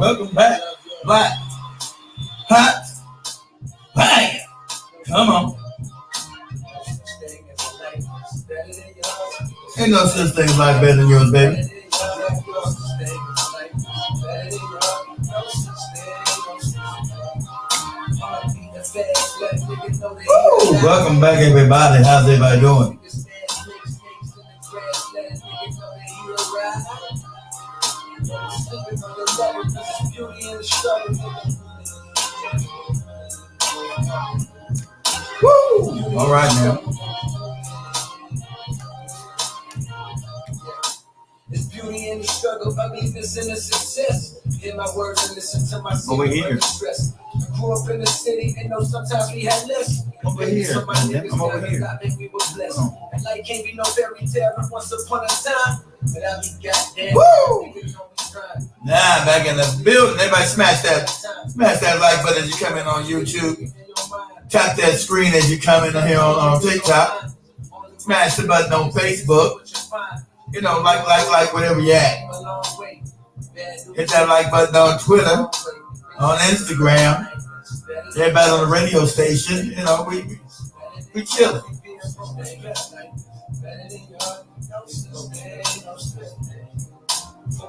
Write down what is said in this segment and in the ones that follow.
Welcome back. Black. Hot. Bang. Come on. Ain't no such thing as life better than yours, baby. Woo! Welcome back, everybody. How's everybody doing? Woo! All right now. It's beauty in the struggle, ugliness in the success. Hear my words and listen to my over here. Stress. I grew up in the city and know sometimes we had less. Over here. I'm over here. I think we were blessed. And life can't be no fairy tale. Once upon a time, but I be goddamn. Woo! Nah, back in the building. Everybody smash that like button as you come in on YouTube. Tap that screen as you come in here on TikTok. Smash the button on Facebook. You know, like whatever you at. Hit that like button on Twitter, on Instagram. Everybody on the radio station, you know, we chilling.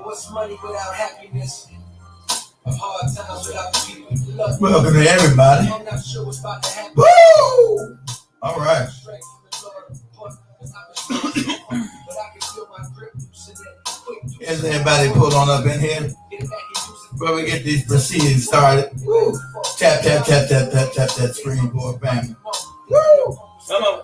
What's money without happiness? Hard times without the people you love. Welcome to everybody. I'm not sure what's about to happen. Woo! All right. Is everybody pulled on up in here? Before we get these proceedings started. Woo! Tap that screen for a family. Woo! Come on.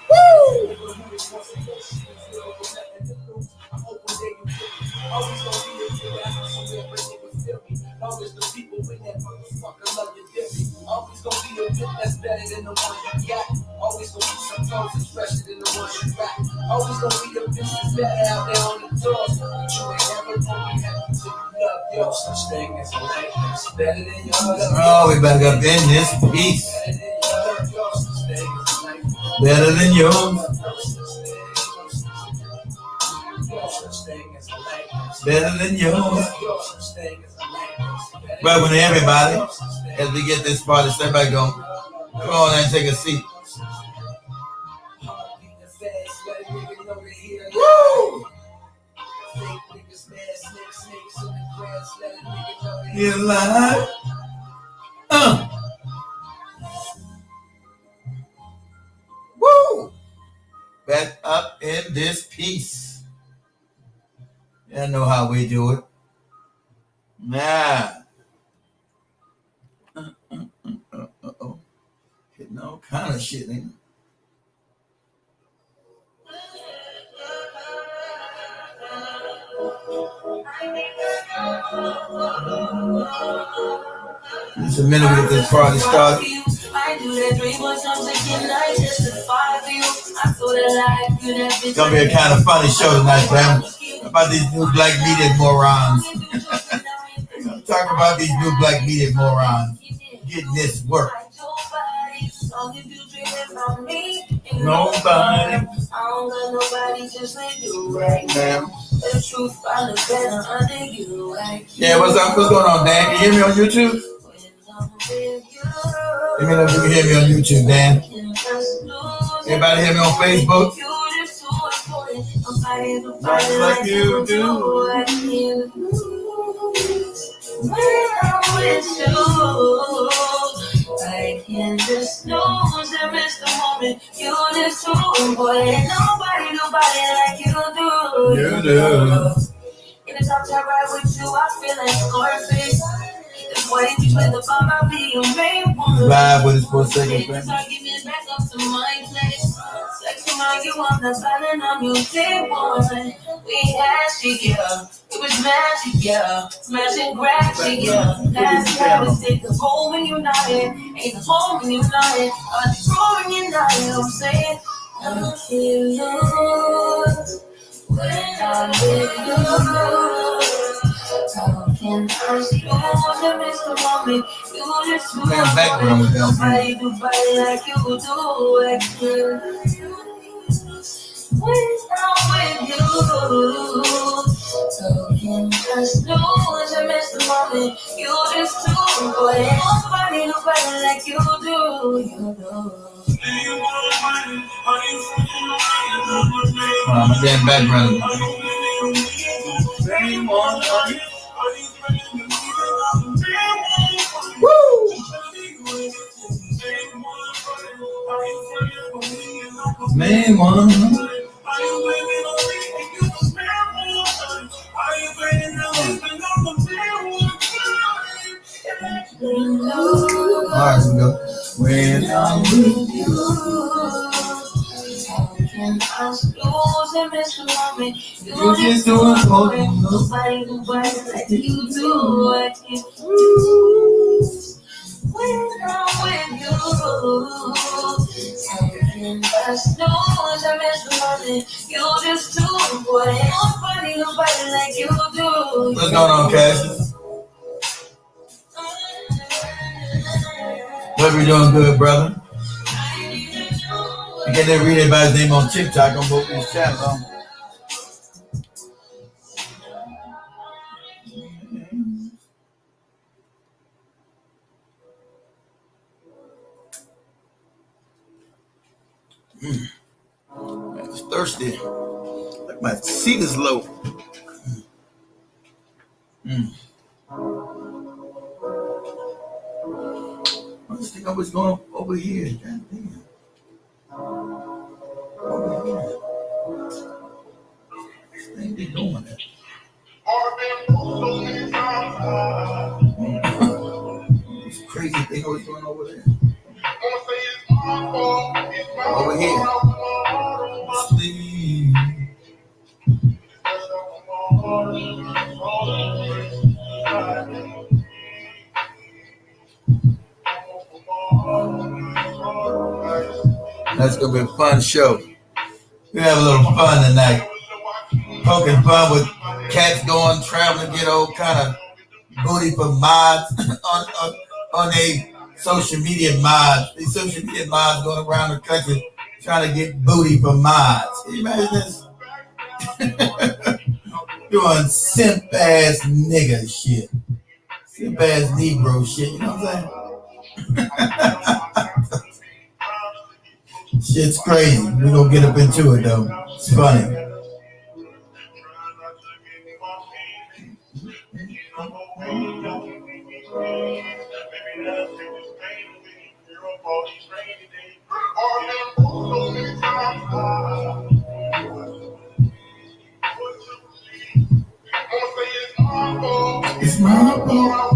Woo! Always gonna be a kid that somewhere where they can feel me. Always the people in that motherfucker love you different. Always gonna be a bit that's better than the one you got. Always gonna be some toes that's fresher than the ones you got. Always gonna be a bitch that's better out there on the doors. But you ain't never gonna be happy till you love your such thing as a life that's better than yours. Oh, we back up in this piece. Better than yours. Better than yours. Welcome to everybody. As we get this party, everybody go. Come on and take a seat. Woo! You alive? Woo! Back up in this piece. I know how we do it. Nah. Hitting all kind of shit, ain't it? Just a minute to get this party started. It's gonna be a kind of funny show tonight, fam. About these new black media morons. Talk about these new black media morons getting this work. Nobody. Yeah, what's up? What's going on, Dan? Can you hear me on YouTube? Let me know if you can hear me on YouTube, Dan. Everybody hear me on Facebook? Just like you do. When I'm with you, I can just know there is the moment you just too, boy. Ain't nobody like you do. You do. In the top top ride with you, I feel like Scarface. The boy you play the bomb, I'll be your main one. Vibe with his for a second, friend. Give me back up to my place. Sexy man, you want the silent on your day one. We had shit, yeah. It was magic, yeah. Smashing graphic, yeah. That's how we take the home when you're not in. Ain't the home when you're not in. I'm throwing you not in. I'm saying, I feel lost when I'm with you. can trust you to miss the moment. You just do it. Nobody do body like you do. I can't. What's wrong with you? So can just lose and miss the moment. You just do it. Nobody do body like you do. You do. I'm getting background. Woo! Man, one. Alright, we go. When I'm with you, can I lose and miss the moment? You just do it for me. Nobody do it like you do. I can't lose when I'm with you. Can I lose and miss the moment? You just do it. Nobody do it like you do. What's going on, Cassius? Hope you're doing good, brother. You can never read everybody's name on TikTok on both these channels. It's thirsty. Like my seat is low. I just think I was going over here. God damn. Over here. This thing be doing that. This crazy thing always going over there. Over here. Sleep. That's gonna be a fun show. We have a little fun tonight. Poking fun with cats going traveling, get all kind of booty for mods on a social media mods. These social media mods going around the country trying to get booty for mods. Can you imagine this? Doing simp ass nigga shit. Simp ass Negro shit, you know what I'm saying? Shit's crazy. We're gonna get up into it though. It's funny. It's my fault.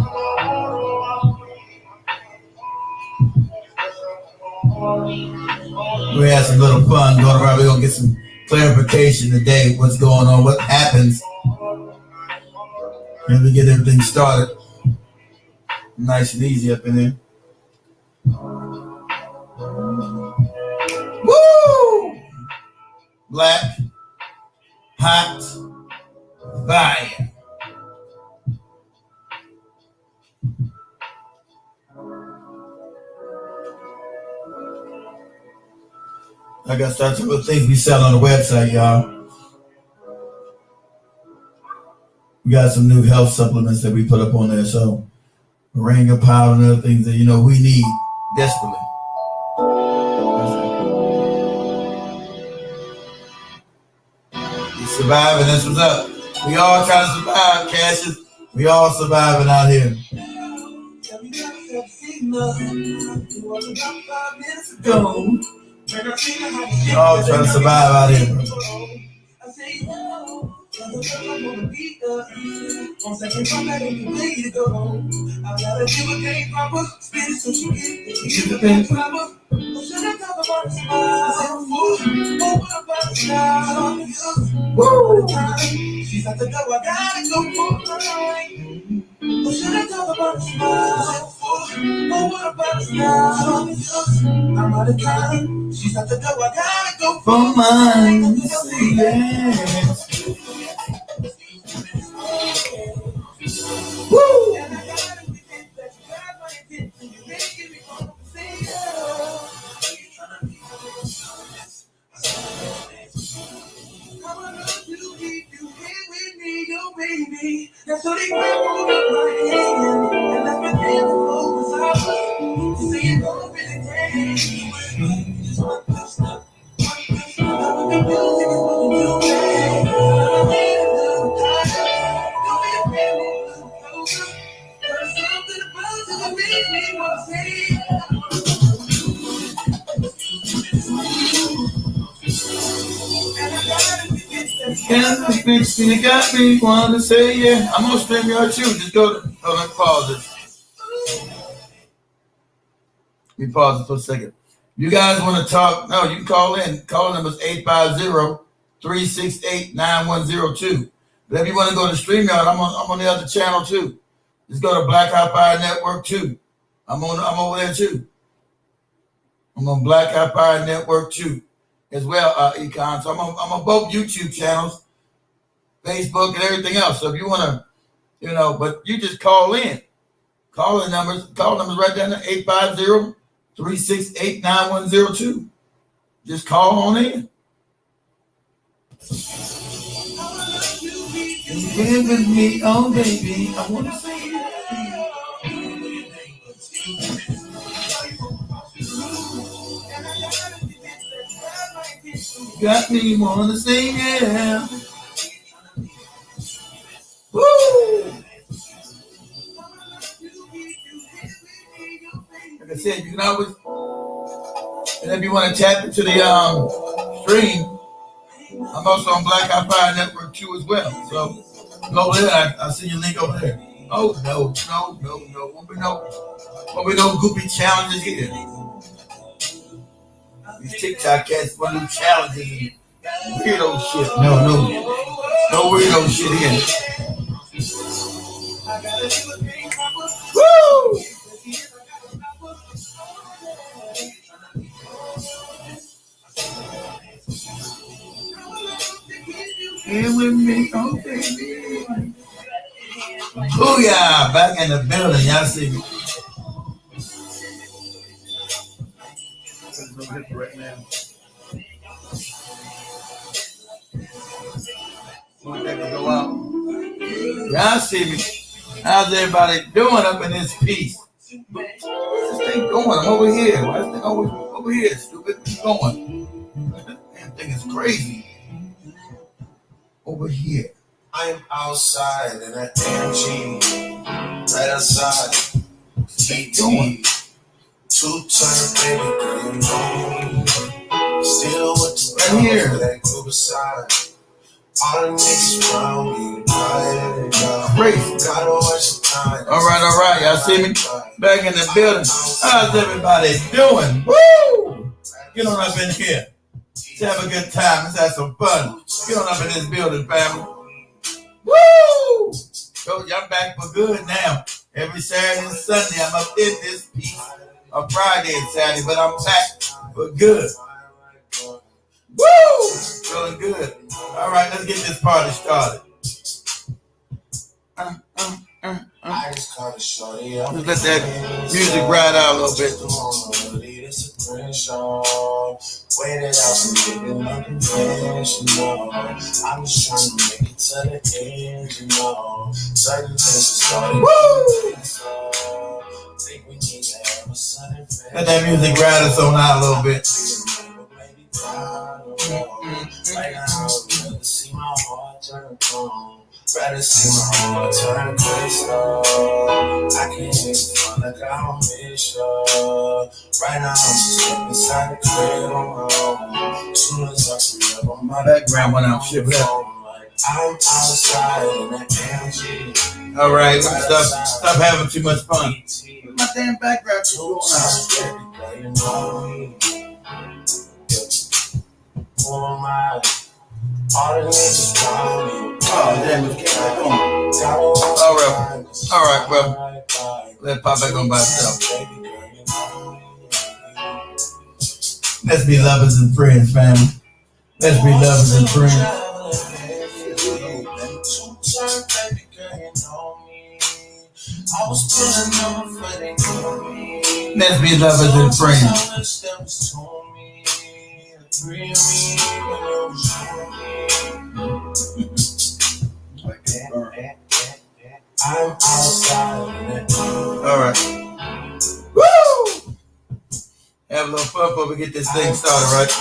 We had some little fun going around. We're gonna get some clarification today. What's going on? What happens? And we get everything started. Nice and easy up in there. Woo! Black, hot, fire. I got to start some of the things we sell on the website, y'all. We got some new health supplements that we put up on there. So, moringa powder and other things that, you know, we need desperately. You surviving, that's what's up. We all trying to survive, Cassius. We all surviving out here. We all trying to survive out here, bro. Woo! She's at the door, I gotta go for the what should I talk about? Oh, what about now? I'm out of time. She's at the door, I gotta go for mine. Yes. You got me want to say yeah. I'm gonna stream y'all too. Just go to. Hold on, pause it. Let me pause it for a second. You guys want to talk? No, you can call in. Call number is 850-368-9102. But if you want to go to StreamYard, I'm on the other channel too. Just go to Black Hot Fire Network too. I'm over there too. I'm on Black Hot Fire Network too, as well, Econ. So I'm on both YouTube channels, Facebook, and everything else. So if you want to, but you just call in. Call numbers right down there, 850-368-9102. Just call on in. You're with me, oh baby, I want to see you. Got me want to sing, yeah. Woo! Like I said, you can always, and if you want to tap into the stream, I'm also on Black Hot Fire Network too as well. So go over there. I see your link over there. Oh no. Won't be no goopy challenges here. These TikTok cats want to do challenges and weirdo shit. No weirdo shit here. Woo! Here with me, oh baby. Booyah! Back in the building, y'all see me. Right now. Go out. Y'all see me. How's everybody doing up in this piece? Where's this thing going? I'm over here. Why is this thing always over here? Stupid. Keep going. Damn thing is crazy. Over here. I am outside in an AMG. Right outside. TT. Two-turn baby girl, you know. Still with the right here. That group aside. All the niggas around me. Crazy. All right. Y'all see me? Back in the building. How's everybody doing? Woo! Get on up in here. Let's have a good time. Let's have some fun. Get on up in this building, family. Woo! So y'all back for good now. Every Saturday and Sunday, I'm up in this piece. On Friday and Saturday, but I'm back for good. Woo! Feeling good. All right, let's get this party started. Let's let that music ride out a little bit. Waited out and getting unconventional. I'm just trying to make it to the end, Certain things started. Woo! Think we need to have a sudden. Let that music ride us on out a little bit. Right now, I'd rather see my heart turn cold. Rather see my heart turn crystal. I can't even feel like I'm miss you. Right now, I'm just stuck inside the crib on my own. Soon as I free up on my background when I'm shipping up. I'm outside in that AMG. All right, stop having too much fun. My damn background is going on. All the niggas around me. Oh, damn, let's get back on. All right, bro. Let it pop back on by itself. Let's be lovers and friends, family. Let's be lovers and friends. Let's be lovers and friends. I'm outside. All right. Woo! Have a little fun before we get this thing started, right?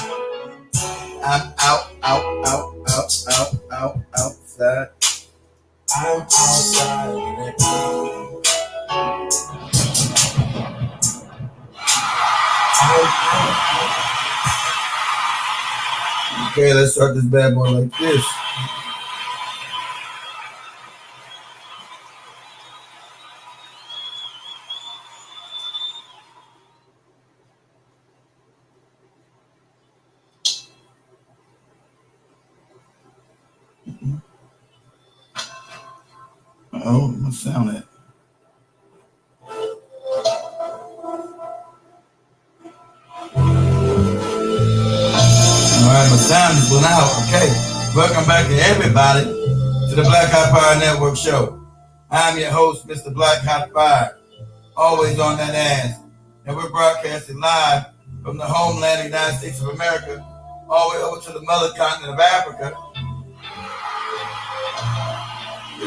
I'm outside. I'm outside. Okay, let's start this bad boy like this. Oh, my sound it. All right, my sound just went out. Okay, welcome back to everybody to the Black Hot Fire Network show. I'm your host, Mr. Black Hot Fire, always on that ass. And we're broadcasting live from the homeland of the United States of America, all the way over to the mother continent of Africa.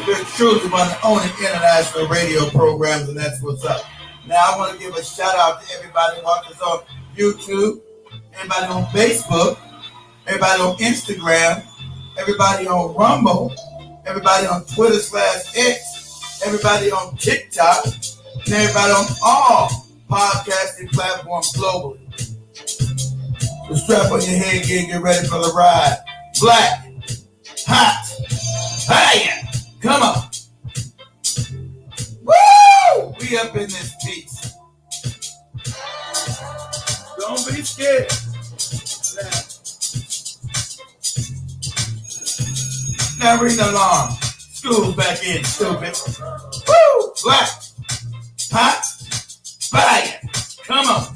We're truly one of the only international radio programs, and that's what's up. Now, I want to give a shout out to everybody watching us on YouTube, everybody on Facebook, everybody on Instagram, everybody on Rumble, everybody on Twitter/X, everybody on TikTok, and everybody on all podcasting platforms globally. So strap on your head, get ready for the ride. Black, hot, fire. Come on. Woo! We up in this piece. Don't be scared. Now ring the alarm. School's back in, stupid. Woo! Black, hot, fire. Come on.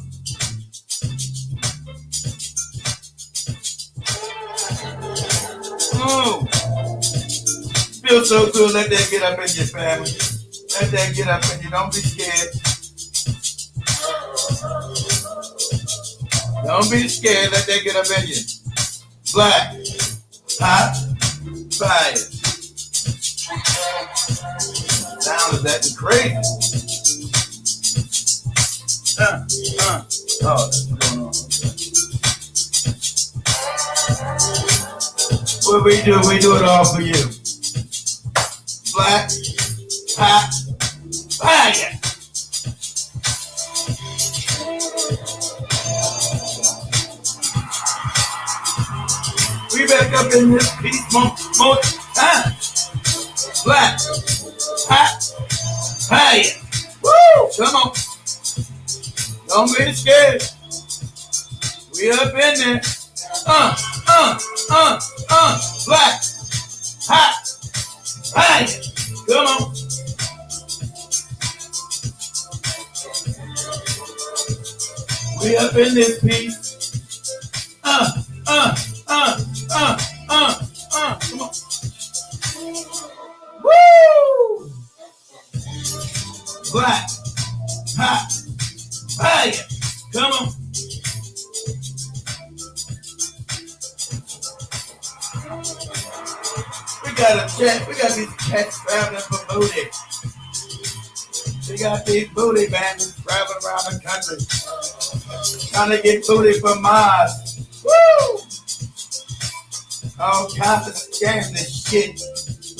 Oh. Feels so good. Let that get up in your family. Let that get up in you. Don't be scared. Don't be scared. Let that get up in you. Black, hot, fire. Sound is acting crazy. Oh, that's what's going on. What we do it all for you. Black, hot, fire. We back up in this piece more time. Black, hot, fire. Woo! Come on. Don't be scared. We up in there. Black, hot, fire. Come on. We up in this piece. Come on. Woo! Black, hot, fire. Come on. We got these cats traveling for booty. We got these booty bandits traveling around the country, trying to get booty from Mars. Woo! All kinds of scams and shit.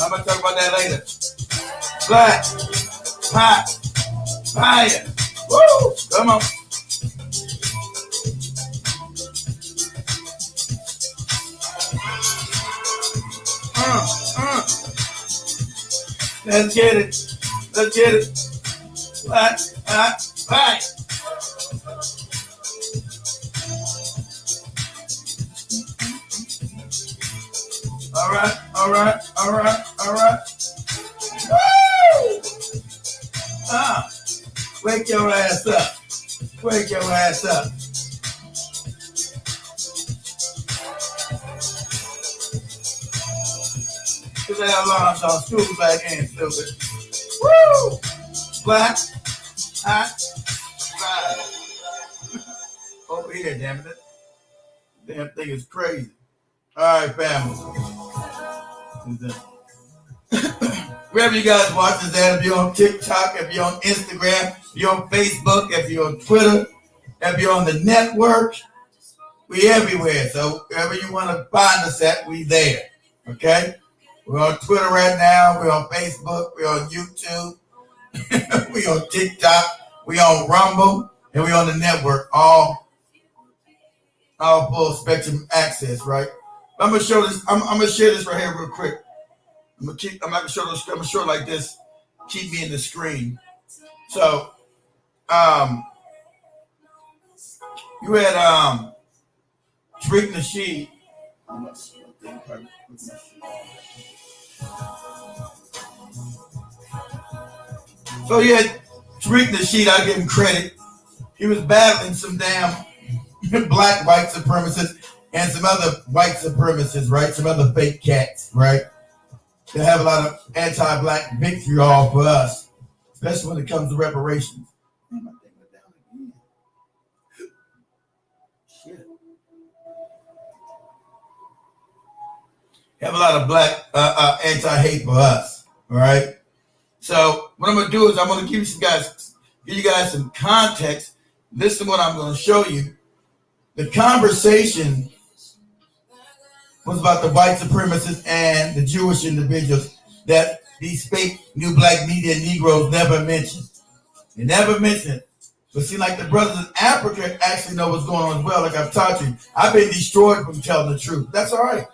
I'm gonna talk about that later. Black, hot, fire. Woo! Come on. Let's get it. Let's get it. Black, hot, fire. All right. Woo! Wake your ass up. Wake your ass up. Cause that alarm's on. School back in, stupid. Woo! Black, hot, fire. Over here, damn it. Damn thing is crazy. All right, family. Wherever you guys watch this at, if you're on TikTok, if you're on Instagram, if you're on Facebook, if you're on Twitter, if you're on the network, we everywhere. So wherever you want to find us at, we there. Okay? We're on Twitter right now. We're on Facebook. We're on YouTube. We're on TikTok. We're on Rumble. And we're on the network. All full spectrum access, right? I'm gonna show this. I'm gonna share this right here real quick. I'm not gonna show this. I'm gonna show it like this. Keep me in the screen. So, you had Tariq Nasheed. So you had Tariq Nasheed. I give him credit. He was battling some damn black white supremacists and some other white supremacists, right? Some other fake cats, right? They have a lot of anti-black victory all for us, especially when it comes to reparations. Shit. Have a lot of black anti-hate for us, all right? So what I'm gonna do is I'm gonna give you guys some context. Listen to what I'm gonna show you. The conversation was about the white supremacists and the Jewish individuals that these fake new black media Negroes never mentioned. They never mentioned it. But see, like the brothers in Africa actually know what's going on as well. Like I've taught you, I've been destroyed from telling the truth. That's all right.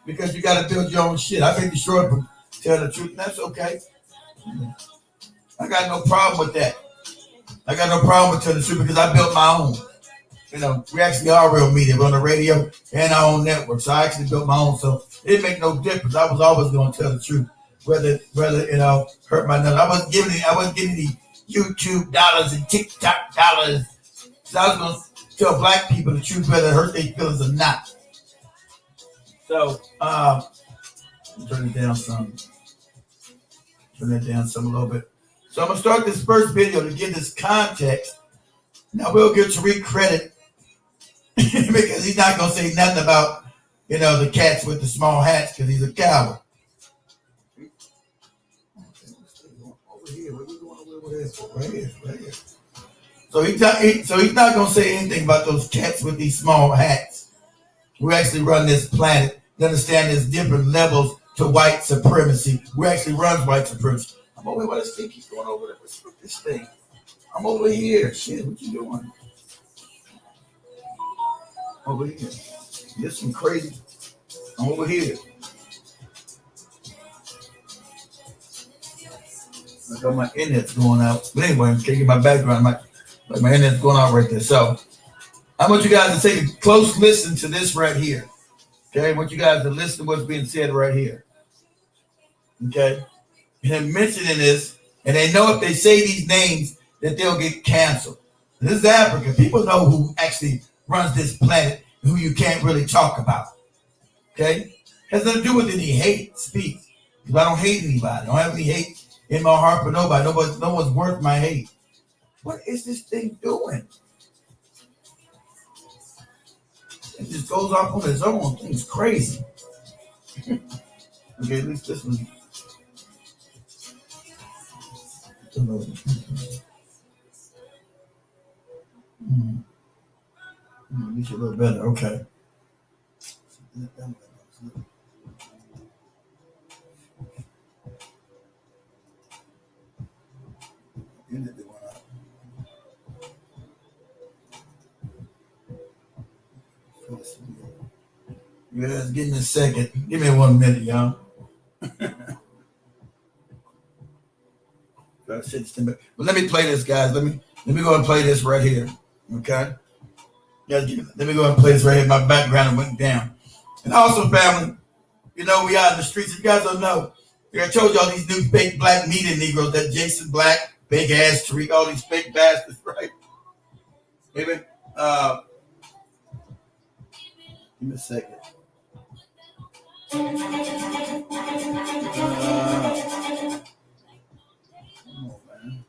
Because you got to build your own shit. I've been destroyed from telling the truth. And that's okay. I got no problem with that. I got no problem with telling the truth because I built my own. You know, we actually are real media. We're on the radio and our own network. So I actually built my own. So it didn't make no difference. I was always going to tell the truth, whether you know, hurt my nose. I wasn't giving the YouTube dollars and TikTok dollars. So I was going to tell black people the truth, whether it hurt their feelings or not. So turn it down some. Turn it down some a little bit. So I'm gonna start this first video to give this context. Now we'll give Tariq credit because he's not gonna say nothing about, you know, the cats with the small hats because he's a coward. Over here, where we going over this? Right here, right here. So he's not gonna say anything about those cats with these small hats. We actually run this planet to understand there's different levels to white supremacy. We actually run white supremacy. I'm over here. Why this thing keeps going over there? What's with this thing? I'm over here. Shit, what you doing? Over here. This some crazy. I'm over here. Look how my internet's going out. But anyway, I'm taking my background. My internet's going out right there. So I want you guys to take a close listen to this right here. Okay, I want you guys to listen to what's being said right here. Okay, and mentioning this, and they know if they say these names that they'll get canceled. This is Africa. People know who actually runs this planet, who you can't really talk about. Okay, has nothing to do with any hate speech. Because I don't hate anybody. I don't have any hate in my heart for nobody. No one's worth my hate. What is this thing doing? It just goes off on its own. It's crazy. Okay, at least this one. At least a little better. Okay. Yeah, it's getting a second. Give me 1 minute, y'all. But let me play this, guys. Let me go and play this right here. Okay? Let me go and play this right here. My background went down. And also, family, you know, we out in the streets. If you guys don't know, I told y'all these new fake black media Negroes, that Jason Black, big ass Tariq, all these fake bastards, right? Maybe, give me a second. Come on, man.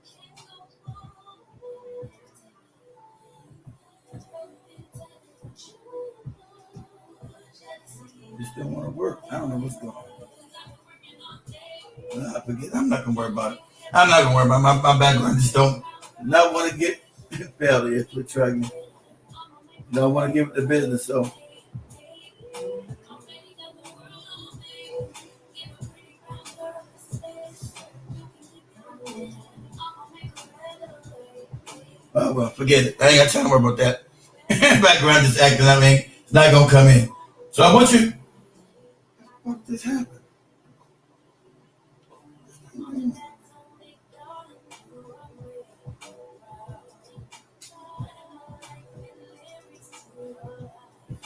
This don't want to work. I don't know what's going on. I forget. I'm not gonna worry about it. I'm not gonna worry about it. My background. Just don't not want to get failure. We're trying. Don't want to give it the business. So. Oh, well, forget it. I ain't got time to worry about that. Background is acting. I mean, it's not gonna come in. So I want you. What this happened?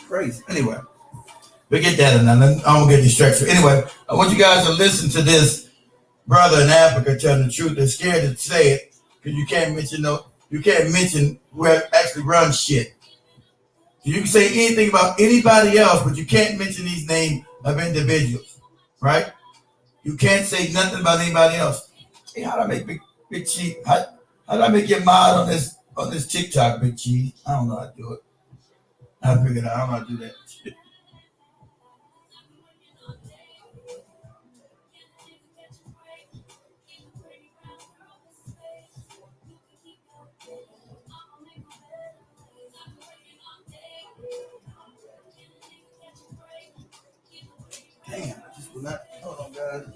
Crazy. Anyway, forget that, and I don't get distracted. Anyway, I want you guys to listen to this brother in Africa telling the truth. They're scared to say it because you can't mention who actually runs shit. You can say anything about anybody else, but you can't mention these names of individuals, right? You can't say nothing about anybody else. Hey, how do I make Big Cheese? How do I make your mod on this TikTok, Big Cheese? I don't know how to do it. I figured out I don't know how to do that. Damn, I just will not. Hold on, guys.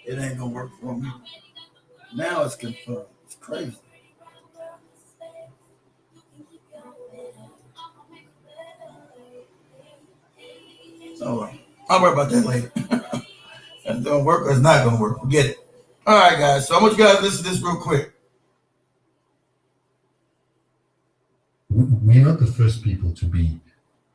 It ain't gonna work for me. Now it's confirmed. It's crazy. So I'll worry about that later. It's gonna work or it's not gonna work. Forget it. All right, guys. So I want you guys to listen to this real quick. We're not the first people to be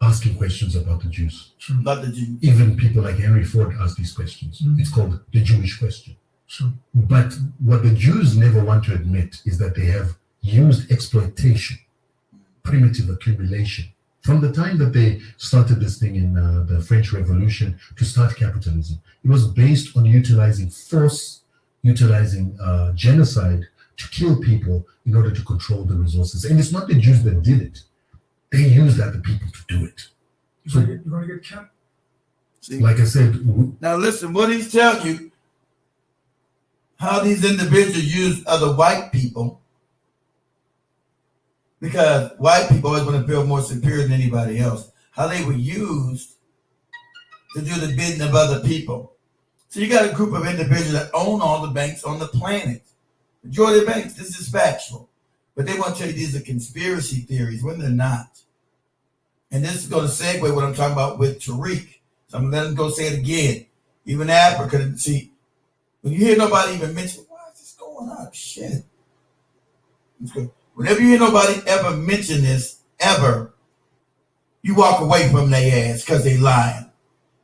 asking questions about the Jews. Sure. Not the Jews. Even people like Henry Ford ask these questions. Mm-hmm. It's called the Jewish question. Sure. But what the Jews never want to admit is that they have used exploitation, primitive accumulation. From the time that they started this thing in the French Revolution to start capitalism, it was based on utilizing force, utilizing genocide to kill people in order to control the resources. And it's not the Jews that did it. They used other people to do it. So you're going to get killed. Like I said. Now listen, what he's telling you, how these individuals use other white people, because white people always want to feel more superior than anybody else, how they were used to do the bidding of other people. So you got a group of individuals that own all the banks on the planet. Majority of banks, this is factual. But they want to tell you these are conspiracy theories when they're not. And this is going to segue what I'm talking about with Tariq. So I'm going to let him go say it again. Even Africa, see, when you hear nobody even mention, why is this going on? Shit. Whenever you hear nobody ever mention this, ever, you walk away from their ass because they lying.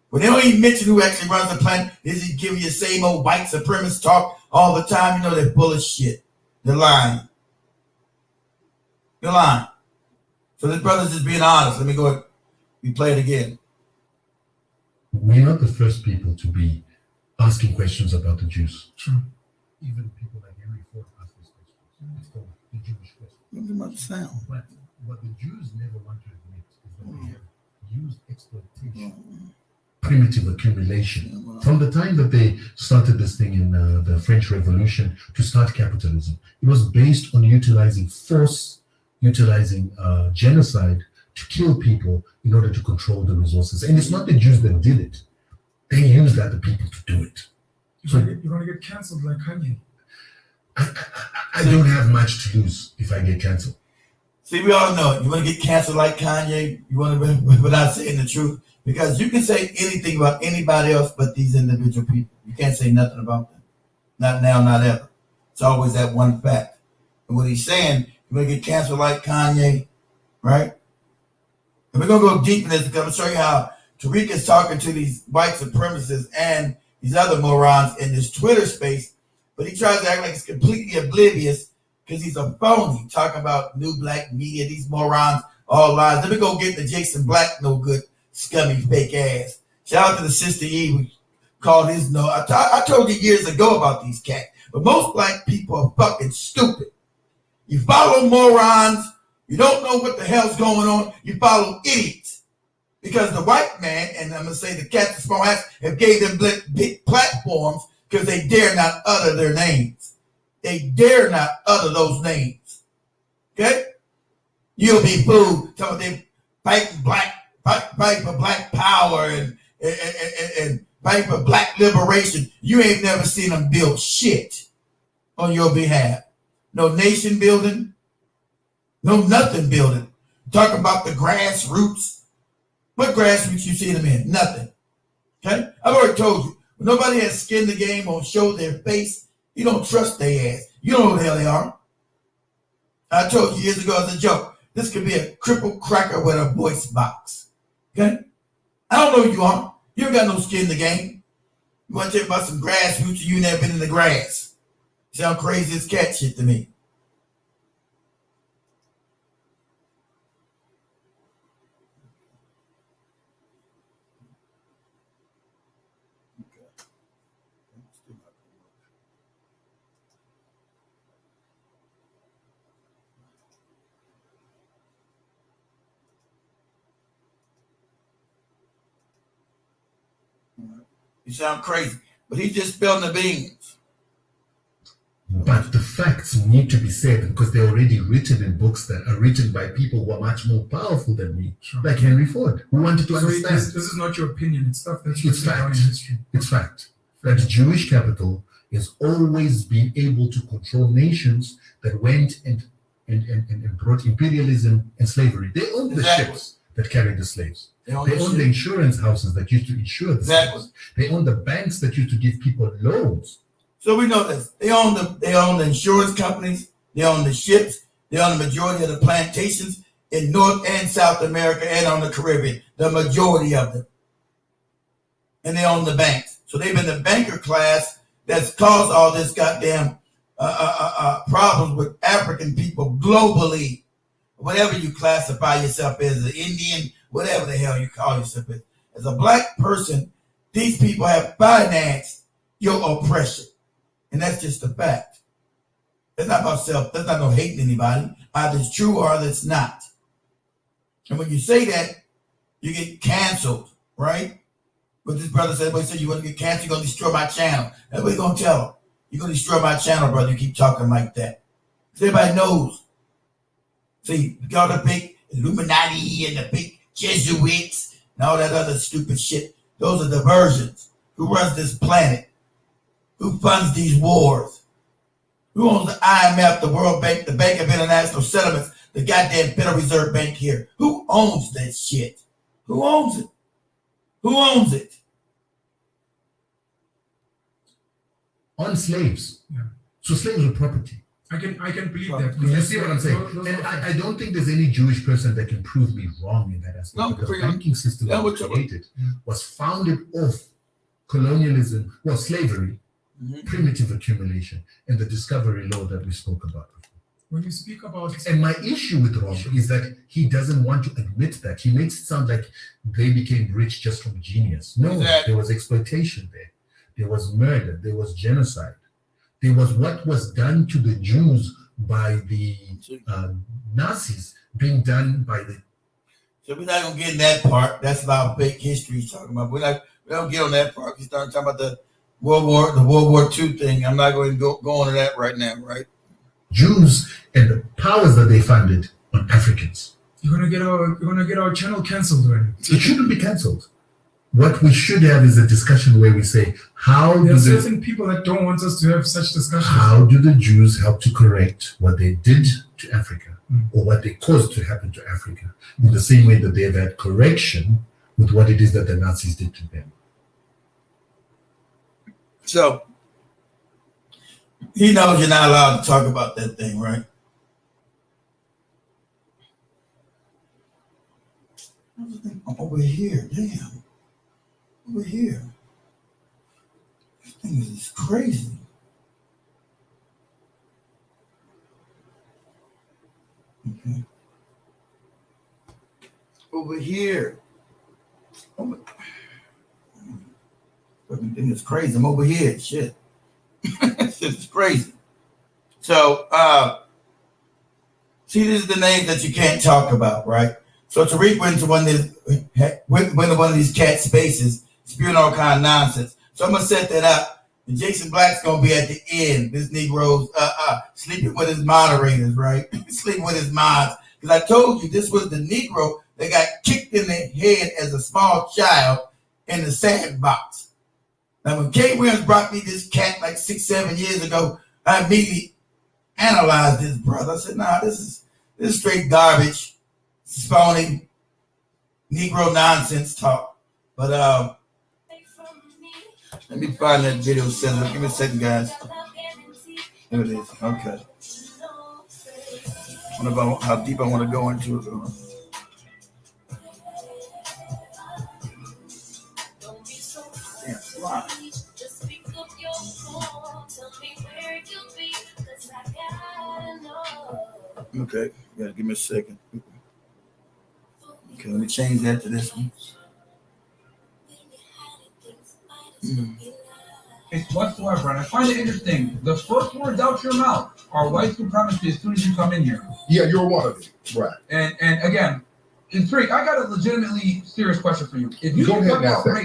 When they don't even mention who actually runs the planet, they just give you the same old white supremacist talk all the time. You know they're full of shit. They're lying. You're lying. So this brother's just being honest. Let me go ahead. We play it again. We're not the first people to be asking questions about the Jews. Sure. Even people like Henry Ford ask these questions. It's called the Jewish question. Look at my sound. But what the Jews never want to admit is that they have used exploitation, primitive accumulation. From the time that they started this thing in the French Revolution to start capitalism, it was based on utilizing force, utilizing genocide to kill people in order to control the resources. And it's not the Jews that did it. They used other people to do it. You're going to get canceled like Kanye. I don't have much to lose if I get canceled. See, we all know it. You want to get canceled like Kanye, you want to be without saying the truth. Because you can say anything about anybody else but these individual people. You can't say nothing about them. Not now, not ever. It's always that one fact. And what he's saying, you're going to get canceled like Kanye, right? And we're going to go deep in this because I'm going to show you how Tariq is talking to these white supremacists and these other morons in this Twitter space. But he tries to act like he's completely oblivious because he's a phony talking about new black media, these morons, all lies. Let me go get the Jason Black no good, scummy, fake ass. Shout out to the Sister Eve who called his no. I told you years ago about these cats. But most black people are fucking stupid. You follow morons. You don't know what the hell's going on. You follow idiots. Because the white man, and I'm going to say the cats and small ass, have gave them big platforms because they dare not utter their names. They dare not utter those names. Okay? You'll be fooled. Talking about they fight for black power and fight for black liberation. You ain't never seen them build shit on your behalf. No nation building. No nothing building. Talk about the grassroots. What grassroots you see them in? Nothing. Okay? I've already told you. When nobody has skin in the game or show their face, you don't trust their ass. You don't know who the hell they are. I told you years ago as a joke, this could be a crippled cracker with a voice box. Okay? I don't know who you are. You ain't got no skin in the game. You want to tell me about some grassroots and you never been in the grass. Sound crazy as cat shit to me. You sound crazy, but he's just spilling the beans. But the facts need to be said because they're already written in books that are written by people who are much more powerful than me, like Henry Ford, who wanted to understand. This is not your opinion. It's stuff that's It's written down fact. in history. It's fact that Jewish capital has always been able to control nations that went and brought imperialism and slavery. They owned the ships that carried the slaves. They owned the insurance houses that used to insure the slaves. They owned the banks that used to give people loans. So we know this. They own the insurance companies. They own the ships. They own the majority of the plantations in North and South America and on the Caribbean. The majority of them. And they own the banks. So they've been the banker class that's caused all this goddamn problems with African people globally. Whatever you classify yourself as, an Indian, whatever the hell you call yourself as a black person, these people have financed your oppression. And that's just a fact. That's not about self. That's not no hating anybody. Either it's true or it's not. And when you say that, you get canceled, right? But this brother said, well, he said, you want to get canceled, you're going to destroy my channel. That's what he's going to tell him. You're going to destroy my channel, brother. You keep talking like that. Because everybody knows. See, you got the big Illuminati and the big Jesuits and all that other stupid shit. Those are diversions. Who runs this planet? Who funds these wars? Who owns the IMF, the World Bank, the Bank of International Settlements, the goddamn Federal Reserve Bank here? Who owns that shit? Who owns it? Who owns it? On slaves. Yeah. So slaves were property. I can believe that. You see what I'm saying? And I don't think there's any Jewish person that can prove me wrong in that aspect. No, the banking system that was created was founded off colonialism, well, slavery, primitive accumulation, and the discovery law that we spoke about. When you speak about... And my issue with Rob is that he doesn't want to admit that. He makes it sound like they became rich just from genius. No, there was exploitation there. There was murder. There was genocide. There was what was done to the Jews by the Nazis being done by the... So we're not going to get in that part. That's about fake history he's talking about. We don't get on that part. He's talking about the World War II thing. I'm not going to go into that right now, right? Jews and the powers that they funded on Africans. You're gonna get our channel cancelled, right? It shouldn't be cancelled. What we should have is a discussion where we say, there are certain people that don't want us to have such discussions. How do the Jews help to correct what they did to Africa or what they caused to happen to Africa in the same way that they've had correction with what it is that the Nazis did to them? So, he knows you're not allowed to talk about that thing, right? I'm over here, damn. Over here. This thing is crazy. Okay. Over here. Fucking thing is crazy. I'm over here. Shit. This is crazy. So, see, this is the name that you can't talk about, right? So Tariq went to one of these cat spaces, spewing all kind of nonsense. So I'm gonna set that up, and Jason Black's gonna be at the end. This Negro's sleeping with his moderators, right? Sleeping with his mods. Because I told you this was the Negro that got kicked in the head as a small child in the sandbox. Now, when Kay Williams brought me this cat like 6-7 years ago, I immediately analyzed this brother. I said, nah, this is straight garbage. phony Negro nonsense talk. But let me find that video. Give me a second, guys. There it is. Okay. I don't know how deep I want to go into it. Okay, yeah, give me a second. Okay, let me change that to this one. It's whatsoever, and I find it interesting. The first words out your mouth are white supremacy as soon as you come in here. Yeah, you're one of them, right? And again, intrigued. I got a legitimately serious question for you. If you Go could ahead talk and ask about that race,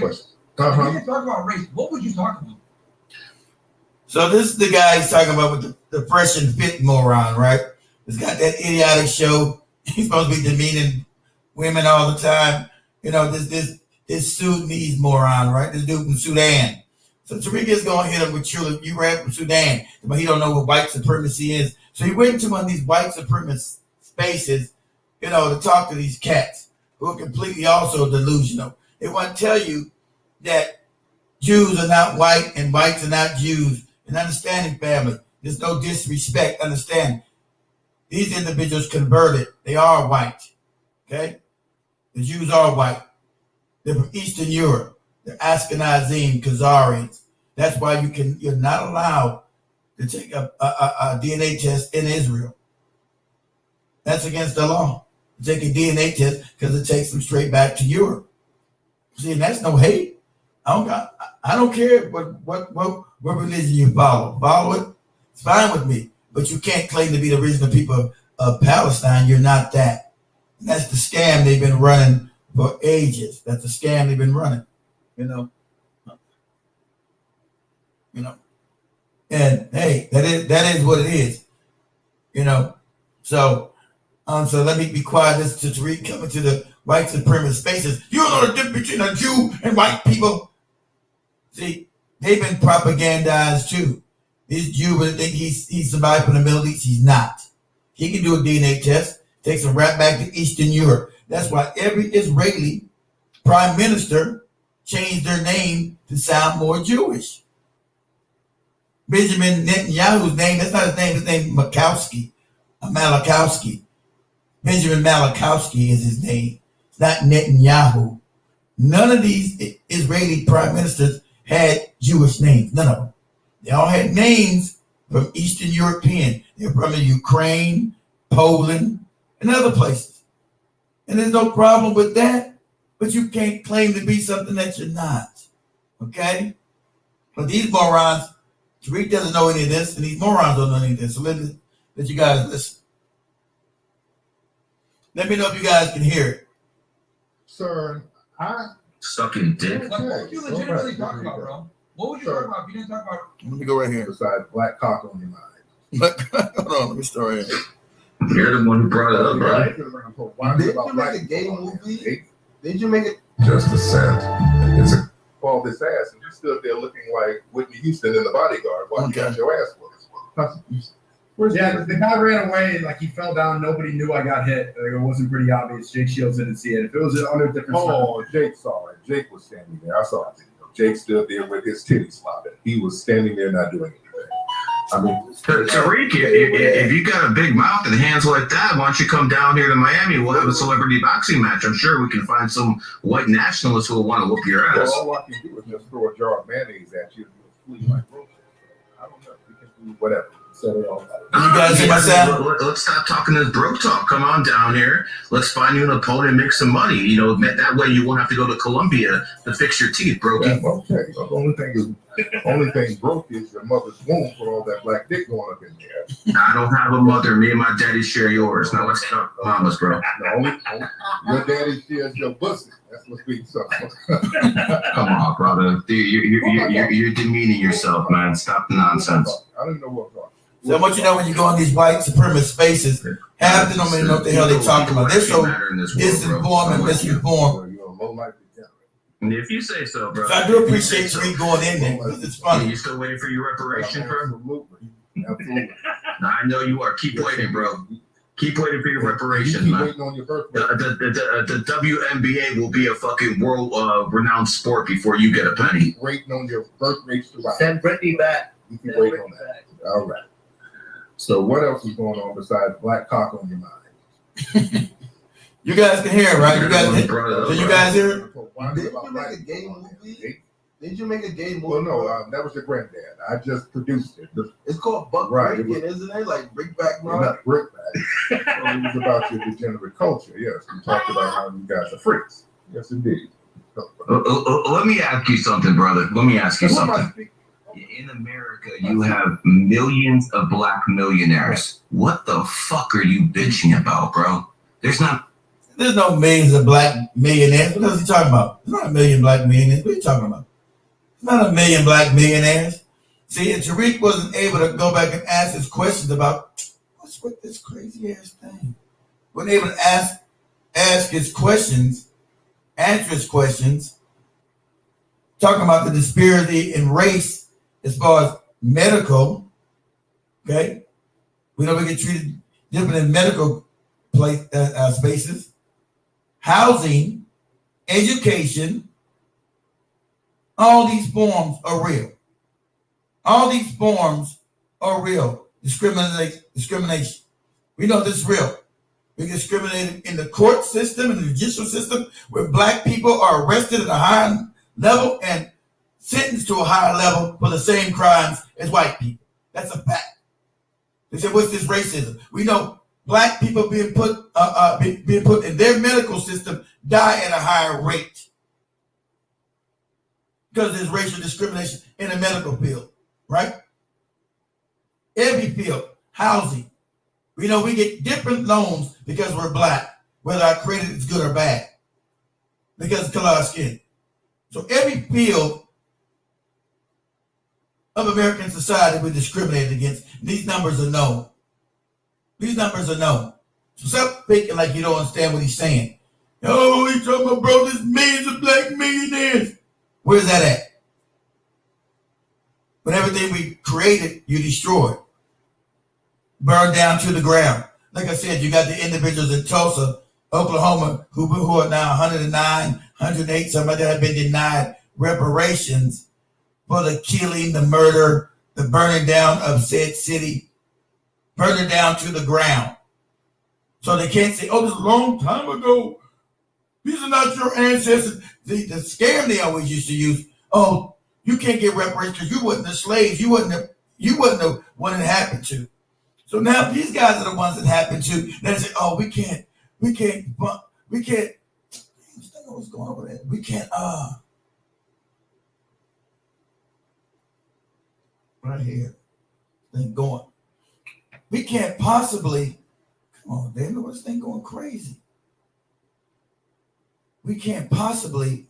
question. if you could talk about race, what would you talk about? So this is the guy he's talking about with the fresh and fit moron, right? He's got that idiotic show. He's supposed to be demeaning women all the time. You know, this Sudanese moron, right? This dude from Sudan. So Tariq is going to hit him with you ran from Sudan, but he don't know what white supremacy is. So he went into one of these white supremacist spaces, you know, to talk to these cats who are completely also delusional. They want to tell you that Jews are not white and whites are not Jews. And understanding, family, there's no disrespect. Understand, these individuals converted. They are white. Okay, the Jews are white. They're from Eastern Europe. They're Ashkenazim, Khazarians. That's why you're not allowed to take a DNA test in Israel. That's against the law. You take a DNA test because it takes them straight back to Europe. See, and that's no hate. I don't care what religion you follow. Follow it. It's fine with me. But you can't claim to be the original people of Palestine. You're not that. And that's the scam they've been running for ages. That's the scam they've been running. You know. And hey, that is what it is. You know. So let me be quiet. This is Tariq coming to the white supremacist spaces. You don't know the difference between a Jew and white people. See, they've been propagandized too. This Jew would think he's somebody from the Middle East. He's not. He can do a DNA test, takes him right back to Eastern Europe. That's why every Israeli prime minister changed their name to sound more Jewish. Benjamin Netanyahu's name, that's not his name, his name is Malachowski. Benjamin Malachowski is his name. It's not Netanyahu. None of these Israeli prime ministers had Jewish names. None of them. They all had names from Eastern European. They're from Ukraine, Poland, and other places. And there's no problem with that. But you can't claim to be something that you're not. Okay? But these morons, Tariq doesn't know any of this, and these morons don't know any of this. So let you guys listen. Let me know if you guys can hear it. Sir, Sucking dick. Like, what would you legitimately talk about, bro? What would you talk about if you didn't talk about? Let me go right here. besides black cock on your mind. Hold on, let me start right here. You're the one who brought it up, bro. Did you make a gay movie? Did you make it? Just a cent. It's all this ass, and you stood there looking like Whitney Houston in The Bodyguard while you got your ass whooped. Yeah, the guy ran away, like he fell down. Nobody knew I got hit. Like, it wasn't pretty obvious. Jake Shields didn't see it. If it was under a different Jake saw it. Jake was standing there. I saw it. Jake stood there with his titties flopping. He was standing there not doing anything. I mean, Tariq, if you got a big mouth and hands like that, why don't you come down here to Miami? We'll have a celebrity boxing match. I'm sure we can find some white nationalists who will want to whoop your ass. Well, all I can do is just throw a jar of mayonnaise at you and you'll flee like roaches. I don't know. We can do whatever. Set it all up. You guys see my sound? Let's stop talking this broke talk. Come on down here. Let's find you an opponent and make some money. You know, that way you won't have to go to Colombia to fix your teeth, brokey. Yeah, okay. The only thing broke is your mother's womb for all that black dick going up in there. I don't have a mother. Me and my daddy share yours. Now let's talk mamas, bro. Your daddy shares your pussy. That's what's being so. Come on, brother. You're demeaning yourself, man. Stop the nonsense. I don't even know what I'm talking. So I want you to know when you go in these white supremacist spaces, half of them don't even know what the hell they're talking about. They're so disinformed and misinformed. You're a low-life degenerate. And if you say so, bro. So I do appreciate Tariq going in there because it's funny. You still waiting for your reparation, bro? Absolutely. I know you are. Keep waiting, bro. Keep waiting for your reparations, keep man. waiting on your birthday. The WNBA will be a fucking world renowned sport before you get a penny. Keep waiting on your birth rates to rise. Send Brittany back. You keep waiting on that. All right. So what else is going on besides black cock on your mind? You guys can hear it, right? You guys, can you guys hear it? Did you make a gay movie? Did you make a gay movie? Well, no, that was your granddad. I just produced it. It's called Buck Right, Breaking, isn't it? Like Brickback Well, Mom. not brickback. It was about your degenerate culture. Yes, we talked about how you guys are freaks. Yes, indeed. Let me ask you something, brother. Let me ask you Who am I something. speaking? In America, you have millions of black millionaires. What the fuck are you bitching about, bro? There's no millions of black millionaires. What else are you talking about? There's not a million black millionaires. What are you talking about? There's not a million black millionaires. See, and Tariq wasn't able to go back and ask his questions about what's with this crazy ass thing. Wasn't able to ask his questions, answer his questions, talking about the disparity in race as far as medical. Okay, we know we get treated different in medical spaces, housing, education. All these forms are real. All these forms are real. Discrimination. We know this is real. We discriminated in the court system, in the judicial system, where black people are arrested at a higher level and sentenced to a higher level for the same crimes as white people. That's a fact. They said, what's this racism? We know black people being put in their medical system die at a higher rate because there's racial discrimination in the medical field, right? Every field, housing. We know we get different loans because we're black, whether our credit is good or bad, because of color of our skin. So every field of American society we're discriminated against. These numbers are known. These numbers are known. So stop thinking like you don't understand what he's saying. Oh, he's talking about, bro, there's millions of black millionaires. Where's that at? When everything we created, you destroyed. Burned down to the ground. Like I said, you got the individuals in Tulsa, Oklahoma, who are now 109, 108, somebody that have been denied reparations for the killing, the murder, the burning down of said city, burning down to the ground. So they can't say, oh, this is a long time ago. These are not your ancestors. The scam they always used to use, oh, you can't get reparations because you wasn't the slaves. You wasn't the one it happened to. So now these guys are the ones that happened to. They say, oh, we can't. What's going on with that? We can't, right here, thing going. We can't possibly, come on, David, what's this thing going crazy? We can't possibly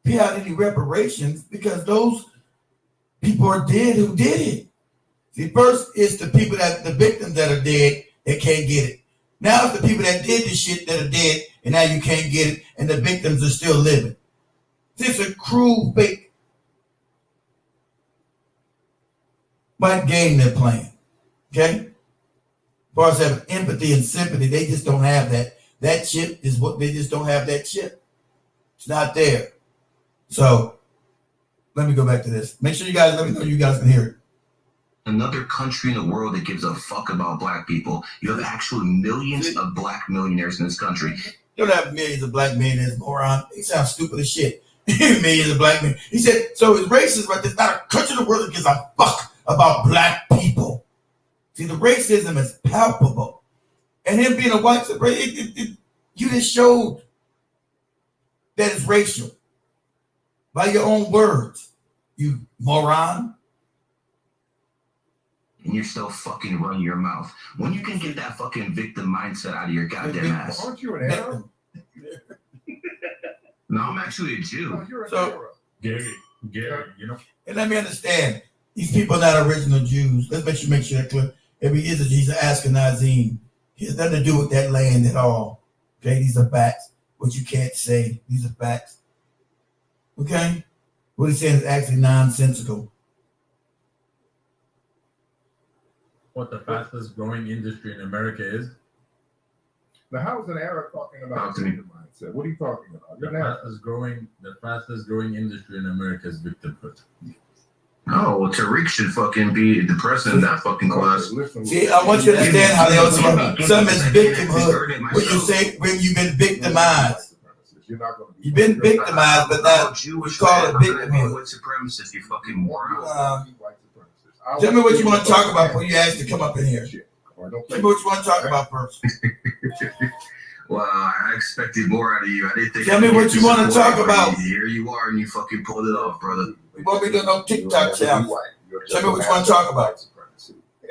pay out any reparations because those people are dead who did it. See, first it's the people the victims that are dead that can't get it. Now it's the people that did the shit that are dead and now you can't get it and the victims are still living. It's a cruel, fake white game they're playing. Okay? As far as having empathy and sympathy, they just don't have that. That chip is what they just don't have that chip. It's not there. So let me go back to this. Make sure you guys let me know you guys can hear it. Another country in the world that gives a fuck about black people. You have actually millions of black millionaires in this country. You don't have millions of black millionaires, moron. They sound stupid as shit. Millions of black men. He said, so it's racist, but there's not a country in the world that gives a fuck about black people. See, the racism is palpable. And him being a white supremacist, you just showed that it's racial by your own words, you moron. And you're still fucking running your mouth. When you can get that fucking victim mindset out of your goddamn ass. Aren't you an Arab? No, I'm actually a Jew. No, you're an So- Arab. Gary, you know. And let me understand, these people are not original Jews. Let's make sure that clear. If he is a Jew, he's an Ashkenazim. He has nothing to do with that land at all. Okay, these are facts. What you can't say, these are facts. Okay? What he's saying is actually nonsensical. what the fastest growing industry in America is? Now, how is an Arab talking about gender mindset? What are you talking about? You're The fastest growing industry in America is victimhood. Oh, well, Tariq should fucking be the president of that fucking class. See, I want you to understand how they also some is victimhood. When you say when you've been victimized. You've been victimized, but now you call it victimhood. White supremacist, you fucking moron. Tell me what you want to talk about before you ask to come up in here. Tell me what you want to talk about first. Well, I expected more out of you. I didn't think. Tell me what you want to talk about. Here you are, and you fucking pulled it off, brother. We won't be doing no TikTok challenge. Tell me what you want to talk about.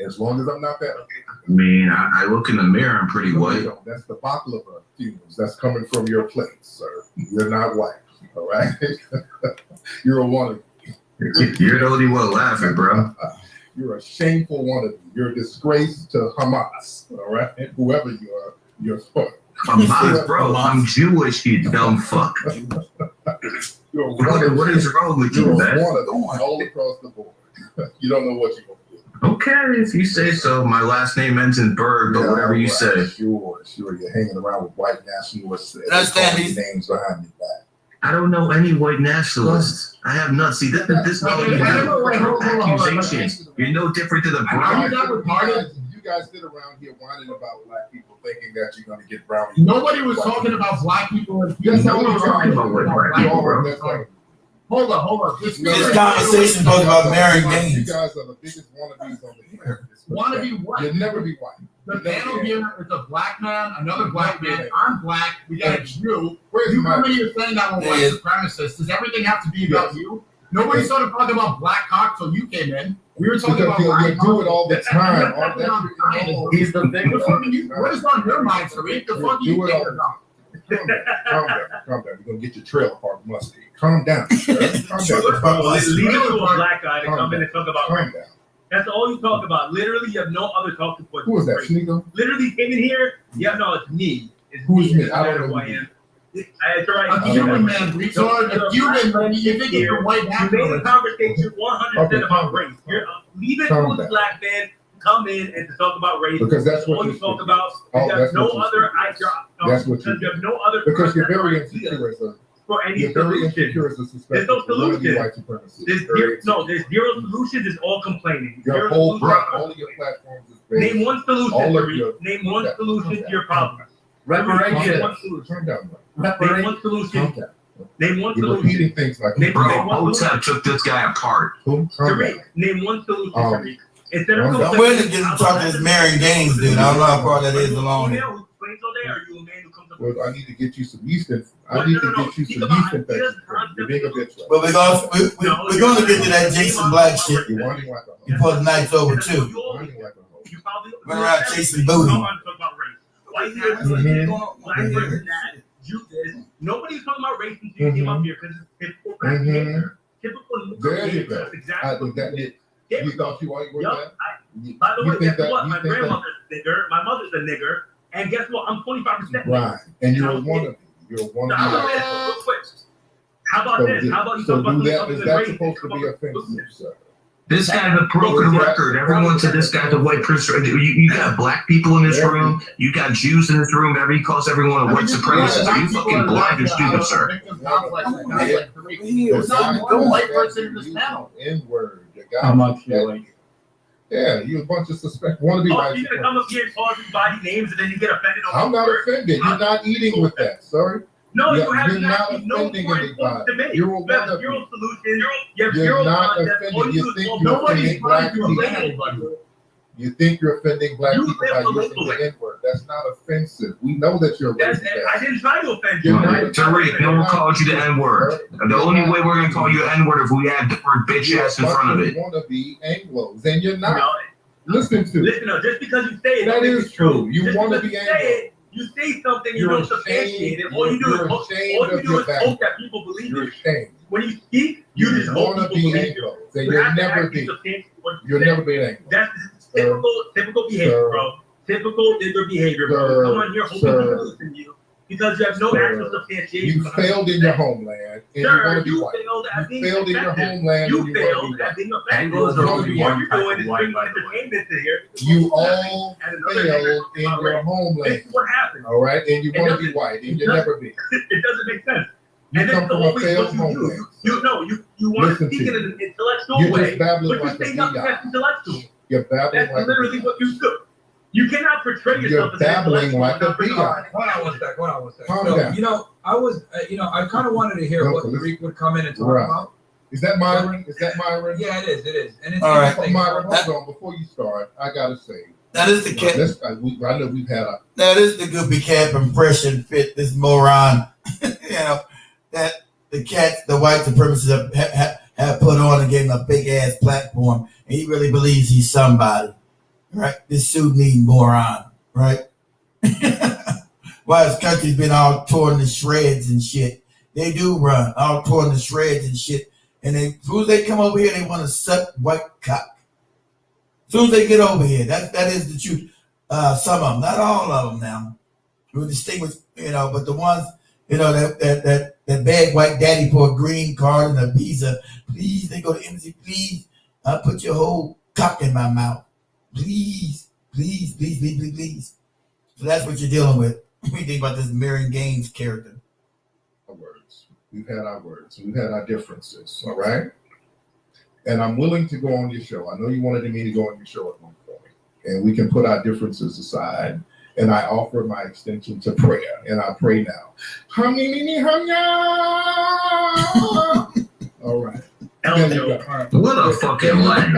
As long as I'm not that. I mean, I look in the mirror, I'm pretty white. That's the baklava fumes that's coming from your plate, sir. You're not white, all right? You're a wannabe. You're the only one laughing, bro. You're a shameful wannabe. You're a disgrace to Hamas, all right? And whoever you are, you're fucked. Hamas, bro. I'm Jewish, you dumb fuck. What is wrong with you, man? All across the board. You don't know what you're going to do. Okay, if you say so. My last name ends in Berg, but whatever you say. Sure. You're hanging around with white nationalists. Understand these names behind your back. I don't know any white nationalists. I have not seen that. This accusations. You're no different than the brown. You guys sit around here whining about black people, thinking that you're going to get brown. Nobody was talking about black people. Nobody was talking about black people, bro. Hold on. This conversation goes about marrying games. You guys are the biggest wannabes on the planet. Wannabe what? You'll never be white. The panel here is a black man, another black man. I'm black. We got a Jew. Where's you come in here saying that we're white supremacists. Does everything have to be about you? Nobody started talking about black cock till you came in. We were talking about black cock. You do it all the time. He's the thing. What is on your mind, Tariq? The fuck you thinking about? Calm down. You're gonna get your trailer park musty. Calm down. Leave it to a black guy to come in and talk about race. That's all you talk about. Literally, you have no other talking point. Who was that, Sneeko? Literally came in here. Yeah, no, it's me. Who is me? I don't know who I am. That's right. A Cuban man, retard. A Cuban man. You think you're white nationalist? You made the conversation 100% about race. Leave it to a black man. Come in and to talk about race. Because that's what you talk about. You have no other idea. That's what you have no other. Because you're very insecure as a. For any you're very insecure as a suspect. There's no solution. There's zero solution. There's all complaining. Your whole all of your platforms is based. Name one solution. Name one solution to your problem. Reparation. Calm down, Name one solution. Name one You're solution. repeating things like bro, OTAP took this guy apart. Tariq, name one solution, Tariq. Instead of I'm willing to get him talking this marrying games, dude. I don't know how far that is along. Well, I need to get you some Eastern. I need to get you some Eastern things. You're being a bitch. But we're going to get to that Jason Black shit. You're whining like a hoe. Before the night's over, too. You're whining like a hoe. Run around chasing booty. Nobody's talking about race until you came up here because it's typical. There you go. Exactly. You thought you were that? By the way, guess what? My grandmother's a nigger. My mother's a nigger. And guess what? I'm 25%. Right. And you're a wannabe. You're a wannabe. How about this? How about you talk about that? Is that supposed to be offensive, sir? This guy's a broken record. Everyone said this guy's a white prince. You got black people in this room. You got Jews in this room. He calls everyone a white supremacist. Are you fucking blind or stupid, sir? There's no white person in this panel. N-word. How much you like? Yeah, you a bunch of suspect wannabe white you're gonna come up here and call everybody names and then you get offended. I'm not offended. You're not eating with that, sorry. No, you have you're not offending anybody. You're a wannabe. Zero solution. You're not offended. You think you're offending black people. You think you're offending black people by using the N-word. That's not offensive. We know that you're racist. I didn't try to offend you. Tariq, no one called you the N-word. The only way we're going to call you N-word if we add the word bitch ass in front of it. You want to be Anglos, and you're not. Listen, just because you say it. That is true. You want to be Anglo. You say something, you don't substantiate it. All you do is hope that people believe it. When you speak, you just hope people believe it. You'll never be. You'll never be an Anglo. That's typical behavior, bro. Typical nigger behavior, bro. Come on here, hoping people listen to you. because you have no actual substantiation. You failed in your homeland, and you want to be white. You failed in your homeland, You and you failed want to be at white. being effective. All you're doing is bringing entertainment to here. You all failed in your homeland. This is what happened. All right, and you want to be white, and you never be. It doesn't make sense. You And come that's from a always failed what you homeland. do. You want to Listen speak to in you. an intellectual You're way, just babbling but you like a say nothing biatch. that's intellectual. You're babbling That's like a literally biatch. what you do. You cannot portray You're yourself as babbling intellectual like and a not bring biatch. up- Hold on one sec. Calm So, down. you know, I kind of wanted to hear No, what listen. Tariq would come in and talk Right. about. Is that Myron? Is that Myron? Yeah, it is. And it's All right. interesting. Myron, hold on. Before you start, I gotta say, That is the cat. I know we've had a That is the Goopy Cap impression fit this moron. That the white supremacists have put on and gave him a big ass platform, and he really believes he's somebody, right? This Sudanese moron, right? Why his country's been all torn to shreds and shit. They do run all torn to shreds and shit, and as soon as they come over here, they want to suck white cock. As soon as they get over here, that is the truth. Some of them, not all of them now. We distinguish, but the ones, that beg white daddy for a green card and a visa. Please, they go to embassy. Please, put your whole cock in my mouth. Please, please, please, please, please, please. So that's what you're dealing with. What do you think about this Marion Gaines character? words. We've had our words. We've had our differences. All right. And I'm willing to go on your show. I know you wanted me to go on your show at one point, and we can put our differences aside. And I offer my extension to prayer, and I pray now. All right. What a fucking line.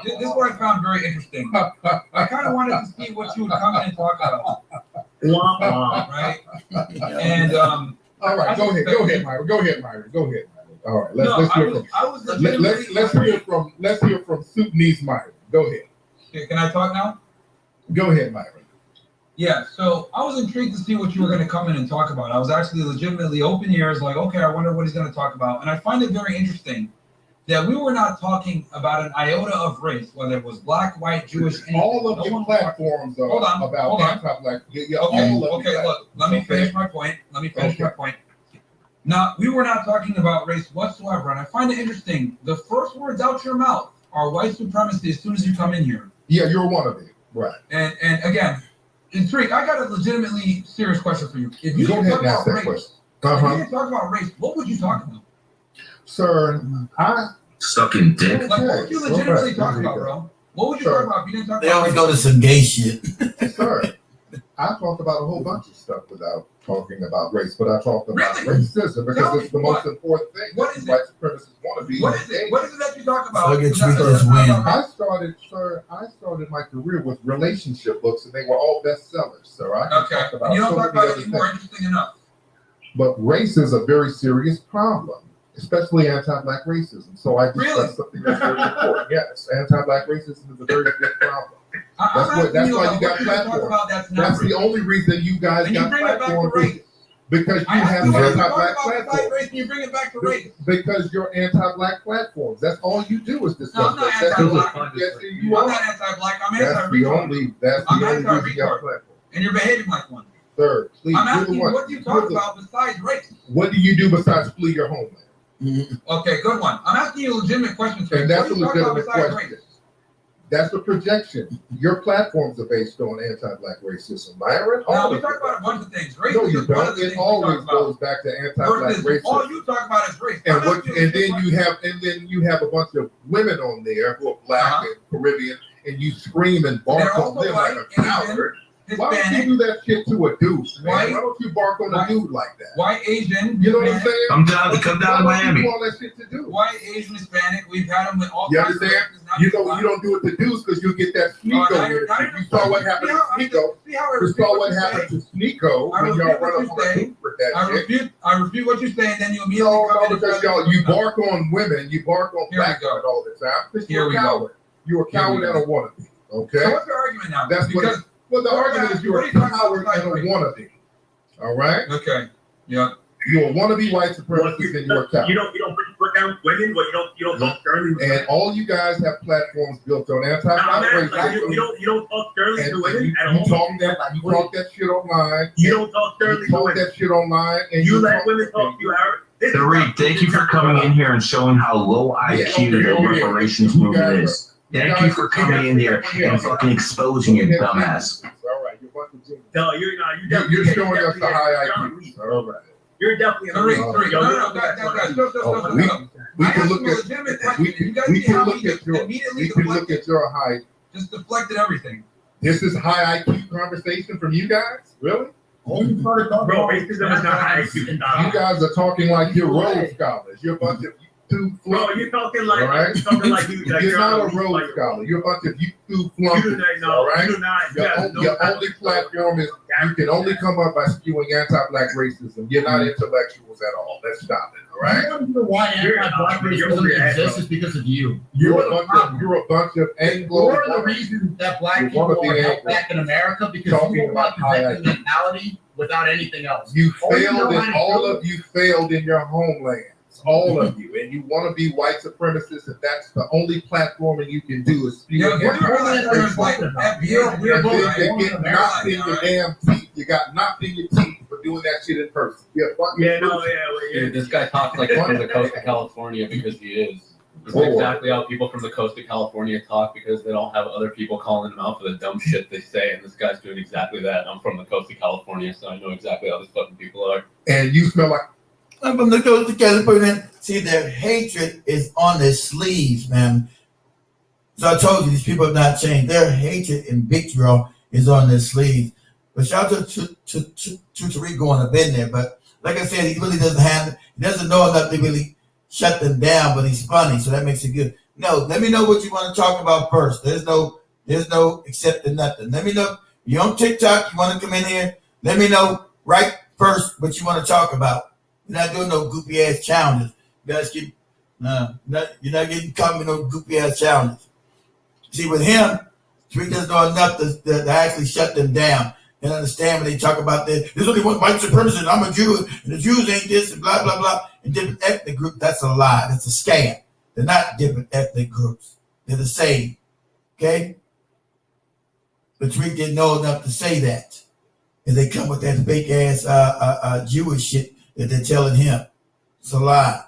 This is what I found very interesting. I kind of wanted to see what you would come in and talk about. Right? And all right, go ahead, Myron. All right, let's hear from Sudanese Myron. Go ahead. Can I talk now? Go ahead, Myron. Yeah, so I was intrigued to see what you were going to come in and talk about. I was actually legitimately open ears, like, okay, I wonder what he's going to talk about. And I find it very interesting that we were not talking about an iota of race, whether it was black, white, Jewish, anything. All of your platforms are about anti-black. Okay, look, let me finish my point. Now, we were not talking about race whatsoever, and I find it interesting. The first words out your mouth are white supremacy as soon as you come in here. Yeah, you're one of them, right? And again, Tariq, I got a legitimately serious question for you. If you Go didn't ahead talk and ask about that race, question. if you didn't talk about race, what would you talk about? Sir, Sucking dick. Like, what would you legitimately talk about, bro? What would you talk about if you didn't talk about race? They always go to some gay shit. Sir, I talked about a whole bunch of stuff without talking about race, but I talked about racism because it's the most important thing. What is it? White supremacists want to be. What is it? What is it that you talk about? So your tweakers win. I started my career with relationship books, and they were all bestsellers, sir. I can talk about You don't so talk many about other anything more things. interesting enough. But race is a very serious problem, especially anti-black racism. So I discussed something that's very important. Yes, anti-black racism is a very big problem. That's why you got platforms. That's the only reason you guys got platforms. Because you have anti-black platforms. You bring it back to race. Because you're anti-black platforms. That's all you do is discuss. No, I'm not anti-black. Yes, I'm you are. not anti-black. I'm That's the anti-retard. only. That's the only reason you got platforms. And you're behaving like one. Third, please. I'm asking you, what do you talk about besides race? What do you do besides flee your homeland? Okay, good one. I'm asking you a legitimate question. And that's a what do you talk about legitimate besides question. race? That's a projection. Your platforms are based on anti-black racism. Myron, No, all we of talk it. about a bunch of things. Race No, is you one of don't. the It things we always talk about. goes back to anti-black Versus all racism. you talk about is race. And I'm what? asking And then question. you have a bunch of women on there who are black and Caribbean, and you scream and bark They're on also them like a white, coward. Asian, Why don't you Hispanic, do that shit to a dude, man? white, Why don't you bark on a dude like that? white, Asian, You know what I'm Hispanic, saying? Come down to Why don't Miami. you do all that shit to do? white, Asian, Hispanic. We've had them with all You kinds of understand? races, not You just don't black. do it to dudes because you get that Sneeko energy. You saw what happened to Sneeko. You saw what happened to Sneeko when y'all run up on a dude with that shit. I refute what you say, and then you immediately No, come in and because tell you me- bark on women, you bark on Here we black go. women all the time. Because Here you're we a go. coward. You're a coward and a wannabe. Okay? So what's your argument now? That's what. Because Well, the argument is you're what are a you talking about coward besides and a race? wannabe. All right? Okay. Yeah. You're a wannabe white supremacist and you're a coward. You don't put down women, but you don't talk dirty. And all you guys have platforms built on I'm anti-black asking, racism. you don't talk dirty sternly to women at You home. talk that shit online. You don't talk sternly to talk women. that shit online. And You let women talk to you, Howard. Tariq, thank you for coming in here and showing how low IQ the reparations movement is. Thank you for coming in here and fucking exposing your dumbass. All right, you're fucking genius. No, You're showing us the high IQ. All right. You're definitely Tariq, no, guys, We can look at your height. Just deflected everything. This is high IQ conversation from you guys? Really? Bro, racism is not high IQ. You guys are talking like you're Rhodes scholars. You're a bunch of YouTube Bro, flunkies. you're talking like, All right? You're not a Rhodes like, scholar. You're a bunch of YouTube You do flunkies. not know. All right? You do not. You have no Your only platform is you can only come up by spewing anti-black racism. You're not intellectuals at all. Let's stop it. All right? Why anti-black racism exists is because of you. You're a bunch of Anglo. You're the reason that black people are held back in America because you will not protect the mentality without anything else. You failed in all of you failed in your homelands. All of you, and you want to be white supremacists, and that's the only platforming you can do is speak. You're getting knocked in your damn teeth. You got knocked in your teeth for doing that shit in person. Dude, this guy talks like from the coast of California because he is. This is exactly how people from the coast of California talk because they don't have other people calling them out for the dumb shit they say, and this guy's doing exactly that. I'm from the coast of California, so I know exactly how these fucking people are. And you smell like. I'm from the coast of California. See, their hatred is on their sleeves, man. So I told you, these people have not changed. Their hatred and vitriol is on their sleeves. But shout out to Tariq going up in there. But like I said, he really doesn't know enough to really shut them down, but he's funny, so that makes it good. No, let me know what you want to talk about first. There's no accepting nothing. Let me know. You're on TikTok, you want to come in here, let me know right first what you want to talk about. You're not doing no goopy ass challenges. You guys keep you're not getting caught with no goopy ass challenges. See, with him, Tariq doesn't know enough to actually shut them down and understand when they talk about this. There's only one white supremacist. I'm a Jew, and the Jews ain't this, and blah blah blah. And different ethnic groups. That's a lie. That's a scam. They're not different ethnic groups. They're the same. Okay. But Tariq didn't know enough to say that, and they come with that fake ass Jewish shit that they're telling him. It's a lie.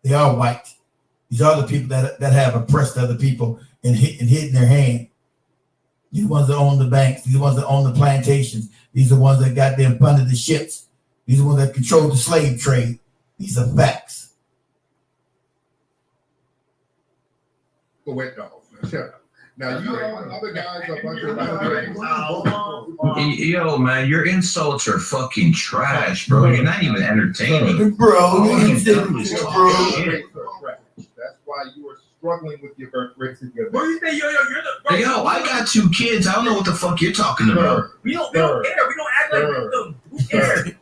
They are white. These are the people that have oppressed other people and hidden their hand. These are the ones that own the banks. These are the ones that own the plantations. These are the ones that got them funded the ships. These are the ones that control the slave trade. These are facts. Go wet dog. Shut up. Now you other guys are a bunch of Yo, man, your insults are fucking trash, bro. You're not even entertaining. Bro, That's why you are struggling with your birth rates and your. What do you say? You're the. Yo, I got 2 kids. I don't know what the fuck you're talking about. We don't care. We don't act like them. Who cares,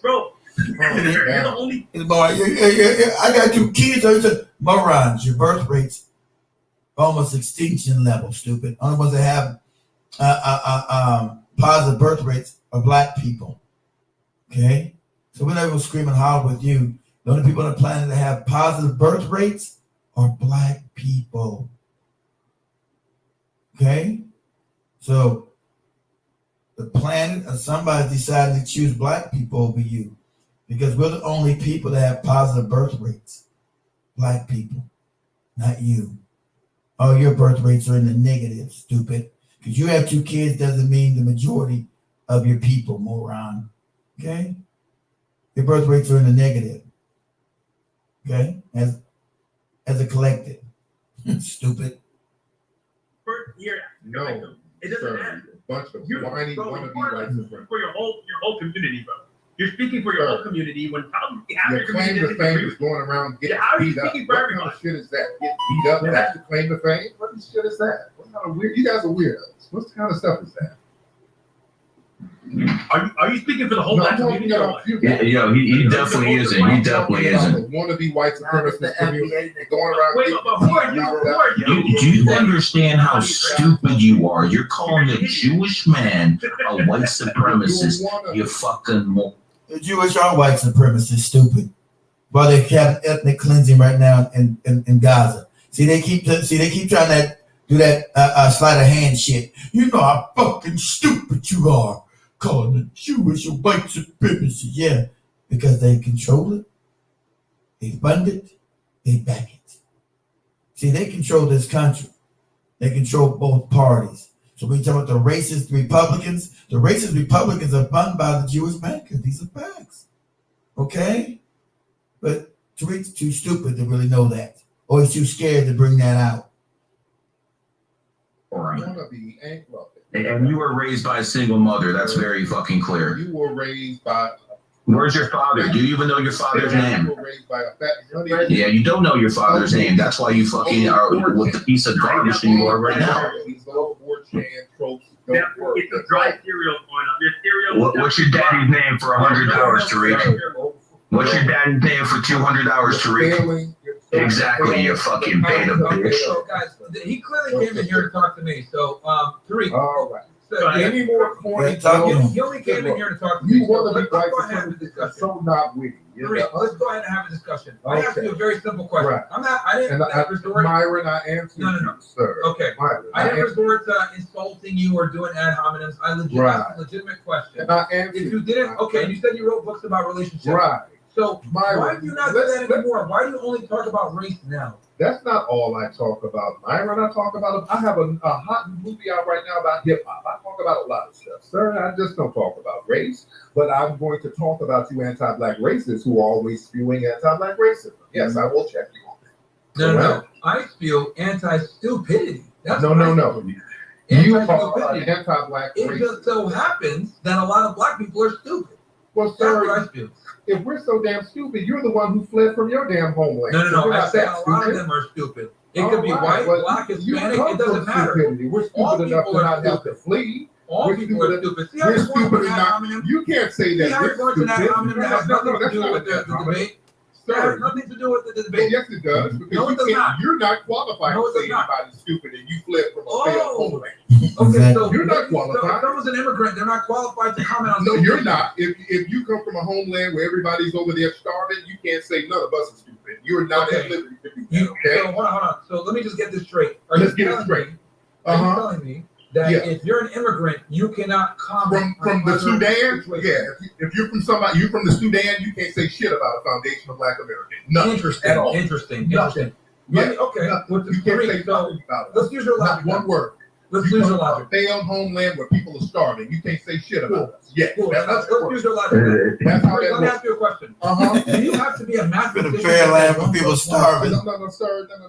bro? You're the only. I got 2 kids. I said, morons, your birth rates almost extinction level, stupid. Only ones that have positive birth rates are black people. Okay? So we're not going to scream and holler with you. The only people on the planet that have positive birth rates are black people. Okay? So the planet or somebody decided to choose black people over you because we're the only people that have positive birth rates. Black people, not you. All your birth rates are in the negative, stupid. Because you have 2 kids doesn't mean the majority of your people, moron. Okay? Your birth rates are in the negative. Okay? As a collective. Stupid. No. It doesn't matter. Bunch of whiny wannabe white supremacists. For your whole community, bro. You're speaking for your whole community when probably half your claim to fame is going around getting beat up. What kind of shit is that? Get beat up? That's your claim to fame? What shit is that? What kind of weird? You guys are weirdos. What kind of stuff is that? Are you speaking for the whole black community? Yeah, yo, he definitely isn't. He definitely isn't. Wannabe white supremacist community going around. Wait, but who are you? Do you understand how stupid you are? You're calling a Jewish man a white supremacist. You fucking. The Jewish are white supremacists, stupid. While they have ethnic cleansing right now in Gaza. See, they keep trying do that sleight of hand shit. You know how fucking stupid you are, calling the Jewish a white supremacy. Yeah, because they control it, they fund it, they back it. See, they control this country. They control both parties. So when you talk about the racist Republicans are funded by the Jewish bankers. These are facts. Okay? But Tariq's too stupid to really know that. Or he's too scared to bring that out. And you were raised by a single mother. That's very fucking clear. You were raised by. Where's your father? Do you even know your father's name? You were raised by a fat. Yeah, you don't know your father's name. That's why you fucking are with the piece of garbage that you are right now. It's a dry cereal going up. Your cereal. What's your daddy's name for $100, Tariq? What's your daddy's name for $200, Tariq? Exactly, you fucking beta bitch. So guys, he clearly came in here to talk to me. So, Tariq. All right. So, Any more corny? He only came in here to talk to me. You want to be let's go ahead and have a discussion. So not witty. Tariq, let's go ahead and have a discussion. I asked Okay. you a very simple question. Right. I didn't resort. Myron, I answered No. sir. Okay. Myron, I didn't resort to insulting you or doing ad hominems. I asked a legitimate question. And I answered. If you didn't, okay, you said you wrote books about relationships. Right. So Myron, why do you not do that anymore? Why do you only talk about race now? That's not all I talk about, Myron. I have a hot movie out right now about hip hop. I talk about a lot of stuff, sir. I just don't talk about race, but I'm going to talk about you anti-black racists who are always spewing anti-black racism. Yes, I will check you on that. No. I spew anti-stupidity. No. You are an anti-black racist. It just so happens that a lot of black people are stupid. Well, sir, that's what I spew. If we're so damn stupid, you're the one who fled from your damn homeland. No. I said a lot of them are stupid. It could be white, black, Hispanic. It doesn't matter. We're stupid enough to not have to flee. All people are stupid. See how we're you're going stupid to that enough. You can't say that. See how you're going to that hominem that has nothing to do with the debate? That has nothing to do with the debate. Yes, it does. Because you're not qualified to say anybody's stupid and you fled from a failed homeland. Okay, so you're not qualified. If someone's an immigrant, they're not qualified to comment on. No, you're not. If you come from a homeland where everybody's over there starving, you can't say none of us are stupid. You're not at liberty to do that. Okay. So hold on. So let me just get this straight. Let's get it straight. Are you telling me that if you're an immigrant, you cannot comment from the Sudan? Yeah. If you're from you're from the Sudan, you can't say shit about a foundation of Black Americans. Nothing. Interesting. At all. Interesting. Nothing. Okay. You can't say nothing about it. Let's use your logic. Not one word. Let's use your logic. A failed homeland where people are starving. You can't say shit about us. Yeah. Cool. Let's use your logic. That's how that Let me ask you a question. Do you have to be a mathematician? In a fair land where people are starving. No, sir. No.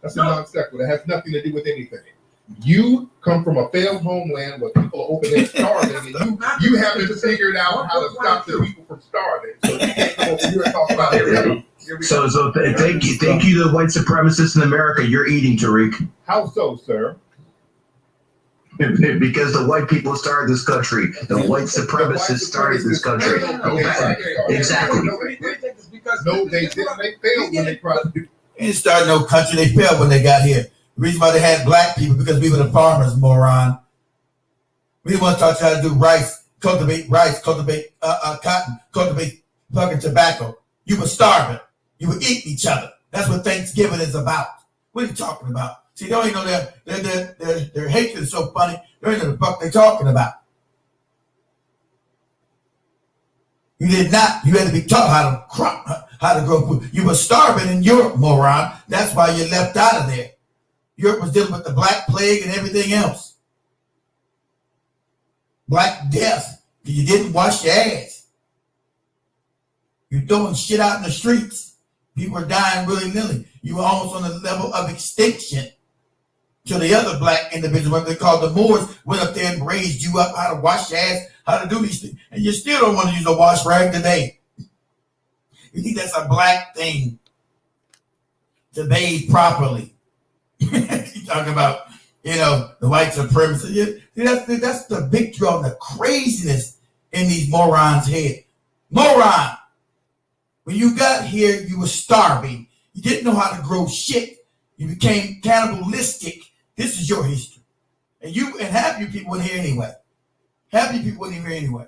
That's a non sequitur. It has nothing to do with anything. You come from a failed homeland where people are over there starving, and you haven't figured out how to stop the people from starving. So you can't come over here and talk about everything. So thank you, the white supremacists in America. You're eating, Tariq. How so, sir? Because the white people started this country. The white supremacists started this country. Exactly. No, they didn't. They failed when they tried to do. They didn't start no country. They failed when they got here. The reason why they had black people because we were the farmers, moron. We didn't want to talk to you how to do rice, cultivate cotton, cultivate fucking tobacco. You were starving. You were eating each other. That's what Thanksgiving is about. What are you talking about? See, they don't even know their hatred is so funny. They don't even know the fuck they're talking about. You did not. You had to be taught how to grow food. You were starving in Europe, moron. That's why you left out of there. Europe was dealing with the Black Plague and everything else. Black Death. You didn't wash your ass. You're throwing shit out in the streets. People were dying willy-nilly. You were almost on the level of extinction. So the other black individuals, what they called the Moors, went up there and raised you up how to wash your ass, how to do these things. And you still don't want to use a wash rag today. You think that's a black thing to bathe properly. You talking about, the white supremacy. That's the victory on the craziness in these morons' head. Moron! When you got here, you were starving. You didn't know how to grow shit. You became cannibalistic. This is your history. And half you people in here anyway. Half you people in here anyway.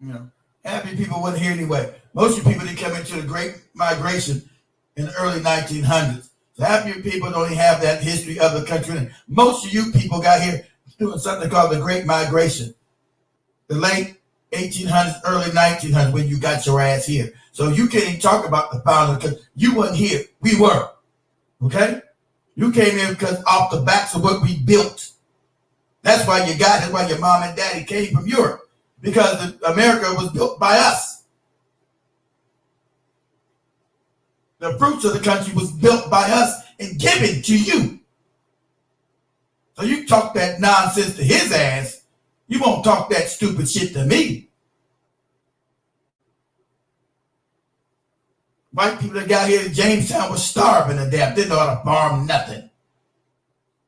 You know, half of you people wasn't here anyway. Most of you people didn't come into the Great Migration in the early 1900s. So half of you people don't even have that history of the country. Most of you people got here doing something called the Great Migration. The late 1800s, early 1900s, when you got your ass here. So you can't even talk about the founder because you wasn't here. We were. Okay? You came here because off the backs of what we built. That's why you got it. That's why your mom and daddy came from Europe. Because America was built by us. The fruits of the country was built by us and given to you. So you talk that nonsense to his ass. You won't talk that stupid shit to me. White people that got here in Jamestown were starving to death. Didn't know how to farm nothing.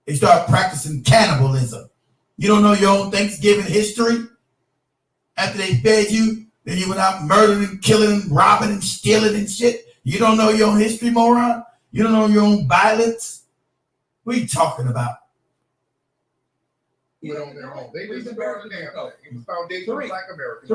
They started practicing cannibalism. You don't know your own Thanksgiving history? After they fed you, then you went out murdering, killing, robbing, and stealing and shit. You don't know your own history, moron? You don't know your own violence? What are you talking about? They just burned it down. It was foundation of Black America.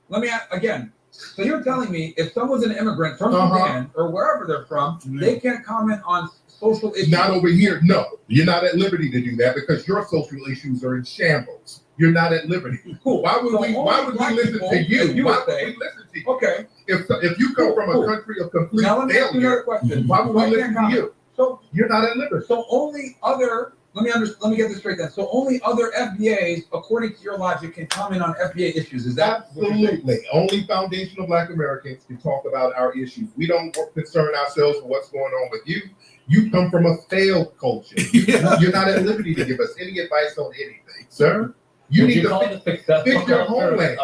Let me again. So you're telling me if someone's an immigrant from Sudan or wherever they're from, they can't comment on social issues? Not over here. No, you're not at liberty to do that because your social issues are in shambles. You're not at liberty. Cool. Why would we listen to you? Why would we listen to you? Okay. If you come from a country of complete failure, why would we listen to you? So you're not at liberty. So only other. Let me get this straight then. So only other FBAs, according to your logic, can comment on FBA issues. Is that absolutely only foundational Black Americans can talk about our issues? We don't concern ourselves with what's going on with you. You come from a failed culture. You're not at liberty to give us any advice on anything, sir. You need to fix your homeland.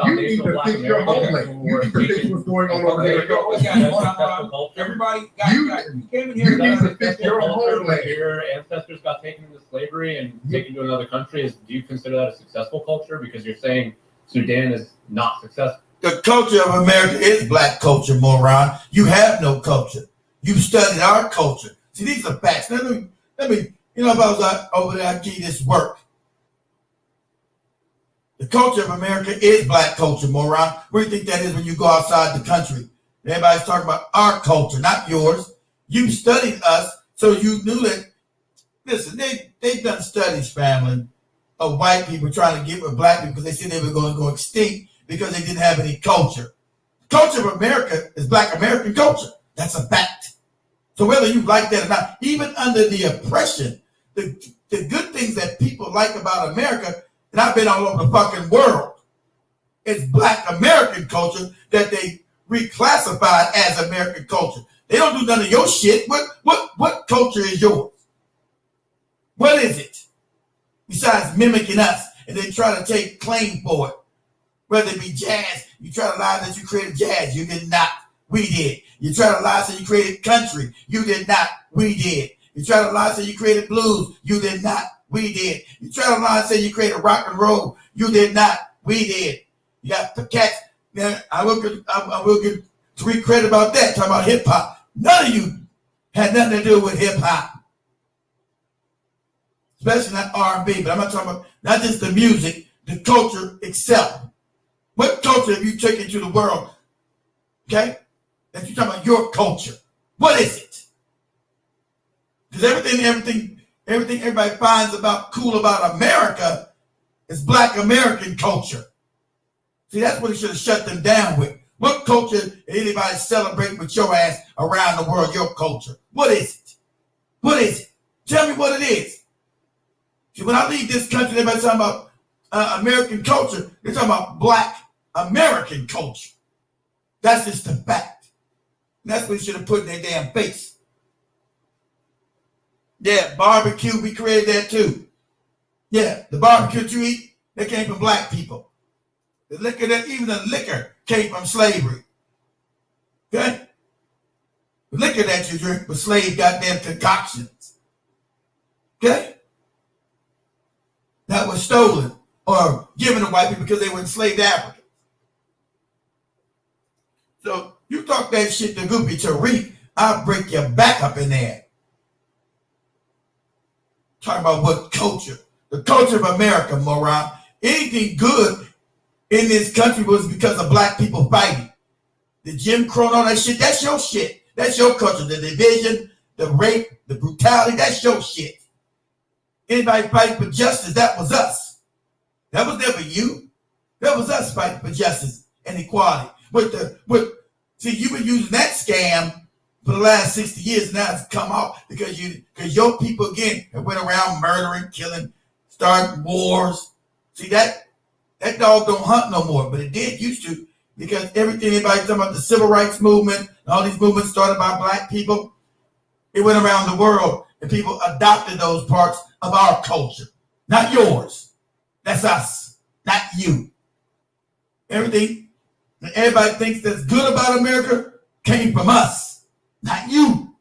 You need to fix your homeland. You need to fix what's going on over there. Everybody, you came in here. You need to fix your homeland. Your ancestors got taken into slavery and taken to another country. Do you consider that a successful culture? Because you're saying Sudan is not successful. The culture of America is Black culture, moron. You have no culture. You studied our culture. See, these are facts. Let me. If I was over there, I'd give you this work. The culture of America is Black culture, moron. Where do you think that is when you go outside the country? Everybody's talking about our culture, not yours. You studied us, so you knew that. Listen, they've done studies, family, of white people trying to get with Black people because they said they were going to go extinct because they didn't have any culture. The culture of America is Black American culture. That's a fact. So whether you like that or not, even under the oppression, the good things that people like about America, and I've been all over the fucking world, it's Black American culture that they reclassified as American culture. They don't do none of your shit. What culture is yours? What is it? Besides mimicking us, and they try to take claim for it. Whether it be jazz, you try to lie that you created jazz. You did not. We did. You try to lie that you created country. You did not. We did. You try to lie that you created blues. You did not. We did. You try to lie and say you created rock and roll. You did not. We did. You got the cats. Now, I will give 3 credit about that. Talking about hip hop. None of you had nothing to do with hip hop, especially not R&B. But I'm not talking about not just the music, the culture itself. What culture have you taken to the world? Okay, that you talking about your culture. What is it? Because everything everybody finds cool about America is Black American culture. See, that's what he should have shut them down with. What culture is anybody celebrating with your ass around the world, your culture? What is it? What is it? Tell me what it is. See, when I leave this country, everybody's talking about American culture. They're talking about Black American culture. That's just the fact. And that's what he should have put in their damn face. Yeah, barbecue, we created that too. Yeah, the barbecue that you eat, that came from Black people. The liquor even the liquor came from slavery. Okay? The liquor that you drink was slave goddamn concoctions. Okay? That was stolen or given to white people because they were enslaved Africans. So you talk that shit to Goopy Tariq, I'll break your back up in there. Talking about what culture? The culture of America, moron. Anything good in this country was because of black people fighting. The Jim Crow and all that shit, that's your shit. That's your culture. The division, the rape, the brutality, that's your shit. Anybody fighting for justice, that was us. That was never you. That was us fighting for justice and equality. See, you've been using that scam for the last 60 years. Now it's come off because your people again have went around murdering, killing, starting wars. See, that dog don't hunt no more, but it did used to, because everybody talking about the civil rights movement and all these movements started by black people, it went around the world and people adopted those parts of our culture. Not yours. That's us, not you. Everything that everybody thinks that's good about America came from us, not you.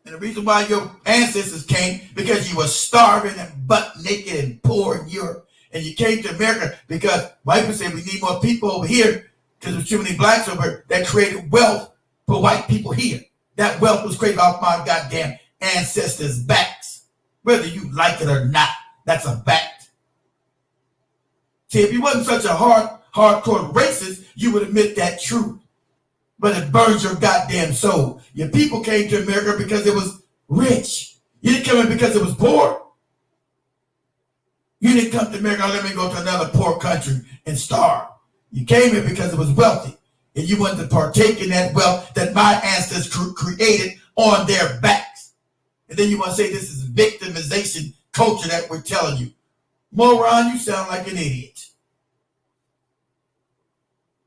And the reason why your ancestors came, because you were starving and butt naked and poor in Europe. And you came to America because white people said we need more people over here because there's too many blacks over here. That created wealth for white people here. That wealth was created off my goddamn ancestors' backs. Whether you like it or not, that's a fact. See, if you wasn't such a hardcore racist, you would admit that truth. But it burns your goddamn soul. Your people came to America because it was rich. You didn't come in because it was poor. You didn't come to America, let me go to another poor country and starve. You came here because it was wealthy. And you wanted to partake in that wealth that my ancestors created on their backs. And then you want to say this is victimization culture that we're telling you. Moron, you sound like an idiot.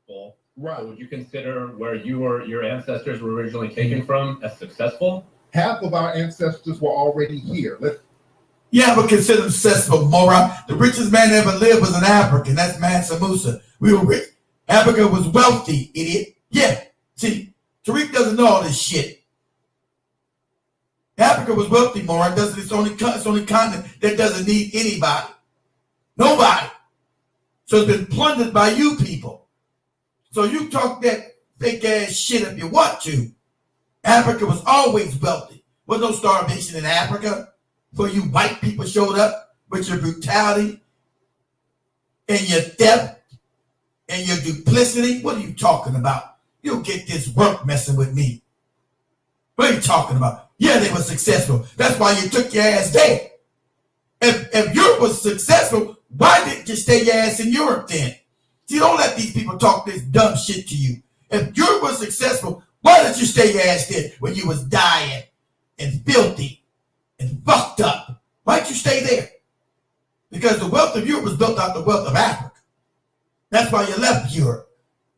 Well, right. Would you consider where your ancestors were originally taken from as successful? Half of our ancestors were already here. Yeah, but consider them successful, moron. The richest man that ever lived was an African. That's Mansa Musa. We were rich. Africa was wealthy, idiot. Yeah. See, Tariq doesn't know all this shit. Africa was wealthy, moron. It's only continent that doesn't need anybody. Nobody. So it's been plundered by you people. So you talk that fake ass shit if you want to. Africa was always wealthy. There was no starvation in Africa. For you white people showed up with your brutality and your theft and your duplicity. What are you talking about? You'll get this work messing with me. What are you talking about? Yeah, they were successful. That's why you took your ass there. If Europe was successful, why didn't you stay your ass in Europe then? See, don't let these people talk this dumb shit to you. If Europe was successful, why didn't you stay your ass there when you was dying and filthy and fucked up? Why'd you stay there? Because the wealth of Europe was built out the wealth of Africa. That's why you left Europe,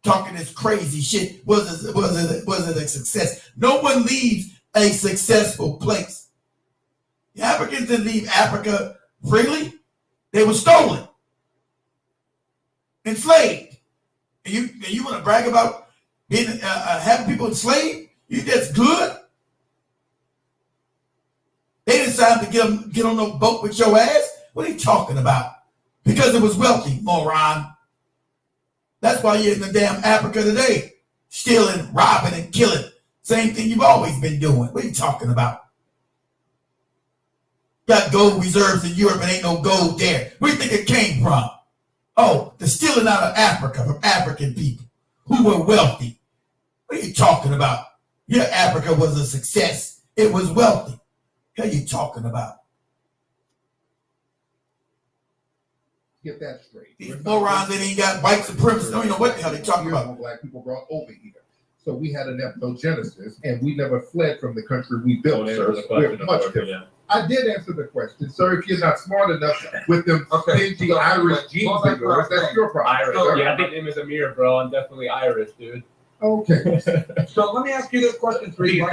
talking this crazy shit. Was it a success? No one leaves a successful place. The Africans didn't leave Africa freely. They were stolen, enslaved. And you want to brag about being having people enslaved? You that's good? They decided to get on no boat with your ass? What are you talking about? Because it was wealthy, moron. That's why you're in the damn Africa today. Stealing, robbing, and killing. Same thing you've always been doing. What are you talking about? Got gold reserves in Europe and ain't no gold there. Where do you think it came from? Oh, the stealing out of Africa from African people who were wealthy. What are you talking about? Yeah, Africa was a success. It was wealthy. What are you talking about? Get that straight. These morons that ain't got white supremacists don't even know what the hell they talking about. Black people brought over here. So we had an ethnogenesis, and we never fled from the country we built, sir. We're much different. Yeah. I did answer the question, sir. If you're not smart enough with them stingy Irish genes of yours, that's your problem. Irish. Yeah, I think him is Amir, bro. I'm definitely Irish, dude. Okay. So let me ask you this question for you,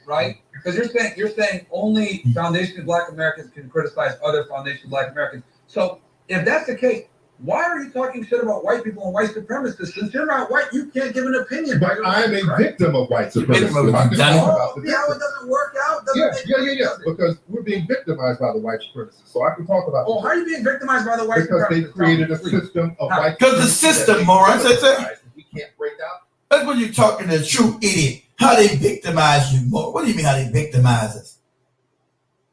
right? Because you're saying only foundation Black Americans can criticize other foundation Black Americans. So if that's the case, why are you talking shit about white people and white supremacists? Since you're not white, you can't give an opinion. But I'm a victim of white supremacy. See how it doesn't work out? Yeah. Because we're being victimized by the white supremacists. So I can talk about. Well, how are you being victimized by the white supremacists? Because they created a system of white. Because the system, morons. We can't break out. That's when you're talking to a true idiot. How they victimize you more? What do you mean how they victimize us?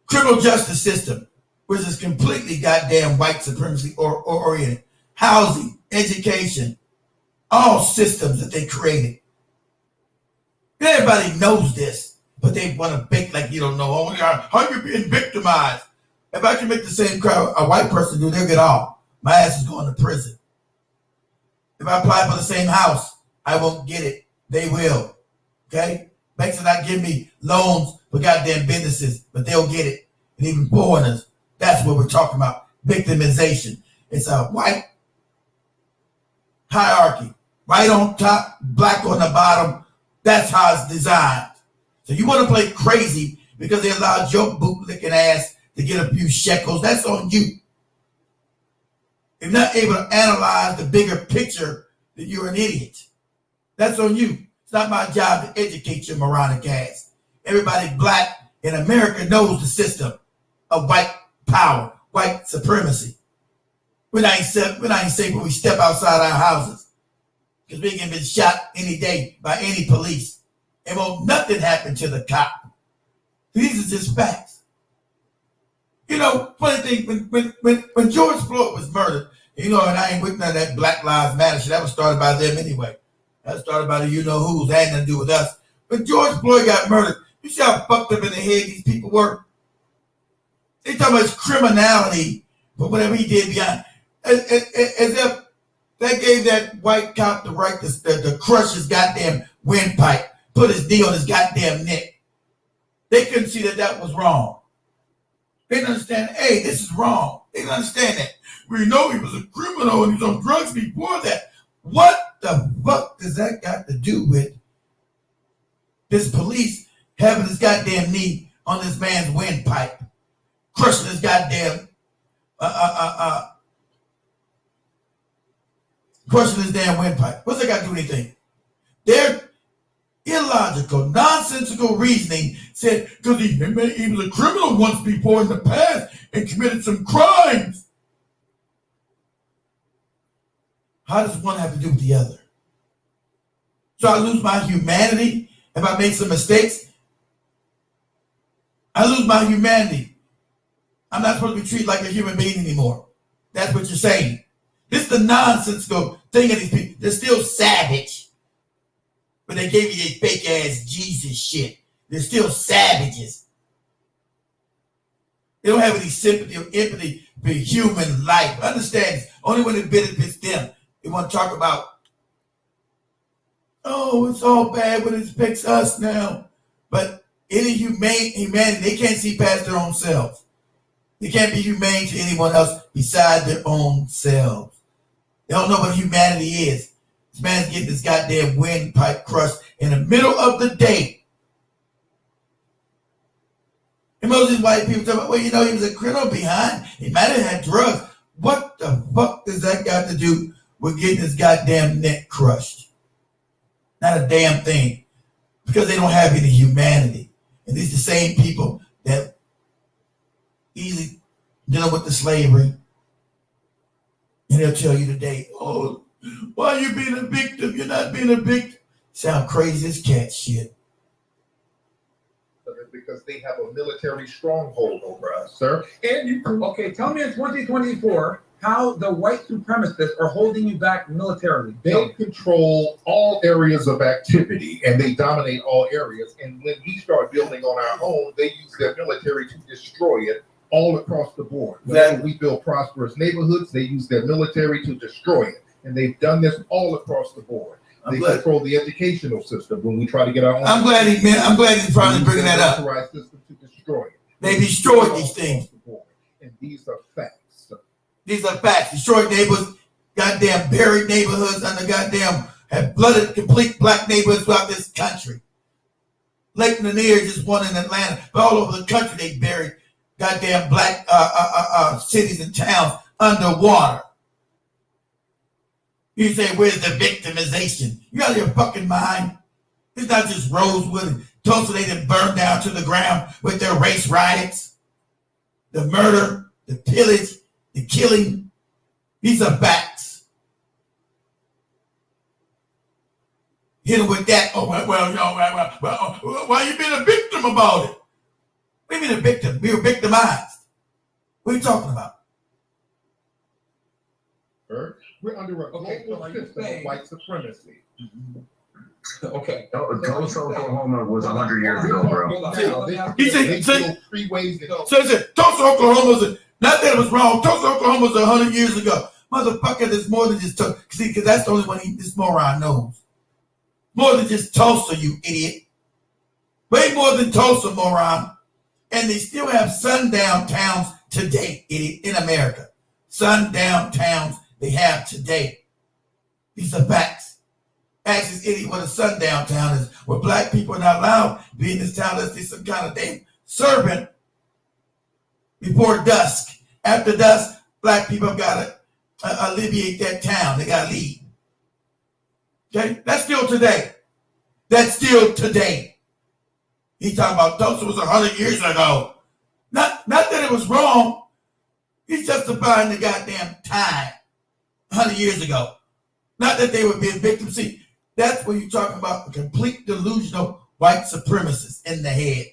Criminal justice system. which is completely goddamn white supremacy oriented. Housing, education, all systems that they created. Everybody knows this, but they want to bake like you don't know. Oh my God, how you being victimized? If I can make the same crime a white person do, they'll get off. My ass is going to prison. If I apply for the same house, I won't get it. They will. Okay? Banks are not giving me loans for goddamn businesses, but they'll get it. And even foreigners. That's what we're talking about. Victimization. It's a white hierarchy. White on top, black on the bottom. That's how it's designed. So you want to play crazy because they allowed your bootlicking ass to get a few shekels. That's on you. If you're not able to analyze the bigger picture, then you're an idiot. That's on you. It's not my job to educate your moronic ass. Everybody black in America knows the system of white power, white supremacy. We're not safe when we step outside our houses because we can be shot any day by any police. And won't nothing happen to the cop. These are just facts. You know, funny thing, when George Floyd was murdered, you know, and I ain't with none of that Black Lives Matter shit. That was started by them anyway. That was started by the you-know-who's. That had nothing to do with us. When George Floyd got murdered, you see how fucked up in the head these people were? They talking about criminality for whatever he did beyond. As if they gave that white cop the right to crush his goddamn windpipe, put his knee on his goddamn neck. They couldn't see that that was wrong. They didn't understand, hey, this is wrong. They didn't understand that. We know he was a criminal and he was on drugs before that. What the fuck does that got to do with this police having his goddamn knee on this man's windpipe, crushing his goddamn, crushing his damn windpipe? What's that got to do with anything? Their illogical, nonsensical reasoning said because he was a criminal once before in the past and committed some crimes. How does one have to do with the other? So I lose my humanity if I make some mistakes. I lose my humanity. I'm not supposed to be treated like a human being anymore. That's what you're saying. This is the nonsensical thing of these people. They're still savage. But they gave you their fake ass Jesus shit. They're still savages. They don't have any sympathy or empathy for human life. Understand this. Only when it benefits them. They want to talk about, oh, it's all bad when it affects us now. But any humanity, they can't see past their own selves. They can't be humane to anyone else beside their own selves. They don't know what humanity is. This man's getting this goddamn windpipe crushed in the middle of the day. And most of these white people talk about, well, you know, he was a criminal behind. He might have had drugs. What the fuck does that got to do with getting his goddamn neck crushed? Not a damn thing. Because they don't have any humanity. And these are the same people that easily dealing with the slavery. And they'll tell you today, oh, why are you being a victim? You're not being a victim. Sound crazy as cat shit. Because they have a military stronghold over us, sir. And you okay, tell me in 2024 how the white supremacists are holding you back militarily. They control all areas of activity and they dominate all areas. And when we start building on our own, they use their military to destroy it all across the board. Whenever we build prosperous neighborhoods, they use their military to destroy it. And they've done this all across the board. They control the educational system when we try to get our own. I'm glad he's finally bringing that up. System to destroy it. They destroyed these things. And these are facts. These are facts. Destroyed neighborhoods, goddamn buried neighborhoods, and the goddamn have flooded complete black neighborhoods throughout this country. Lake Lanier just one in Atlanta, but all over the country they buried goddamn black cities and towns underwater. You say, where's the victimization? You out of your fucking mind? It's not just Rosewood and Tulsa they done burned down to the ground with their race riots. The murder, the pillage, the killing. These are facts. Hit them with that. Oh, well, why you being a victim about it? We been a victim. We were victimized. What are you talking about? We're under a global system of white supremacy. Okay. Tulsa, Oklahoma was 100 years ago, bro. He said, Tulsa, Oklahoma, not that it was wrong. Tulsa, Oklahoma was 100 years ago. Motherfucker, there's more than just Tulsa. See, because that's the only one this moron knows. More than just Tulsa, you idiot. Way more than Tulsa, moron. And they still have sundown towns today, idiot, in America. Sundown towns they have today. These are facts. Ask this idiot what a sundown town is, where black people are not allowed to be in this town unless they're some kind of damn servant before dusk. After dusk, black people got to alleviate that town. They got to leave. Okay? That's still today. That's still today. He's talking about Tulsa was 100 years ago. Not that it was wrong. He's justifying the goddamn time 100 years ago. Not that they were being victims. See, that's what you're talking about, a complete delusional white supremacist in the head.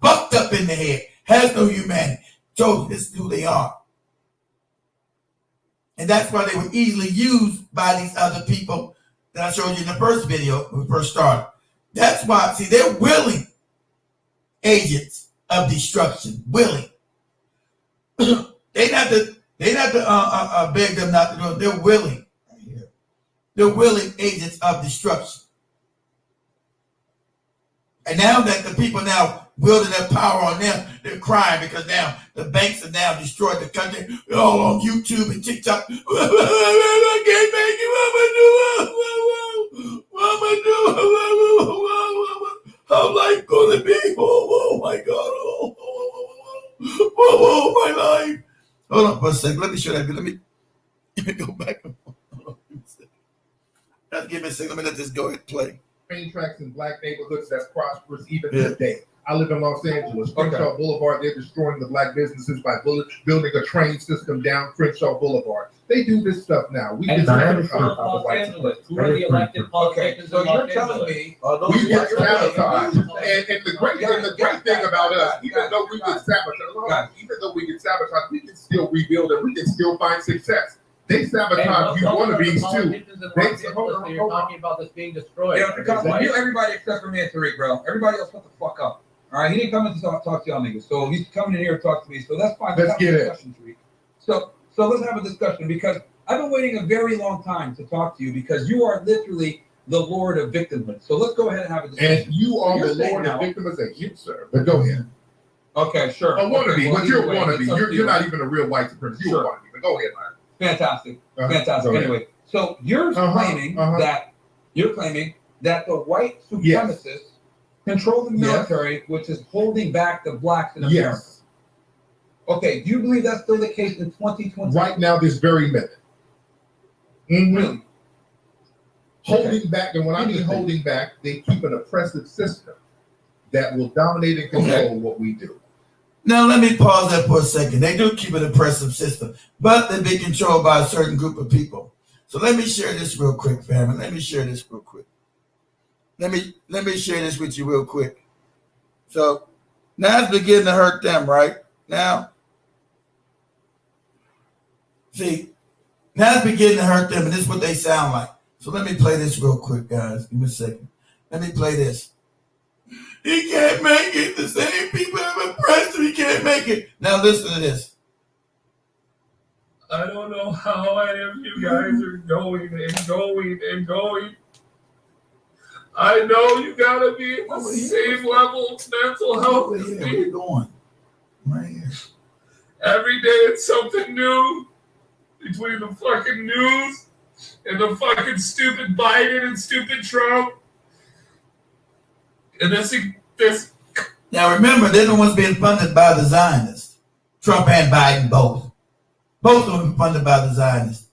Fucked up in the head. Has no humanity. Told you this is who they are. And that's why they were easily used by these other people that I showed you in the first video when we first started. That's why, see, they're willing agents of destruction. Willing. They not to beg them not to do it. They're willing. They're willing agents of destruction. And now that the people now wielding their power on them, they're crying because now the banks have now destroyed the country. They're all on YouTube and TikTok. I can't make it. What am I do? How life gonna be? Oh my God. Oh my life. Hold on for a second. Let me show that. Let me go back. Give me a second. Let me let this go ahead and play. Train tracks in black neighborhoods that's prosperous even today. I live in Los Angeles. Crenshaw Boulevard, they're destroying the black businesses by building a train system down Crenshaw Boulevard. They do this stuff now. We get sabotaged. Who are the elected politicians? So you're telling me we get sabotaged. And the great thing about us, even though we get sabotaged, we can still rebuild and we can still find success. They sabotage you wannabes too. You're talking about this being destroyed. Yeah, everybody except for me and Tariq, bro. Everybody else, shut the fuck up. All right, he didn't come in to talk to y'all niggas, so he's coming in here to talk to me. So that's fine. Let's get it. So let's have a discussion because I've been waiting a very long time to talk to you because you are literally the Lord of victimhood. So let's go ahead and have a discussion. And you are the Lord of victimization, sir. But go ahead. Okay, sure. A wannabe, but you're a wannabe. You're not even a real white supremacist. You're a wannabe. But go ahead, man. Fantastic. Anyway, so you're claiming that the white supremacists control the military, which is holding back the blacks in America. Yes. Okay, do you believe that's still the case in 2020? Right now, this very minute. Really? Holding back, and when I mean holding back, they keep an oppressive system that will dominate and control what we do. Now, let me pause that for a second. They do keep an oppressive system, but they're being controlled by a certain group of people. So let me share this real quick, family. Let me share this real quick. Let me share this with you real quick. So now it's beginning to hurt them, right? Now, see, now it's beginning to hurt them, and this is what they sound like. So let me play this real quick, guys. Give me a second. Let me play this. He can't make it. The same people have oppressed him. He can't make it. Now listen to this. I don't know how any of you guys are going and going and going. I know you gotta be at the same level of mental health as me. Where you going? Right here. Every day it's something new between the fucking news and the fucking stupid Biden and stupid Trump. And this. Now remember, they're the ones being funded by the Zionists. Trump and Biden both. Both of them funded by the Zionists.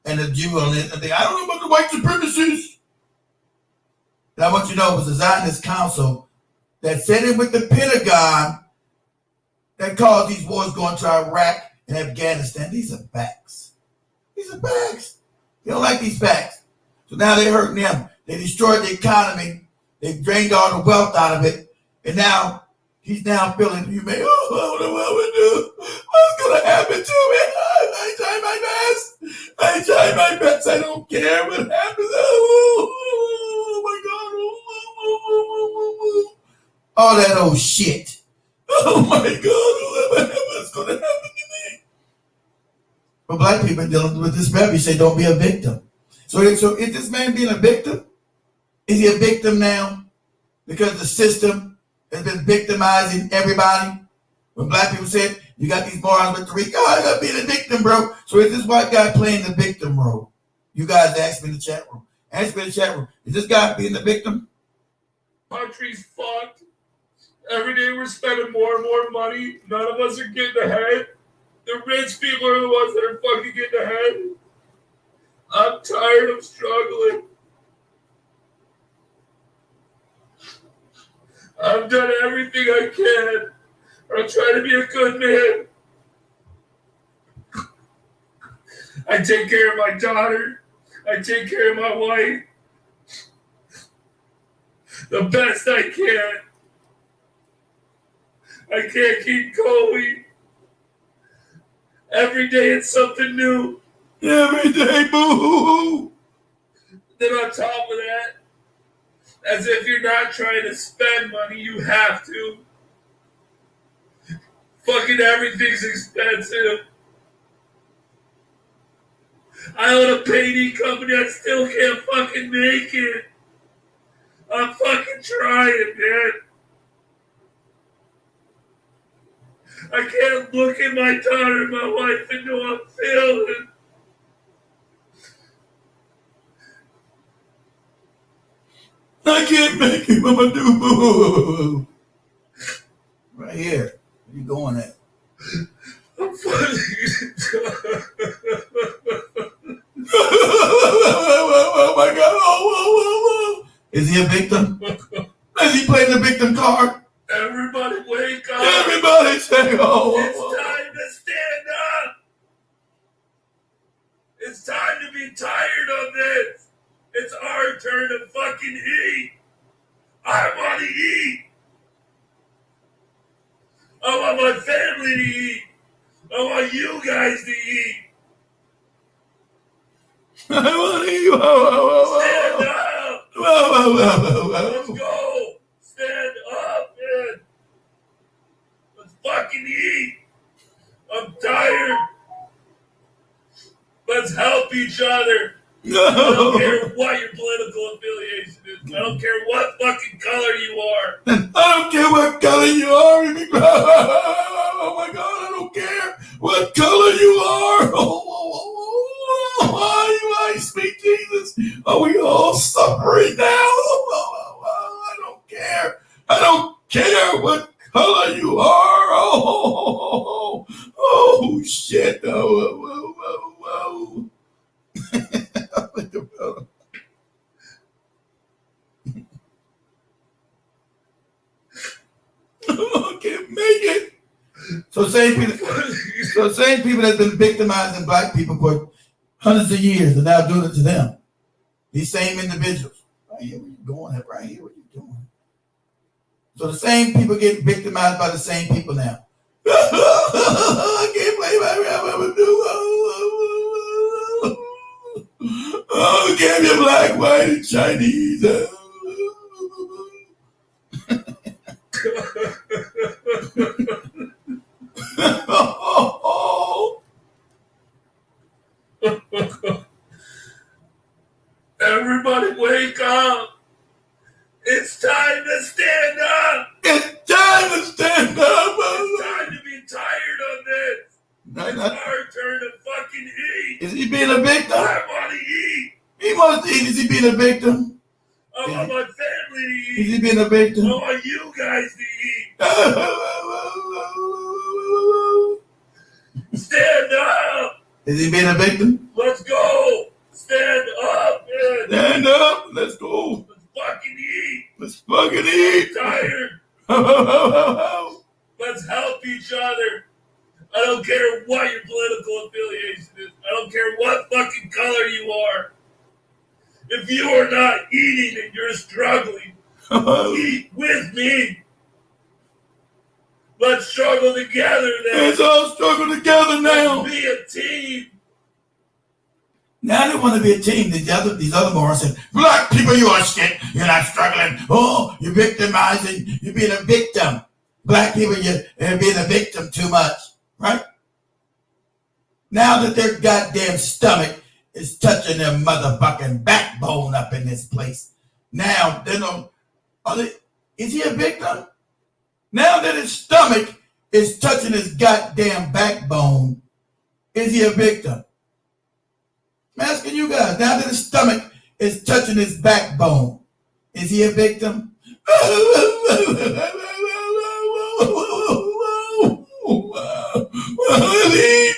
And the Jew on it. I don't know about the white supremacists. And I want you to know it was the Zionist Council that sat in with the Pentagon that caused these wars going to Iraq and Afghanistan. These are facts. These are facts. They don't like these facts. So now they're hurting them. They destroyed the economy. They drained all the wealth out of it. And now he's now feeling, I don't know what we do. What's gonna happen to me? I try my best. I try my best. I don't care what happens. Oh my God. All that old shit. Oh my God. What's gonna happen to me? But black people dealing with this baby say don't be a victim. So is this man being a victim? Is he a victim now? Because the system has been victimizing everybody? When black people said, you got these morons with three, oh, I gotta be the victim, bro. So is this white guy playing the victim role? You guys ask me in the chat room. Ask me in the chat room. Is this guy being the victim? Country's fucked. Every day we're spending more and more money. None of us are getting ahead. The rich people are the ones that are fucking getting ahead. I'm tired of struggling. I've done everything I can. I'm trying to be a good man. I take care of my daughter. I take care of my wife. The best I can. I can't keep going. Every day it's something new. Every day, boo-hoo-hoo. Then on top of that, as if you're not trying to spend money, you have to. Fucking everything's expensive. I own a painting company. I still can't fucking make it. I'm fucking trying, man. I can't look at my daughter and my wife and know I'm failing. I can't make it, Mama do boo. Right here. Where you going at? I'm fucking oh my God. Oh. Is he a victim? Is he playing the victim card? Everybody wake up. Everybody say, oh. It's time to stand up. It's time to be tired of this. It's our turn to fucking eat. I want to eat. I want my family to eat. I want you guys to eat. I want to eat. Stand up. Let's go. Stand up, man. Let's fucking eat. I'm tired. Let's help each other. No. I don't care what your political affiliation is. I don't care what fucking color you are. I don't care what color you are. Oh my God, I don't care what color you are. Why, sweet Jesus? Are we all suffering now? I don't care. I don't care what color you are. Oh shit. Oh. I can't make it. So same people that's been victimizing black people for hundreds of years are now doing it to them. These same individuals. Right here, where you going? Right here, what you doing? So the same people get victimized by the same people now. I can't believe I ever do. Oh, give me black, white, and Chinese. Everybody wake up. It's time to stand up. It's time to stand up. It's time to be tired of this. It's our turn to fucking eat. Is he being a victim? I want to eat. He wants to eat. Is he being a victim? I want my family to eat. Is he being a victim? I want you guys to eat. Stand up. Is he being a victim? Let's go. Stand up, man. Stand up. Let's go. Let's fucking eat. Let's fucking eat. I'm tired. Let's help each other. I don't care what your political affiliation is. I don't care what fucking color you are. If you are not eating and you're struggling, eat with me. Let's struggle together then. Let's all struggle together now. Let's be a team. Now they want to be a team. These other morons said, black people, you are shit. You're not struggling. Oh, you're victimizing. You're being a victim. Black people, you're being a victim too much. Right? Now that their goddamn stomach is touching their motherfucking backbone up in this place. Now, is he a victim? Now that his stomach is touching his goddamn backbone, is he a victim? I'm asking you guys, now that his stomach is touching his backbone, is he a victim? I want to eat.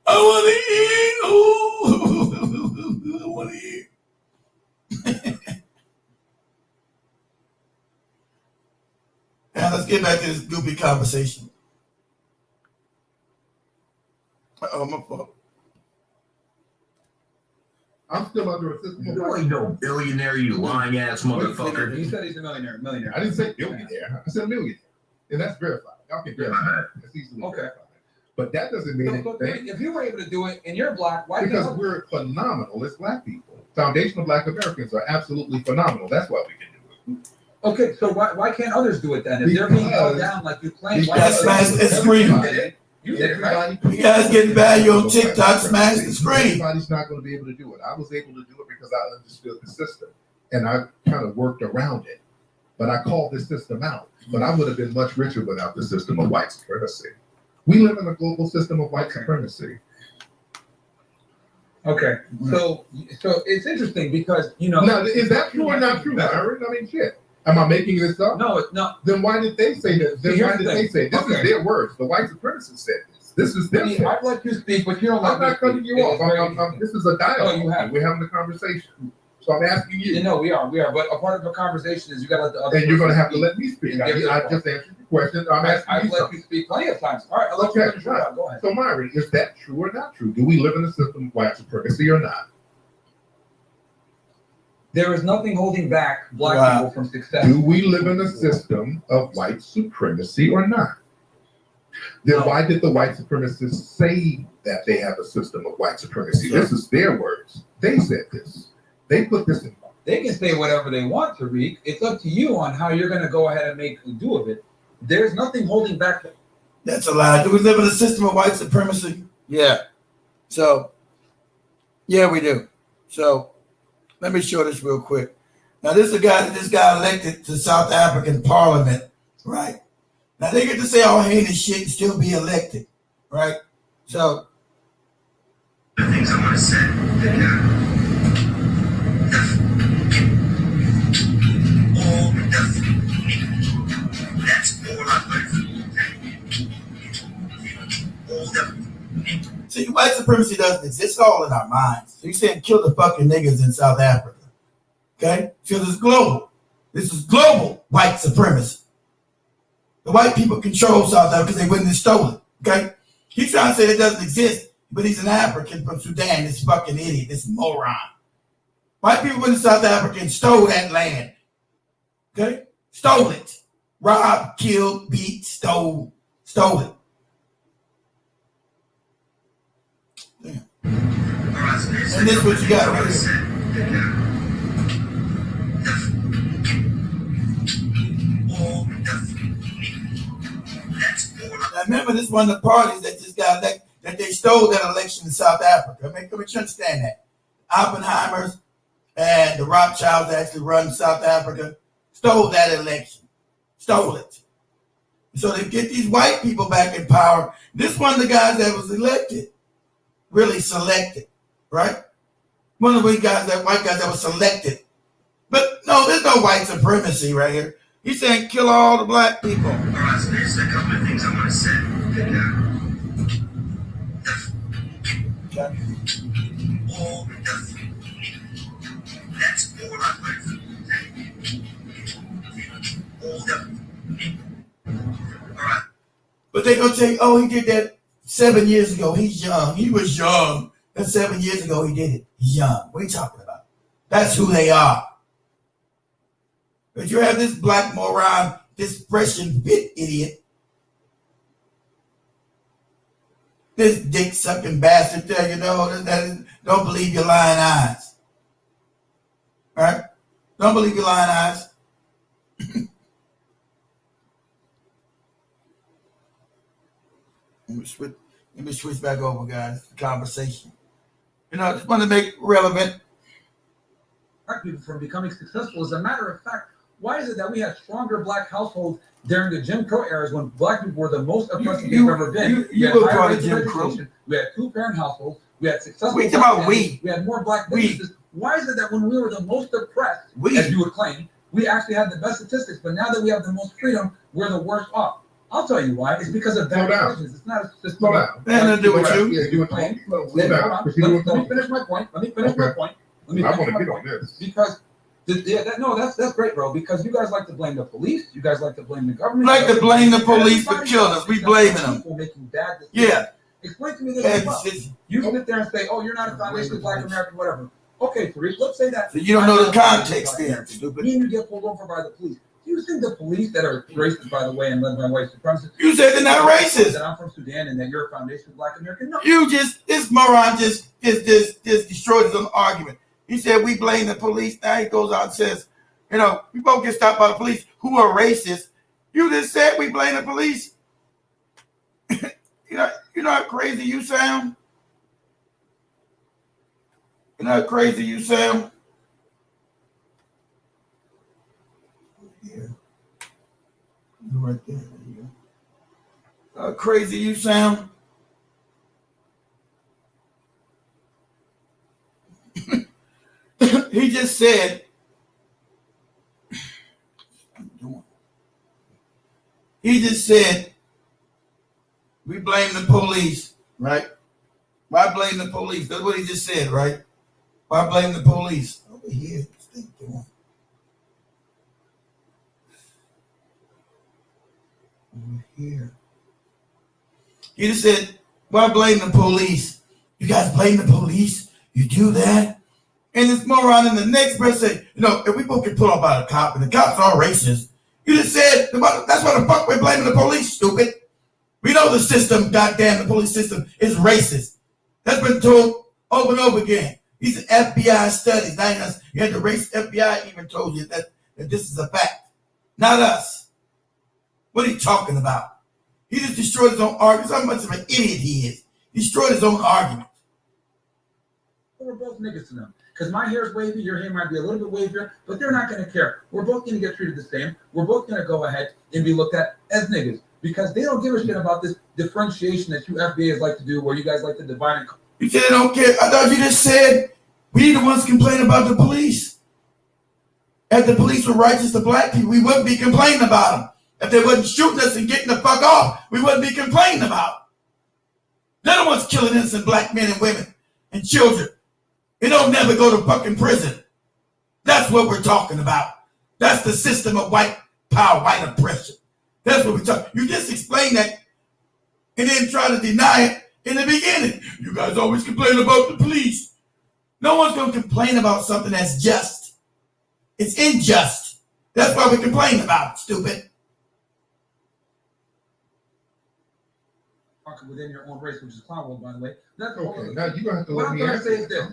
I want to eat. Now let's get back to this goopy conversation. Oh, my fault. I'm still under a system. You ain't no billionaire, you lying ass motherfucker. He said he's a millionaire. I didn't say billionaire. I said millionaire. And that's verified. Y'all can verify that. That's easily verified. But that doesn't mean anything. If you were able to do it and you're black, why? Because we're phenomenal as black people. Foundational black Americans are absolutely phenomenal. That's why we can do it. Okay, so why can't others do it then? If they're being held down like you claim, it's free. You did it, right? You guys getting value on TikTok, smash the screen. Everybody's not going to be able to do it. I was able to do it because I understood the system and I kind of worked around it. But I called this system out. But I would have been much richer without the system of white supremacy. We live in a global system of white supremacy. Okay, so it's interesting because Now, is that true or not true, Byron? I mean, shit. Am I making this up? No, it's not. Then why did they say that? Then why did they say this? Is their words. The white supremacists said this. This is their. I'd let you speak, but you don't. I'm not cutting you off. This is a dialogue. We're having a conversation. So I'm asking you. We are. But a part of the conversation is you got to let the other. And you're going to have to let me speak. I just answered your question. I've let you speak plenty of times. All right. I'll let you finish. Go ahead. So Myron, is that true or not true? Do we live in a system of white supremacy or not? There is nothing holding back black people from success. Do we live in a system of white supremacy or not? Then why did the white supremacists say that they have a system of white supremacy? This is their words. They said this. They put this in. They can say whatever they want, Tariq. It's up to you on how you're going to go ahead and make do of it. There's nothing holding back. That's a lie. Do we live in a system of white supremacy? Yeah. So, yeah, we do. So, let me show this real quick. Now, this is a guy that just got elected to South African Parliament, right? Now, they get to say all heinous shit and still be elected, right? So, the things I want to say. That's all I see, white supremacy doesn't exist. It's all in our minds. So you're saying kill the fucking niggas in South Africa. Okay? So this is global. This is global white supremacy. The white people control South Africa because they went and stole it. Okay? He's trying to say it doesn't exist, but he's an African from Sudan, this fucking idiot, this moron. White people went to South Africa and stole that land. Okay? Stole it. Robbed, killed, beat, stole it. Damn. And this is what you got right here. Now remember, this is one of the parties that just got elected, that they stole that election in South Africa. Let me understand that. Oppenheimers and the Rothschilds that actually run South Africa stole that election. Stole it. So they get these white people back in power. This one of the guys that was elected, really selected, right? One of the white guys that was selected. But no, there's no white supremacy right here. He's saying kill all the black people. All right, so there's a couple of things I want to say. Okay. That's all I want. But they're going to take, oh, he did that 7 years ago. He's young. He was young. That's 7 years ago he did it. He's young. What are you talking about? That's who they are. But you have this black moron, this fresh and fit idiot, This dick sucking bastard there, you know, don't believe your lying eyes. All right? Don't believe your lying eyes. Let me switch back over, guys. The conversation. You know, I just want to make relevant. Black people from becoming successful. As a matter of fact, why is it that we had stronger black households during the Jim Crow eras when black people were the most oppressed they've ever been? You were part of Jim Crow. We had 2-parent households. We had successful. We talk about we had more black businesses. Why is it that when we were the most oppressed, as you would claim, we actually had the best statistics, but now that we have the most freedom, we're the worst off? I'll tell you why. It's because of bad decisions. It's not just slow down. Let me finish my point. Let me finish my point. I want to get on this. Because that's great, bro. Because you guys like to blame the police. You guys like to blame the government. Like to blame the police for killing us. We blaming them. People making bad decisions. Yeah. Explain to me this as well. You sit there and say, "Oh, you're not a foundation of Black American, whatever." Okay, Tariq, let's say that. So you don't know the context there, stupid. Me and you get pulled over by the police. Do you think the police that are racist, by the way, and led by white supremacists? You said they're not racist. That I'm from Sudan and that you're a foundation of Black American? No. This moron just destroyed his own argument. He said we blame the police. Now he goes out and says, you know, we both get stopped by the police who are racist. You just said we blame the police. You know how crazy you sound? You know how crazy you sound? Yeah. Right there. How crazy you sound? He just said, we blame the police, right? Why blame the police? That's what he just said, right? Why blame the police? Over here, this thing doing. Over here. He just said, why blame the police? You guys blame the police? You do that? And this moron in the next breath say, you know, if we both get pulled off by a cop and the cops are racist, you just said, that's why the fuck we're blaming the police, stupid. We know the system, goddamn, the police system is racist. That's been told over and over again. These are FBI studies. You had the race FBI even told you that this is a fact. Not us. What are you talking about? He just destroyed his own argument. How much of an idiot he is. He destroyed his own argument. We're both niggas to them. Because my hair is wavy, your hair might be a little bit wavier, but they're not going to care. We're both going to get treated the same. We're both going to go ahead and be looked at as niggas. Because they don't give a shit about this differentiation that you FBAs like to do, where you guys like to divide and... You said they don't care. I thought you just said we the ones complaining about the police. If the police were righteous to black people, we wouldn't be complaining about them. If they wasn't shooting us and getting the fuck off, we wouldn't be complaining about them. They're the ones killing innocent black men and women and children. They don't never go to fucking prison. That's what we're talking about. That's the system of white power, white oppression. That's what we're talking. You just explained that and then try to deny it in the beginning. You guys always complain about the police. No one's going to complain about something that's just. It's unjust. That's why we complain about it, stupid. Within your own race, which is clown world, by the way. That's okay. Now you're gonna have to let me answer. What I'm trying to say is this.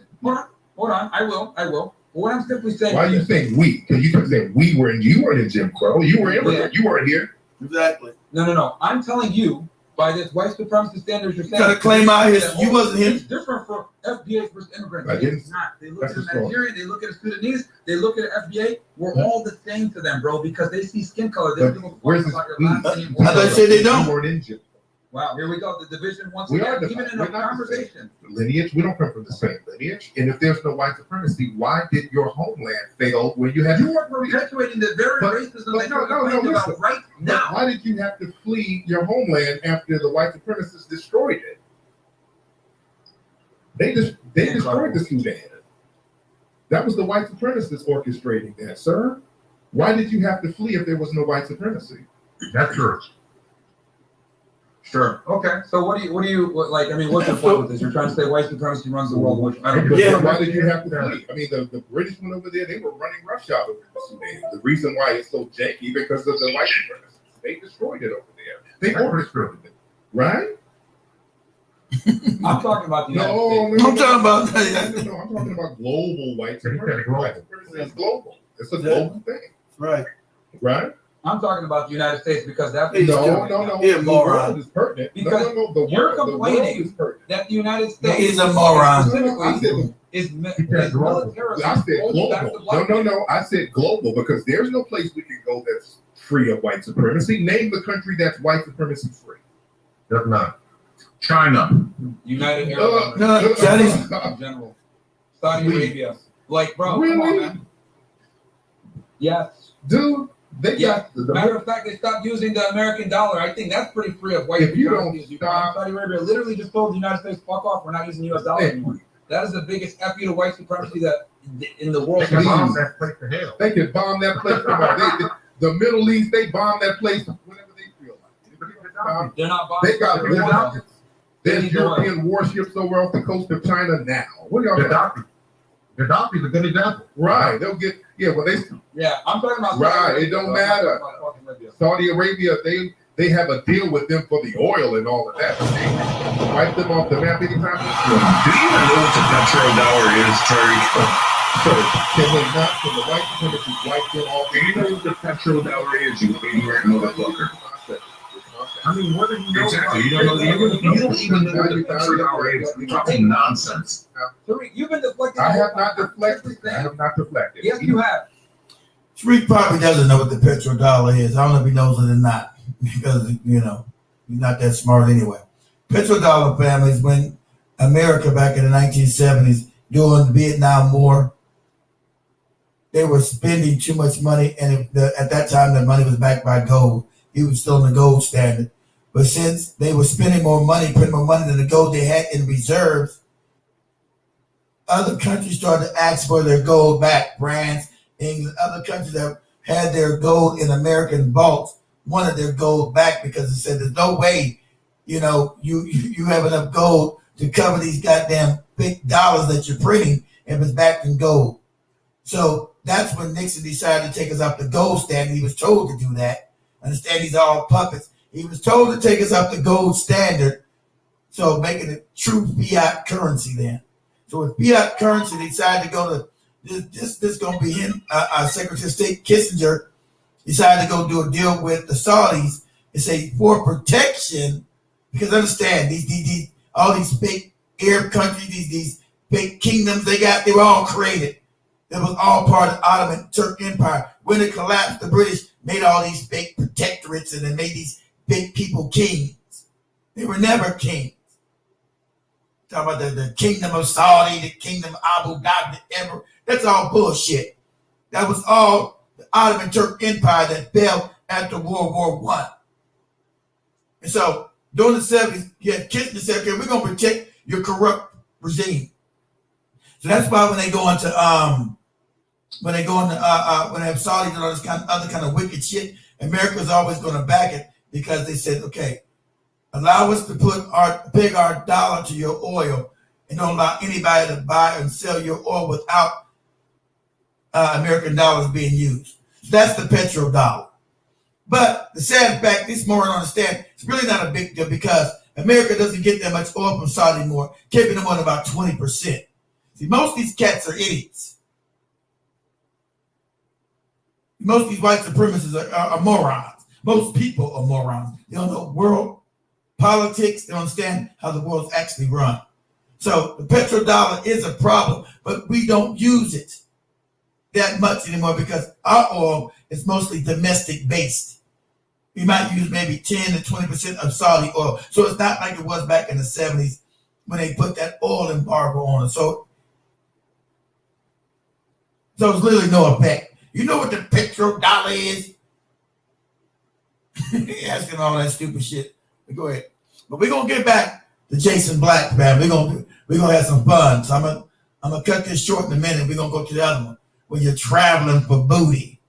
Hold on. I will. But what I'm simply saying. Why are you saying we? Because you could say we were in. You weren't in Jim Crow. You were immigrant. You weren't here. Exactly. No. I'm telling you, by this white supremacy standards, you're saying. You gotta claim out history. You wasn't here. It's different for FBA versus immigrants. It's not. They look at a Nigerian. They look at a Sudanese. They look at an FBA. We're all the same to them, bro, because they see skin color. They don't where's this? I thought they said they don't. You weren't in Jim. Wow, here we go. The division once again, even in a conversation. Lineage, we don't come from the same lineage. And if there's no white supremacy, why did your homeland fail when you had... You are perpetuating the very racism that you're complaining about right now. Why did you have to flee your homeland after the white supremacists destroyed it? They destroyed the Sudan. That was the white supremacists orchestrating that, sir. Why did you have to flee if there was no white supremacy? That's true. Sure. Okay. So what do you like? I mean, what's your point with this? You're trying to say white supremacy runs the world, which I don't. Yeah. Why did you have to flee? I mean, the British went over there. They were running roughshod over the Sudan. The reason why it's so janky because of the white supremacists. They destroyed it over there. They orchestrated it, right? I'm talking about the United States. I'm talking about I'm talking about global white supremacy. White supremacy is global. It's a global thing. Right. Right? I'm talking about the United States because that's no. The world is pertinent. Because you're complaining that the United States is a moron. Is military. I said global. No. I said global because there's no place we can go that's free of white supremacy. Name the country that's white supremacy free. Does not. China. United Arab Emirates. In general. Saudi Arabia. Like, bro, really? Come on, man. Yes. Dude. Matter of fact, they stopped using the American dollar. I think that's pretty free of white. If you don't stop, Saudi Arabia literally just told the United States, "Fuck off, we're not using U.S. dollar anymore." That is the biggest F you to white supremacy that in the world. They can bomb that place to hell. They can bomb that place. The Middle East, they bomb that place whenever they feel like it. They're not bombing. They got warships. There's European warships over off the coast of China now. What are y'all? Gaddafi's a good example. Right. They'll get I'm talking about right. It don't matter. Saudi Arabia, they have a deal with them for the oil and all of that. They wipe them off the map anytime. Do you even know what the petrodollar is, Terry? Can the white supremacists wipe them off? Do you know what the petrodollar is, you ignorant motherfucker? I mean, what do you know? Exactly. You don't even know what the petrodollar is. We're talking nonsense. You've been deflecting. I have not deflected. Yes, you have. Tariq probably doesn't know what the petrodollar is. I don't know if he knows it or not because, he's not that smart anyway. Petrodollar families, when America back in the 1970s during the Vietnam War, they were spending too much money. And at that time, the money was backed by gold. He was still in the gold standard. But since they were spending more money, putting more money than the gold they had in reserves, other countries started to ask for their gold back. France, England, other countries that had their gold in American vaults wanted their gold back because it said there's no way, you have enough gold to cover these goddamn big dollars that you're printing if it's backed in gold. So that's when Nixon decided to take us off the gold standard. He was told to do that. Understand, these are all puppets. He was told to take us up the gold standard, so making it true fiat currency then. So with fiat currency, they decided to go to this going to be him. Secretary of State Kissinger decided to go do a deal with the Saudis and say for protection, because understand these all these big Arab countries, these big kingdoms they were all created. It was all part of the Ottoman Turk Empire. When it collapsed, the British made all these big protectorates and they made these big people kings. They were never kings. Talking about the kingdom of Saudi, the kingdom of Abu Dhabi, that's all bullshit. That was all the Ottoman Turk Empire that fell after World War I. And so during the 70s, Kissinger said, okay, we're going to protect your corrupt regime. So that's why when they go into when they have Saudis and all this other kind of wicked shit, America's always going to back it because they said, okay, allow us to peg our dollar to your oil and don't allow anybody to buy and sell your oil without American dollars being used. So that's the petrodollar. But the sad fact, this more to understand, it's really not a big deal because America doesn't get that much oil from Saudi anymore, keeping them on about 20%. See, most of these cats are idiots. Most of these white supremacists are morons. Most people are morons. They don't know world politics. They don't understand how the world's actually run. So the petrodollar is a problem, but we don't use it that much anymore because our oil is mostly domestic based. We might use maybe 10 to 20% of Saudi oil. So it's not like it was back in the 70s when they put that oil embargo on us. So there's literally no effect. You know what the petrodollar is? Asking all that stupid shit. But go ahead. But we're gonna get back to Jason Black, man. We're gonna have some fun. So I'm gonna cut this short in a minute. We're gonna go to the other one when you're traveling for booty.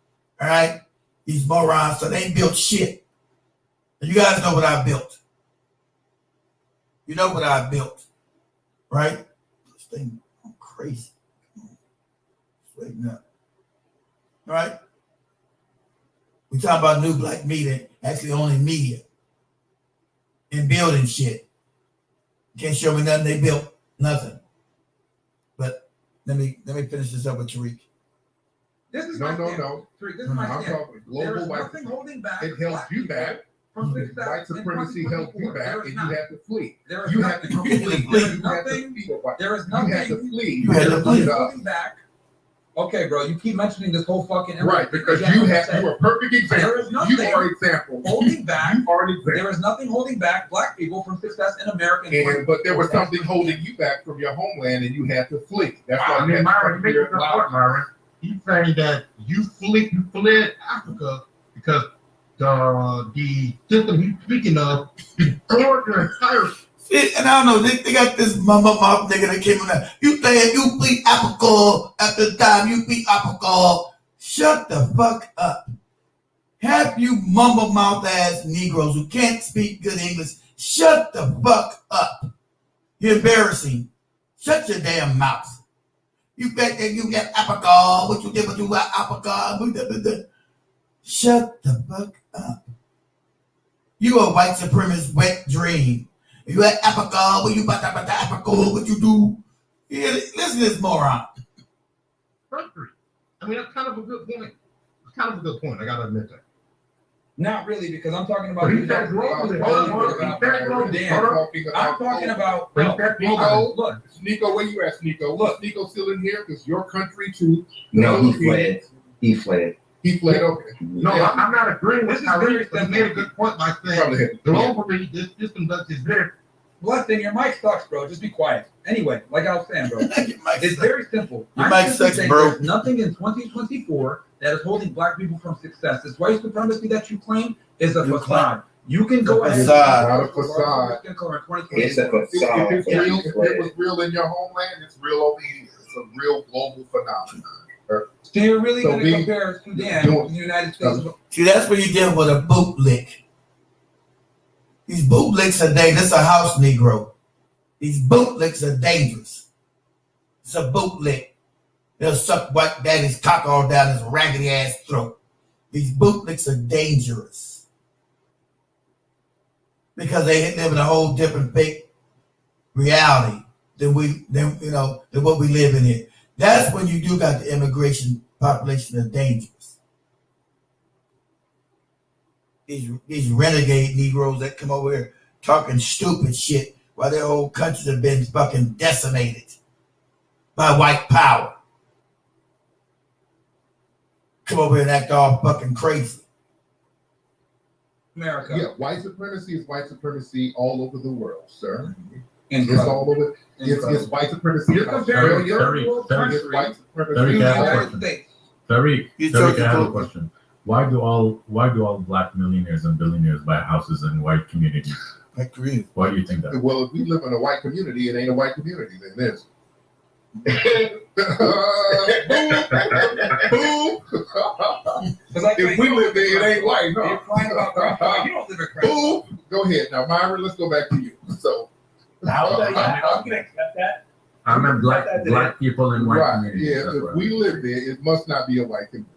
All right? These morons, so they ain't built shit. And you guys know what I built. You know what I built, right? This thing, I'm crazy. Straighten up. All right? We talk about new black media, actually only media, and building shit. Can't show me nothing they built, nothing. But let me finish this up with Tariq. This is No. Tariq, this is my I'm stand. talking There global is white. nothing holding back. It held you back. From success White supremacy in held you 2024. back, There and is you not. had to flee. There is You nothing. had to There is flee. nothing. You There is had to nothing. flee. You had to flee. There is nothing back. Okay, bro, you keep mentioning this whole fucking Right, because again, you like I have said, you are a perfect example. There is nothing You are an example. holding back. You are an example. There is nothing holding back black people from success in America. But there was something holding you back from your homeland, and you had to flee. That's why I mean, Myron, you make a good point, Myron. He's saying that you fled Africa because the system he's speaking of destroyed your entire. And I don't know, they got this mama mouth nigga that came in there. You saying you beat Africa at the time you beat Africa. Shut the fuck up. Half you mumble mouth ass Negroes who can't speak good English, shut the fuck up. You're embarrassing. Shut your damn mouth. You got Africa, what you did with you Africa. Shut the fuck up. You a white supremacist wet dream. You at Africa, what you about Africa, what you do? Yeah, listen to this moron. Country. I mean, that's kind of a good point. It's kind of a good point. I gotta admit that. Not really, because I'm talking about. I'm talking about. Look, Nico, where you at, Nico? Look, Nico still in here because your country too. No, he fled. He fled. He fled. Okay. No, I'm not agreeing with Tyree, but he made a good point by saying globally this system is very. Blessing, your mic sucks, bro. Just be quiet. Anyway, like I was saying, bro, it's very simple. Your mic sucks, bro. There's nothing in 2024 that is holding black people from success. This white supremacy that you claim is a facade. You can go ahead. Not a facade. It's a facade. If it was real in your homeland, it's real over here. It's a real global phenomenon. So you're really going to compare Sudan to the United States? See, that's what you deal with a bootlick. These bootlicks are dangerous. This is a house Negro. These bootlicks are dangerous. It's a bootlick. They'll suck white daddy's cock all down his raggedy ass throat. These bootlicks are dangerous because they live in a whole different fake reality than what we live in here. That's when you do got the immigration population of dangerous. These renegade Negroes that come over here talking stupid shit while their whole countries have been fucking decimated by white power. Come over here and act all fucking crazy. America. Yeah, white supremacy is white supremacy all over the world, sir. Incredible. It's all over. It's white supremacy. You're comparing Very white supremacy. Very, I have a question. Why do all black millionaires and billionaires buy houses in white communities? I agree. Why do you think that? Well, if we live in a white community, it ain't a white community, then it is. If we live there, it ain't white. No. You're crying about crap. You don't live in crap. Go ahead. Now, Myron, let's go back to you. So, I'm gonna accept that. I meant black people in white right, communities. yeah. If we live there, it must not be a white community.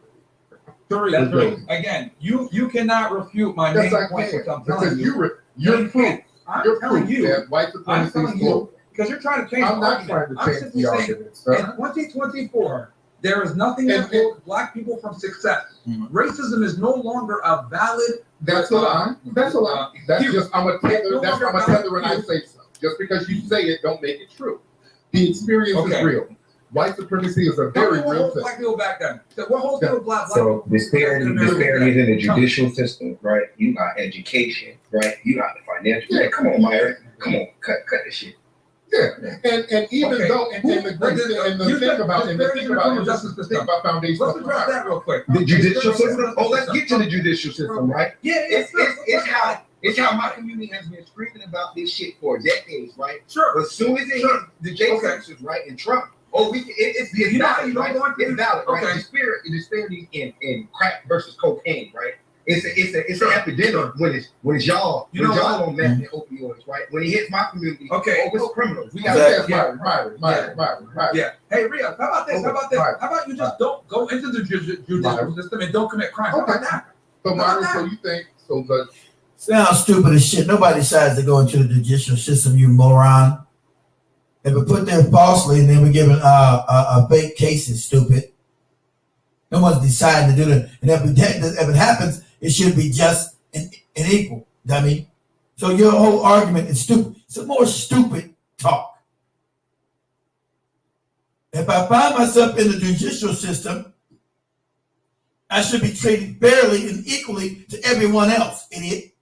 That's right. Again, you cannot refute my main point, which I'm telling you. You're proof. I'm telling you that white supremacy is global. Because you're trying to change I'm the not argument. trying to change the argument, sir. In 2024, there is nothing that holds black people from success. Racism is no longer a valid. That's a lie. That's a lie. That's just I'm a tether. That's I'm a tether, and I say so. Just because you say it, don't make it true. The experience is real. White supremacy is a very real thing. Black people back then. So what holds people black? So disparities in the judicial system, right? You got education, right? You got the financial. Yeah, come on, Myron. Come on, cut the shit. Yeah, and even though the thing about foundational. Let's address that real quick. The judicial system. Oh, let's get to the judicial system, right? Yeah, it's how my community has been screaming about this shit for decades, right? Sure. But as soon as it hit the J sections, right, and Trump, it's valid, right? It's valid, right? The disparity in crack versus cocaine, right? It's an epidemic when it's y'all on meth and opioids, right? When it hits my community, it's criminals. We got Myron. Yeah. Hey, Rhea, how about this? How about you just don't go into the judicial system and don't commit crime? How about that? So Myron, so you think Sounds stupid as shit. Nobody decides to go into the judicial system, you moron. They were put there falsely and they were given a fake cases, stupid. No one's deciding to do that. And if it happens, it should be just and equal, dummy. So your whole argument is stupid. It's more stupid talk. If I find myself in the judicial system, I should be treated fairly and equally to everyone else, idiot.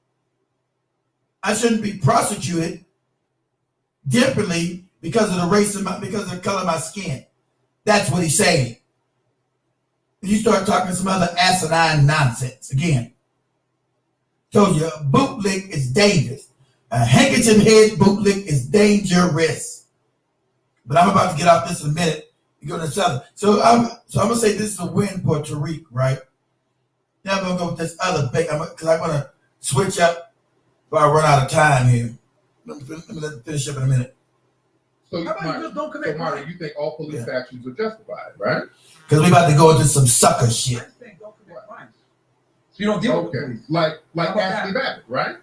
I shouldn't be prosecuted differently because of the race of because of the color of my skin. That's what he's saying. You start talking some other asinine nonsense again. Told you, a bootlick is dangerous. A handkerchief head bootlick is dangerous. But I'm about to get off this in a minute. You go to this other. So I'm gonna say this is a win for Tariq, right? Now I'm gonna go with this other big because I'm gonna switch up before I run out of time here. Let me finish up in a minute. So, Mario, you think all police actions are justified, right? Because we're about to go into some sucker shit. So you don't deal with it. Like Ashley Babbitt, right?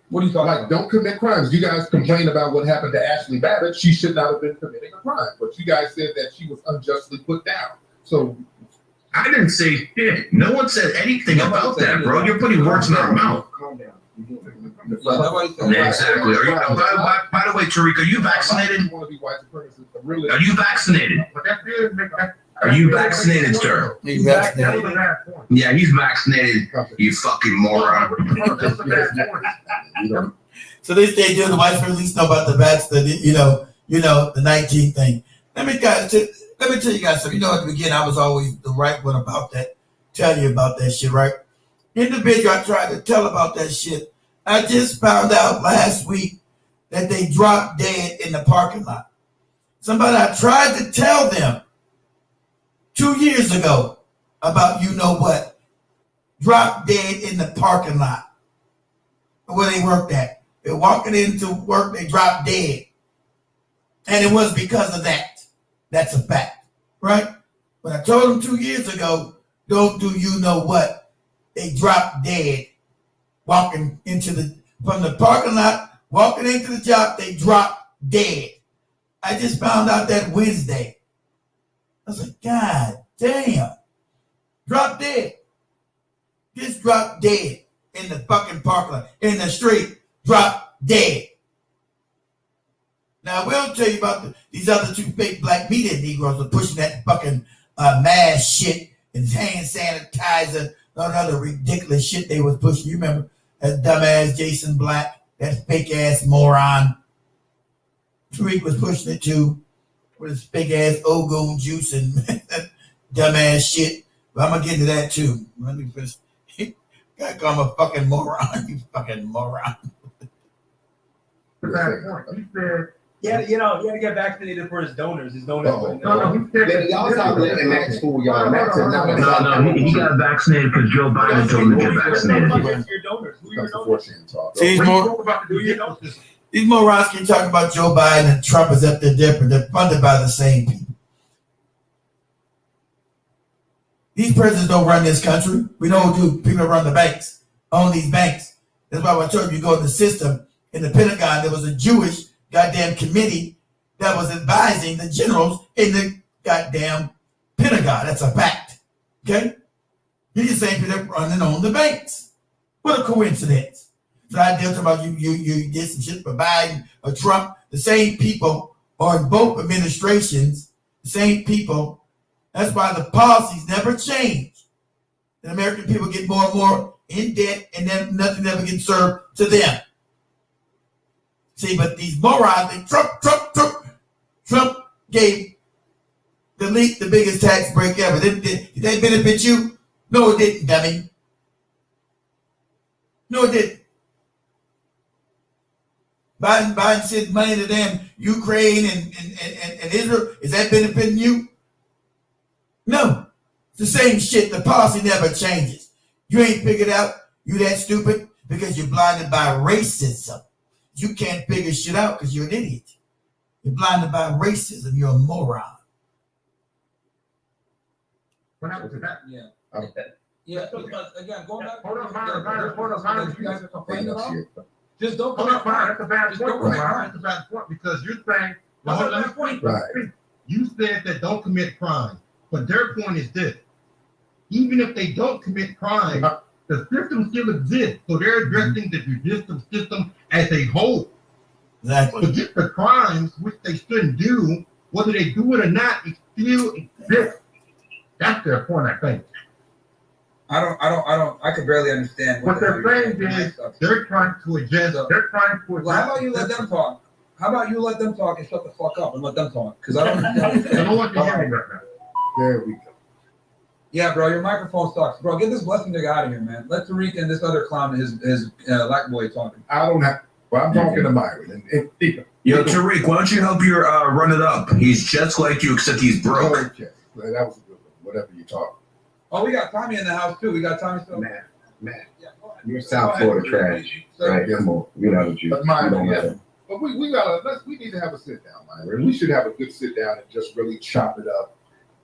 What are you talking about? Don't commit crimes. You guys complain about what happened to Ashley Babbitt. She should not have been committing a crime. But you guys said that she was unjustly put down. So I didn't say shit. No one said anything about that, bro. You're putting words in our mouth. Calm down. Yeah, exactly. Are you, by the way, Tariq, are you vaccinated? Are you vaccinated? Are you vaccinated, sir? He's vaccinated. Yeah, he's vaccinated. You fucking moron. So they do the white people at least know about the vaccine, the 19 thing. Let me tell you guys something. You know, at the beginning, I was always the right one about that. Tell you about that shit, right? In the video, I tried to tell about that shit. I just found out last week that they dropped dead in the parking lot. Somebody I tried to tell them 2 years ago about you know what, dropped dead in the parking lot where they worked at. They're walking into work, they dropped dead. And it was because of that. That's a fact, right? But I told them 2 years ago, don't do you know what, they dropped dead walking from the parking lot, walking into the job, they dropped dead. I just found out that Wednesday. I was like, God damn. Drop dead. Just drop dead in the fucking parking lot, in the street. Drop dead. Now, I will tell you about these other two fake black media Negroes are pushing that fucking mask shit and hand sanitizer and other ridiculous shit they was pushing. You remember that dumbass Jason Black, that fake ass moron. Tariq was pushing it too with his fake ass Ogun juice and dumbass shit. But I'm gonna get into that too. Let me finish. Gotta call him a fucking moron. You fucking moron. Yeah, you had to get vaccinated for his donors. His donors. Y'all stop letting Max fool y'all. No, he got vaccinated because Joe Biden told him to get vaccinated. Your donors. Who are your donors? These morons keep talking about Joe Biden and Trump is up there different. They're funded by the same people. These presidents don't run this country. We know who do. People run the banks, own these banks. That's why I told you go in the system. In the Pentagon, there was a Jewish goddamn committee that was advising the generals in the goddamn Pentagon. That's a fact. Okay? These same people that running on the banks. What a coincidence. So I deal about you did some shit for Biden or Trump. The same people are in both administrations. The same people. That's why the policies never change. The American people get more and more in debt and then nothing ever gets served to them. See, but these morons, Trump gave the elite the biggest tax break ever. Did they benefit you? No, it didn't, dummy. No, it didn't. Biden sent money to them, Ukraine and Israel. Is that benefiting you? No. It's the same shit. The policy never changes. You ain't figured out you that stupid because you're blinded by racism. You can't figure shit out because you're an idiot. You're blinded by racism. You're a moron. What happened to that? Yeah. Yeah, because again, going back. Hold on, Myron. You guys are complaining about. Just don't Hold on, Myron. That's a bad Just point. don't commit Myron. crime. That's a bad point because you're saying. That's Hold a on, bad point. Right. You said that don't commit crime, but their point is this: even if they don't commit crime, the system still exists. So they're addressing the judicial system as a whole. Exactly. Forget the crimes which they shouldn't do, whether they do it or not, it still exists. That's their point, I think. I could barely understand What they're saying is they're trying to adjust. They're trying to adjust. Well, how about you let them talk? How about you let them talk and shut the fuck up and let them talk? Because I don't understand. I don't want to hear me right now. There we go. Yeah, bro, your microphone sucks. Bro, get this blessing nigga out of here, man. Let Tariq and this other clown and his black boy talking. I don't have. Well, I'm talking to Myron. Yo, Tariq, why don't you help your run it up? He's just like you, except he's broke. Okay. Well, that was a good one. Whatever you talk. Oh, we got Tommy in the house too. We got Tommy still. Man, you're South Florida trash, right? Come on, you know what you. But Myron, but we need to have a sit down, Myron. We should have a good sit down and just really chop it up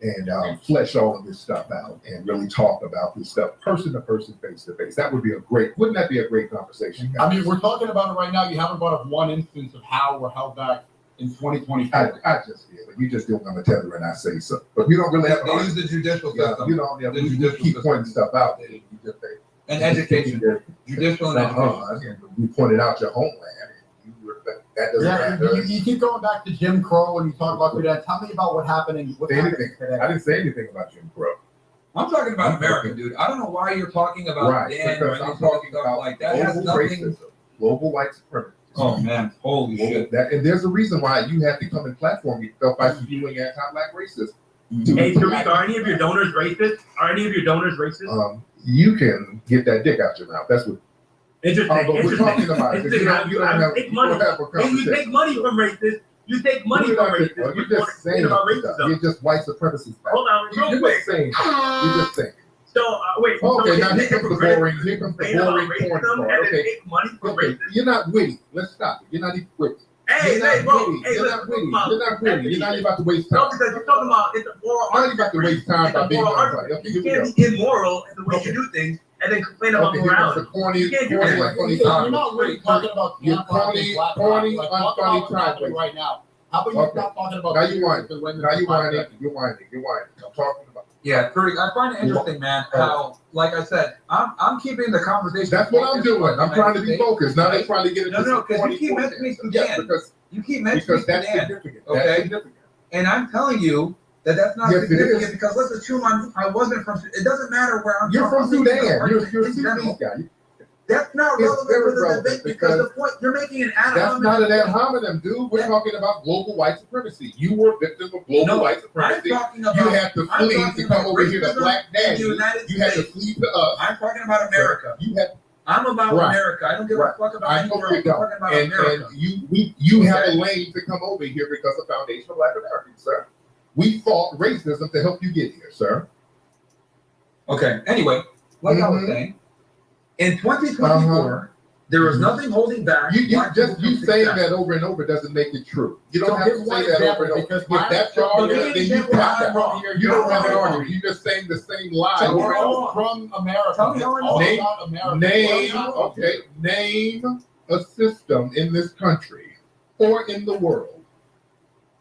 and flesh all of this stuff out and really talk about this stuff person to person, face to face. That would be wouldn't that be a great conversation, guys? I mean, we're talking about it right now. You haven't brought up one instance of how we're held back in 2024. I just did, but you just don't want to tell her and I say so. But we don't really have They use the judicial system. You know, we keep pointing stuff out there. And education. Judicial and education. We pointed out your homeland. That doesn't matter. You keep going back to Jim Crow and you talk about your dad. Tell me about what happened today. I didn't say anything about Jim Crow. I'm talking about America, dude. I don't know why you're talking about Dan because or I'm talking about like that. Has global nothing. racism, global white supremacy. Oh man, holy shit! And there's a reason why you had to come and platform yourself by spewing anti-black racism. Hey, Tariq, are any of your donors racist? You can get that dick out your mouth. That's what. Interesting. But we're talking about it. You don't have take money. When you take money from racists, you take money from racists. You're just saying about stuff. racism. You're just white supremacists. Hold on, real quick. You're just saying. So wait. Okay, so now here comes the boring. Here comes the boring porn part. Okay. Take money from racists. You're not witty. Let's stop it. You're not even witty. Hey, bro. Hey, you're not witty. You're not witty. You're not about to waste time. No, because you're talking about it's a moral argument. You're about to waste time by being argument. You can't be immoral in the way you do things and then complain about morality. You can't do that. You're not really talking about corny, unfunny time right now. How about you stop talking about? Now you whining. You're whining. I'm talking about. Yeah, Tariq, I find it interesting, man. How, like I said, I'm keeping the conversation. That's what I'm doing. I'm trying to be focused. Now they're trying to get into No, because you keep mentioning Sudan. Yeah, because you keep mentioning that's Sudan. significant. Okay, that's significant. And I'm telling you that's not Yes, significant because let's assume I wasn't from. It doesn't matter where I'm You're from Sudan. You're a Sudanese guy. That's not relevant for the debate because the point you're making an ad that's hominem. not an ad hominem, dude. We're talking about global white supremacy. You were a victim of global white supremacy. You had to flee to come over here to Black Daddy. You had to flee to us. I'm talking about America. I'm about America. I don't give a fuck about anywhere else. I'm talking about America. And you have a lane to come over here because of Foundation of Black Americans, sir. We fought racism to help you get here, sir. Okay. Anyway, like I was saying, in 2024, there was nothing holding back. You saying that over and over doesn't make it true. You don't have to say that over and over. If that's your argument, then you have that. You don't have an argument. You're just saying the same lie. We're all from America. Name a system in this country or in the world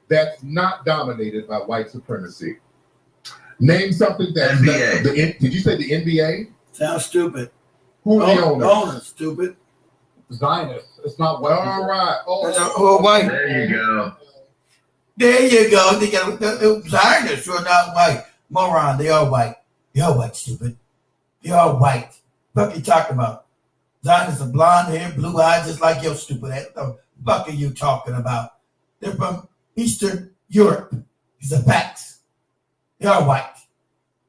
that's not dominated by white supremacy. Name something that's NBA. Did you say the NBA? Sounds stupid. Who are the owners? Owners, stupid. Zionists. It's not white. All right. White. There you go. There you go. They got Zionists are not white. Moron. They are white. They are white, stupid. They are white. What are you talking about? Zionists are blonde hair, blue eyes, just like your stupid ass. What the fuck are you talking about? They're from Eastern Europe. These are facts. They are white.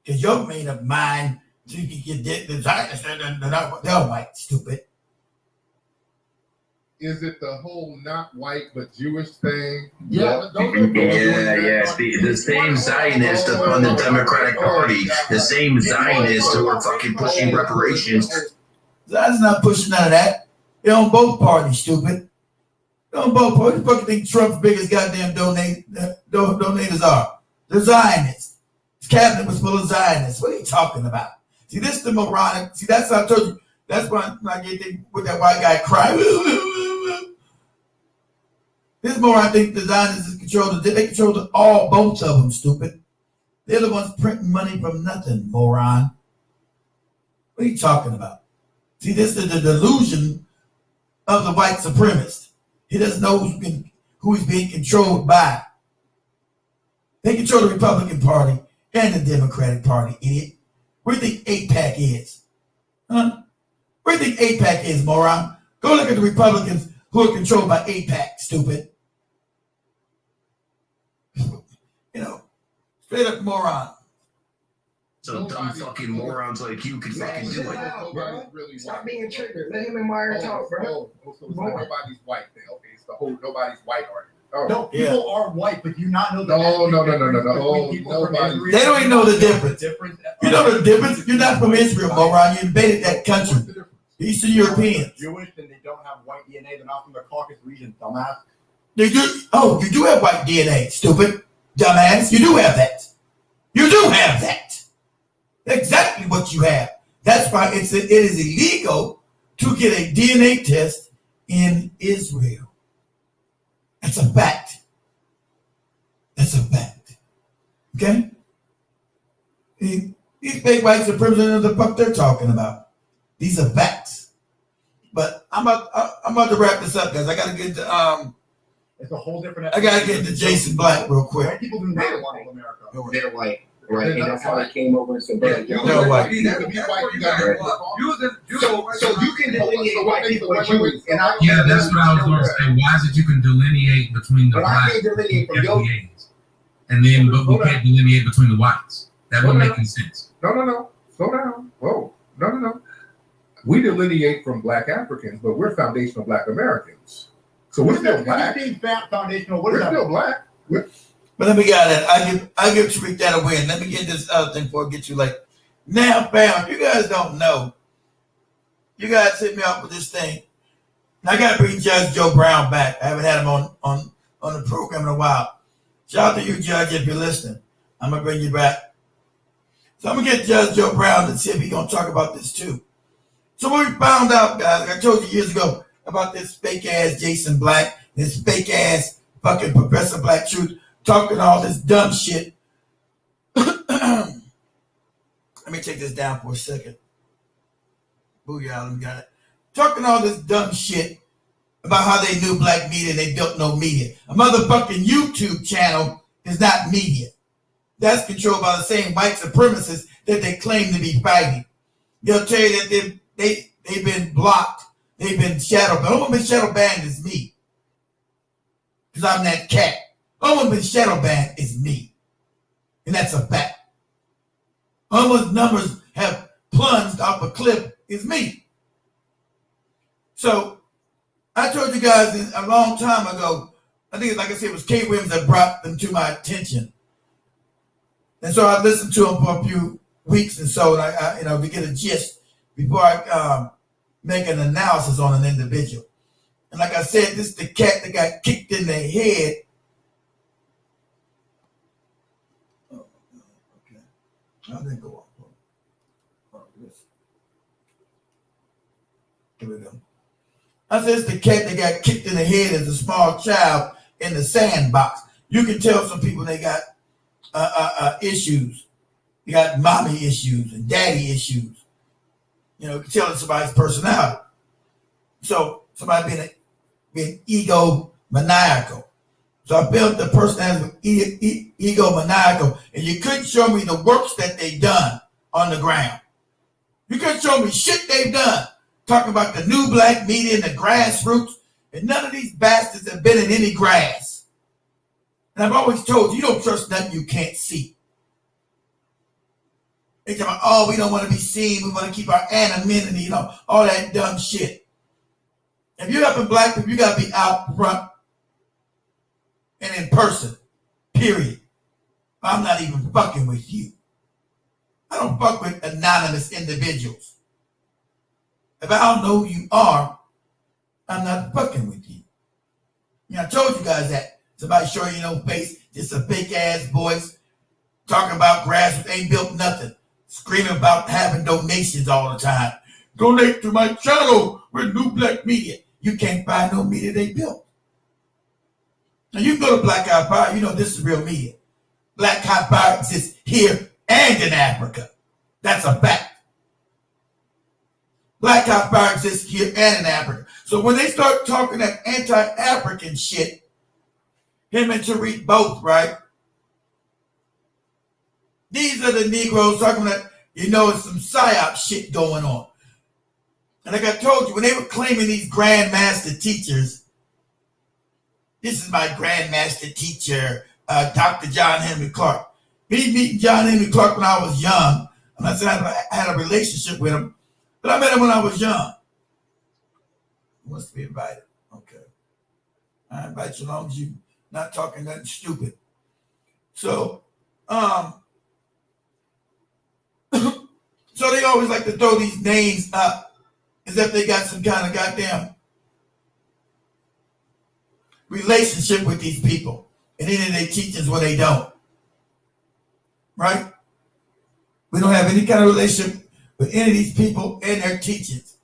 Because you're made of mind. So you can get the Zionists, they're white, stupid. Is it the whole not white but Jewish thing? Yeah. The same Zionists on the Democratic Party, the same Zionists who are fucking pushing reparations. Zionists not pushing none of that. They're on both parties, stupid. They're on both parties. What the fuck you think Trump's biggest goddamn donators are? The Zionists. His cabinet was full of Zionists. What are you talking about? See, this is the moronic. See, that's how I told you. That's when I get with that white guy crying. This moron thinks designers is controlled. They control both of them, stupid. They're the ones printing money from nothing, moron. What are you talking about? See, this is the delusion of the white supremacist. He doesn't know who he's being controlled by. They control the Republican Party and the Democratic Party, idiot. Where do you think AIPAC is? Huh? Where do you think AIPAC is, moron? Go look at the Republicans who are controlled by AIPAC, stupid. Straight up moron. So dumb fucking morons like you could fucking do it. Really stop being triggered. Let him and Meyer talk, bro. Nobody's white. Okay, it's the whole nobody's white argument. Oh, no, people are white, but do you not know the No. They don't even know the difference. You know the difference? You're not from Israel, moron. You invaded that country. Eastern Europeans. Jewish and they don't have white DNA. They're not from the Caucasus region, dumbass. They do. Oh, you do have white DNA, stupid, dumbass. You do have that. You do have that. Exactly what you have. That's why it is illegal to get a DNA test in Israel. That's a fact. That's a fact. Okay? These big white supremacists know the fuck they're talking about. These are facts. But I'm about to wrap this up, guys. I gotta get to it's a whole different. I gotta get to Jason Black real quick. White people do not want America. They're white. Right, and that's how I came over and said, "Brother, you know what? So you can delineate white people with Jews, and I yeah, that's what I was going to say. Why is it you can delineate between the blacks and then but we can't delineate between the whites? That wouldn't make any sense. No. Slow down. Whoa. No. We delineate from black Africans, but we're foundational black Americans. So we're still black. Foundational. What is we're that? Still black. But let me get that. I give Tariq that a win. Let me get this other thing before I get you like now, fam. You guys don't know. You guys hit me up with this thing. Now I gotta bring Judge Joe Brown back. I haven't had him on the program in a while. Shout out to you, Judge, if you're listening. I'm gonna bring you back. So I'm gonna get Judge Joe Brown and see if he's gonna talk about this too. So what we found out, guys, like I told you years ago about this fake ass Jason Black, this fake ass fucking Professor Black Truth. Talking all this dumb shit. Let me take this down for a second. Booyah, let me got it. Talking all this dumb shit about how they knew black media and they built no media. A motherfucking YouTube channel is not media. That's controlled by the same white supremacists that they claim to be fighting. They'll tell you that they've been blocked. They've been shadow banned. Who's been shadow banned is me. Because I'm that cat. Who's been shadow banned is me. And that's a fact. Whose numbers have plunged off a cliff is me. So I told you guys a long time ago, I think, like I said, it was Kate Williams that brought them to my attention. And so I listened to them for a few weeks and so, and I to get a gist before I make an analysis on an individual. And like I said, this is the cat that got kicked in the head. Oh, okay. How did it go off? Here we go. I said it's the cat that got kicked in the head as a small child in the sandbox. You can tell some people they got issues. You got mommy issues and daddy issues. You know, you can tell somebody's personality. So somebody being egomaniacal. So I built the person as egomaniacal, and you couldn't show me the works that they done on the ground. You couldn't show me shit they've done. Talking about the new black media and the grassroots, and none of these bastards have been in any grass. And I've always told you, you don't trust nothing you can't see. They talk about, oh, we don't want to be seen, we want to keep our anonymity, all that dumb shit. If you're helping black people, you got to be out front and in person, period. I'm not even fucking with you. I don't fuck with anonymous individuals. If I don't know who you are, I'm not fucking with you. I told you guys that. Somebody show you no face, just a fake ass voice, talking about grassroots, ain't built nothing. screaming about having donations all the time. Donate to my channel with New Black Media. You can't buy no media they built. Now you can go to Black Eye Power, you know this is real media. Black Eye Power exists here and in Africa. That's a fact. Black Eye Power exists here and in Africa. So when they start talking that anti-African shit, him and Tariq both, right? These are the Negroes talking about, you know, it's some psyop shit going on. And like I told you, when they were claiming these grandmaster teachers, this is my grandmaster teacher, Dr. John Henry Clark. Me meeting John Henry Clark when I was young, I'm not saying I had a relationship with him, but I met him when I was young. He wants to be invited. Okay. I invite you as long as you're not talking nothing stupid. So, so they always like to throw these names up as if they got some kind of goddamn relationship with these people. And then they teach us when they don't. Right? We don't have any kind of relationship with any of these people and their teachings.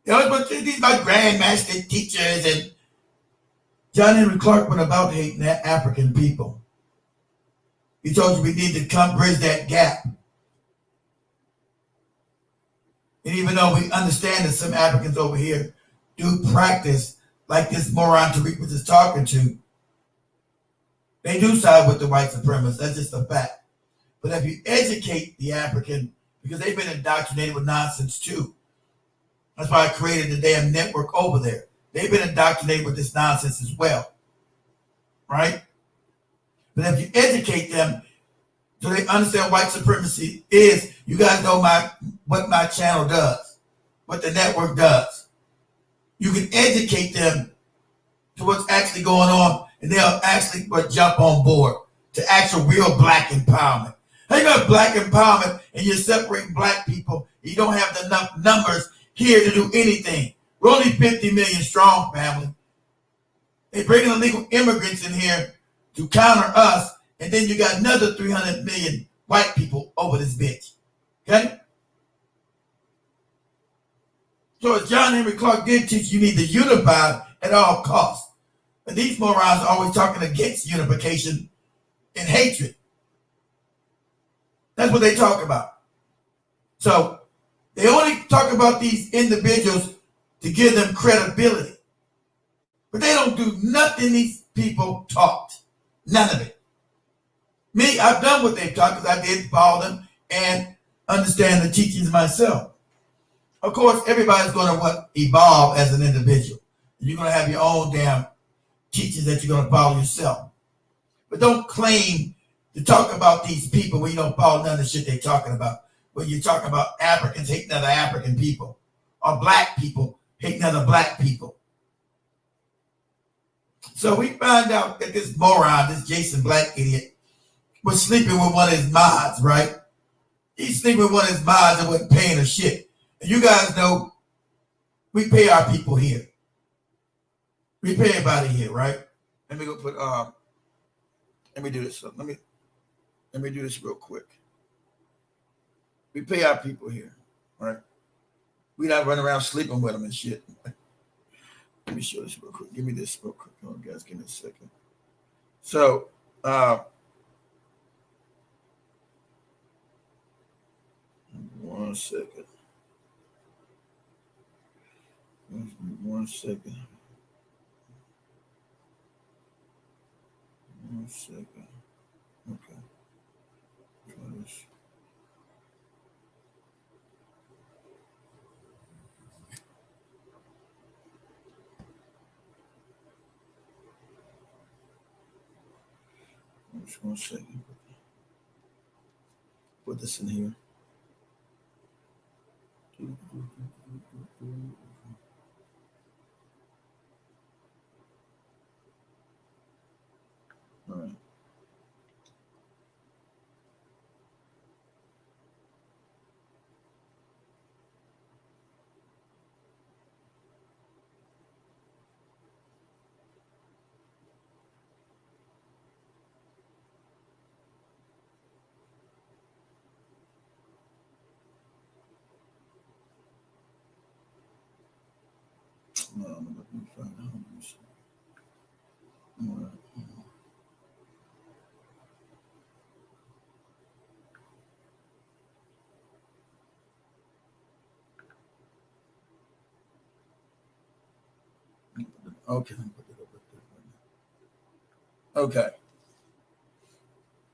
They always want to these my grandmaster teachers, and John Henry Clark went about hating that African people. He told you we need to come bridge that gap. And even though we understand that some Africans over here do practice like this moron Tariq was just talking to, they do side with the white supremacists. That's just a fact. But if you educate the African, because they've been indoctrinated with nonsense too. That's why I created the damn network over there. They've been indoctrinated with this nonsense as well. Right? But if you educate them so they understand white supremacy is, you guys know what my channel does, what the network does. You can educate them to what's actually going on, and they'll actually jump on board to actual real black empowerment. How you got black empowerment and you're separating black people, and you don't have enough numbers here to do anything? We're only 50 million strong, family. They bring illegal immigrants in here to counter us, and then you got another 300 million white people over this bitch. Okay? So as John Henry Clark did teach, you need to unify at all costs. And these morons are always talking against unification and hatred. That's what they talk about. So they only talk about these individuals to give them credibility. But they don't do nothing these people taught. None of it. Me, I've done what they've taught because I did follow them and understand the teachings myself. Of course, everybody's going to evolve as an individual. You're going to have your own damn teachings that you're going to follow yourself. But don't claim to talk about these people when you don't follow none of the shit they're talking about. When you're talking about Africans hating other African people, or black people hating other black people. So we find out that this moron, this Jason Black idiot, was sleeping with one of his mods, right? He's sleeping with one of his mods and wasn't paying her shit. And you guys know we pay our people here. We pay everybody here, right? Let me go put let me do this. Let me do this real quick. We pay our people here, right? We not running around sleeping with them and shit. Let me show this real quick. Give me this real quick. Hold on, guys, give me a second. So 1 second. 1 second. 1 second. Okay. Try this. Just 1 second. Put this in here. All right. Okay. Okay.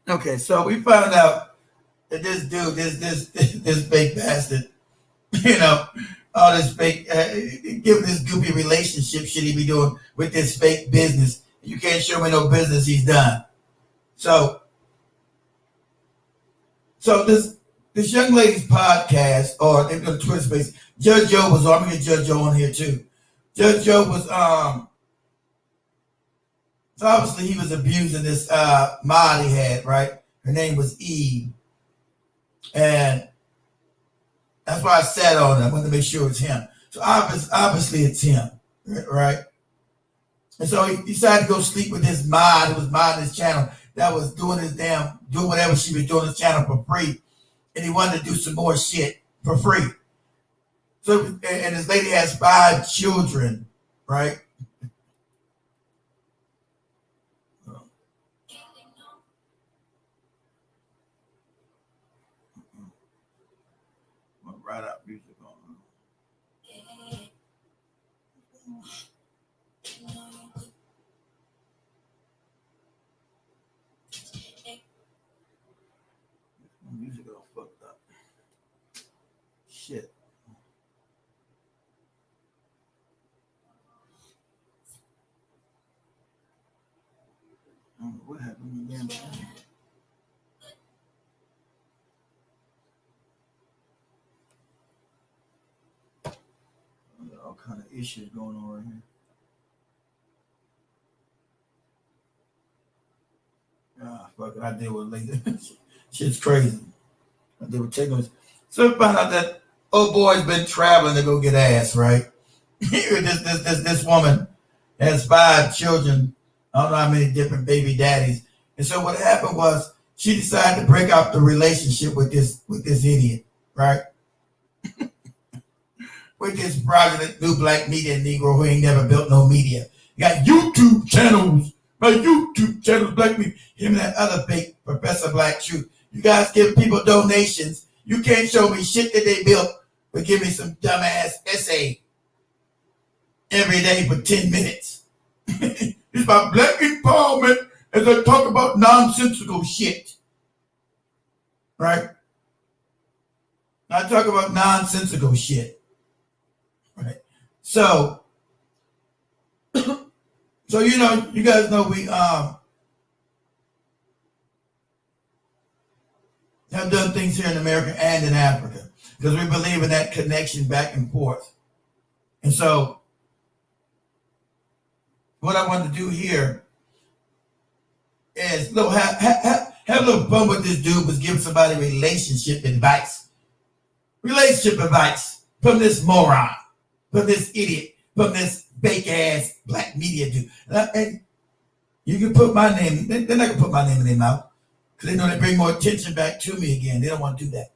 Okay. So we found out that this dude, this fake bastard, all this fake, given this goopy relationship shit he be doing with this fake business. You can't show me no business he's done. So this young lady's podcast, or they go to Twitter space, Judge Joe was on. I'm gonna get Judge Joe on here too. Judge Joe was so obviously he was abusing this mod he had, right? Her name was Eve. And that's why I sat on it. I wanted to make sure it's him. So obviously it's him, right? And so he decided to go sleep with this mod who was modding his channel that was doing whatever she was doing his channel for free. And he wanted to do some more shit for free. So, and this lady has 5 children, right? Right up music on. Music all fucked up. Shit. I don't know what happened to them. All kind of issues going on right here. Fuck it, I deal with it later. Shit's crazy. They were taking us. So we found out that old boy's been traveling to go get ass, right? this woman has 5 children. I don't know how many different baby daddies. And so what happened was she decided to break up the relationship with this idiot, right? With this fraudulent new black media Negro who ain't never built no media. You got YouTube channels, black media. Him and that other fake Professor Black Truth. You guys give people donations. You can't show me shit that they built, but give me some dumbass essay every day for 10 minutes. It's about black empowerment as I talk about nonsensical shit. Right? I talk about nonsensical shit. Right. So you guys know we have done things here in America and in Africa because we believe in that connection back and forth. And so what I want to do here is have a little fun with this dude, was give somebody relationship advice. Relationship advice from this moron, from this idiot, from this fake ass black media dude. And you can put my name, they're not going to put my name in their mouth because they know they bring more attention back to me again. They don't want to do that.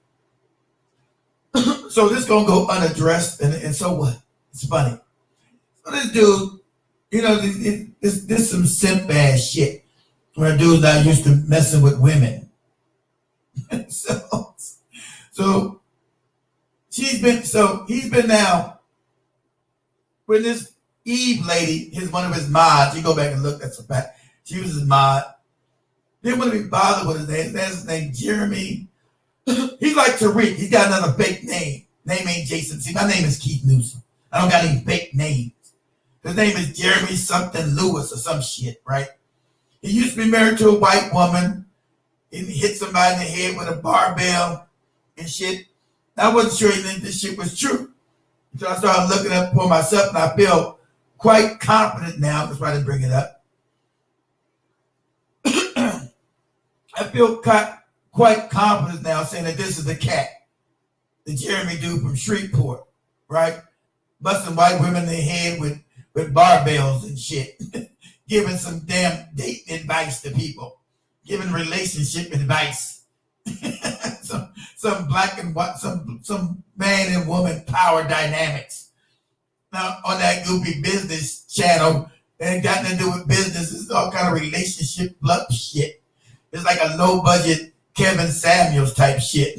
So this is going to go unaddressed, and so what? It's funny. So this dude, this some simp ass shit where a dude's not used to messing with women. so he's been now with this Eve lady, one of his mods. You go back and look, that's a fact. She was his mod. Didn't want to be bothered with his name. That's his name, Jeremy. He's like Tariq. He's got another fake name. Name ain't Jason. See, my name is Keith Newsom. I don't got any fake names. His name is Jeremy something Lewis or some shit, right? He used to be married to a white woman. He hit somebody in the head with a barbell and shit. I wasn't sure that this shit was true. So I started looking up for myself, and I feel quite confident now. That's why I didn't bring it up. I feel quite confident now saying that this is the cat, the Jeremy dude from Shreveport, right? Busting white women in the head with barbells and shit. Giving some damn date advice to people. Giving relationship advice. some black and white, some man and woman power dynamics. now on that goofy business channel, and it got nothing to do with business. It's all kind of relationship bluff shit. It's like a low budget Kevin Samuels type shit.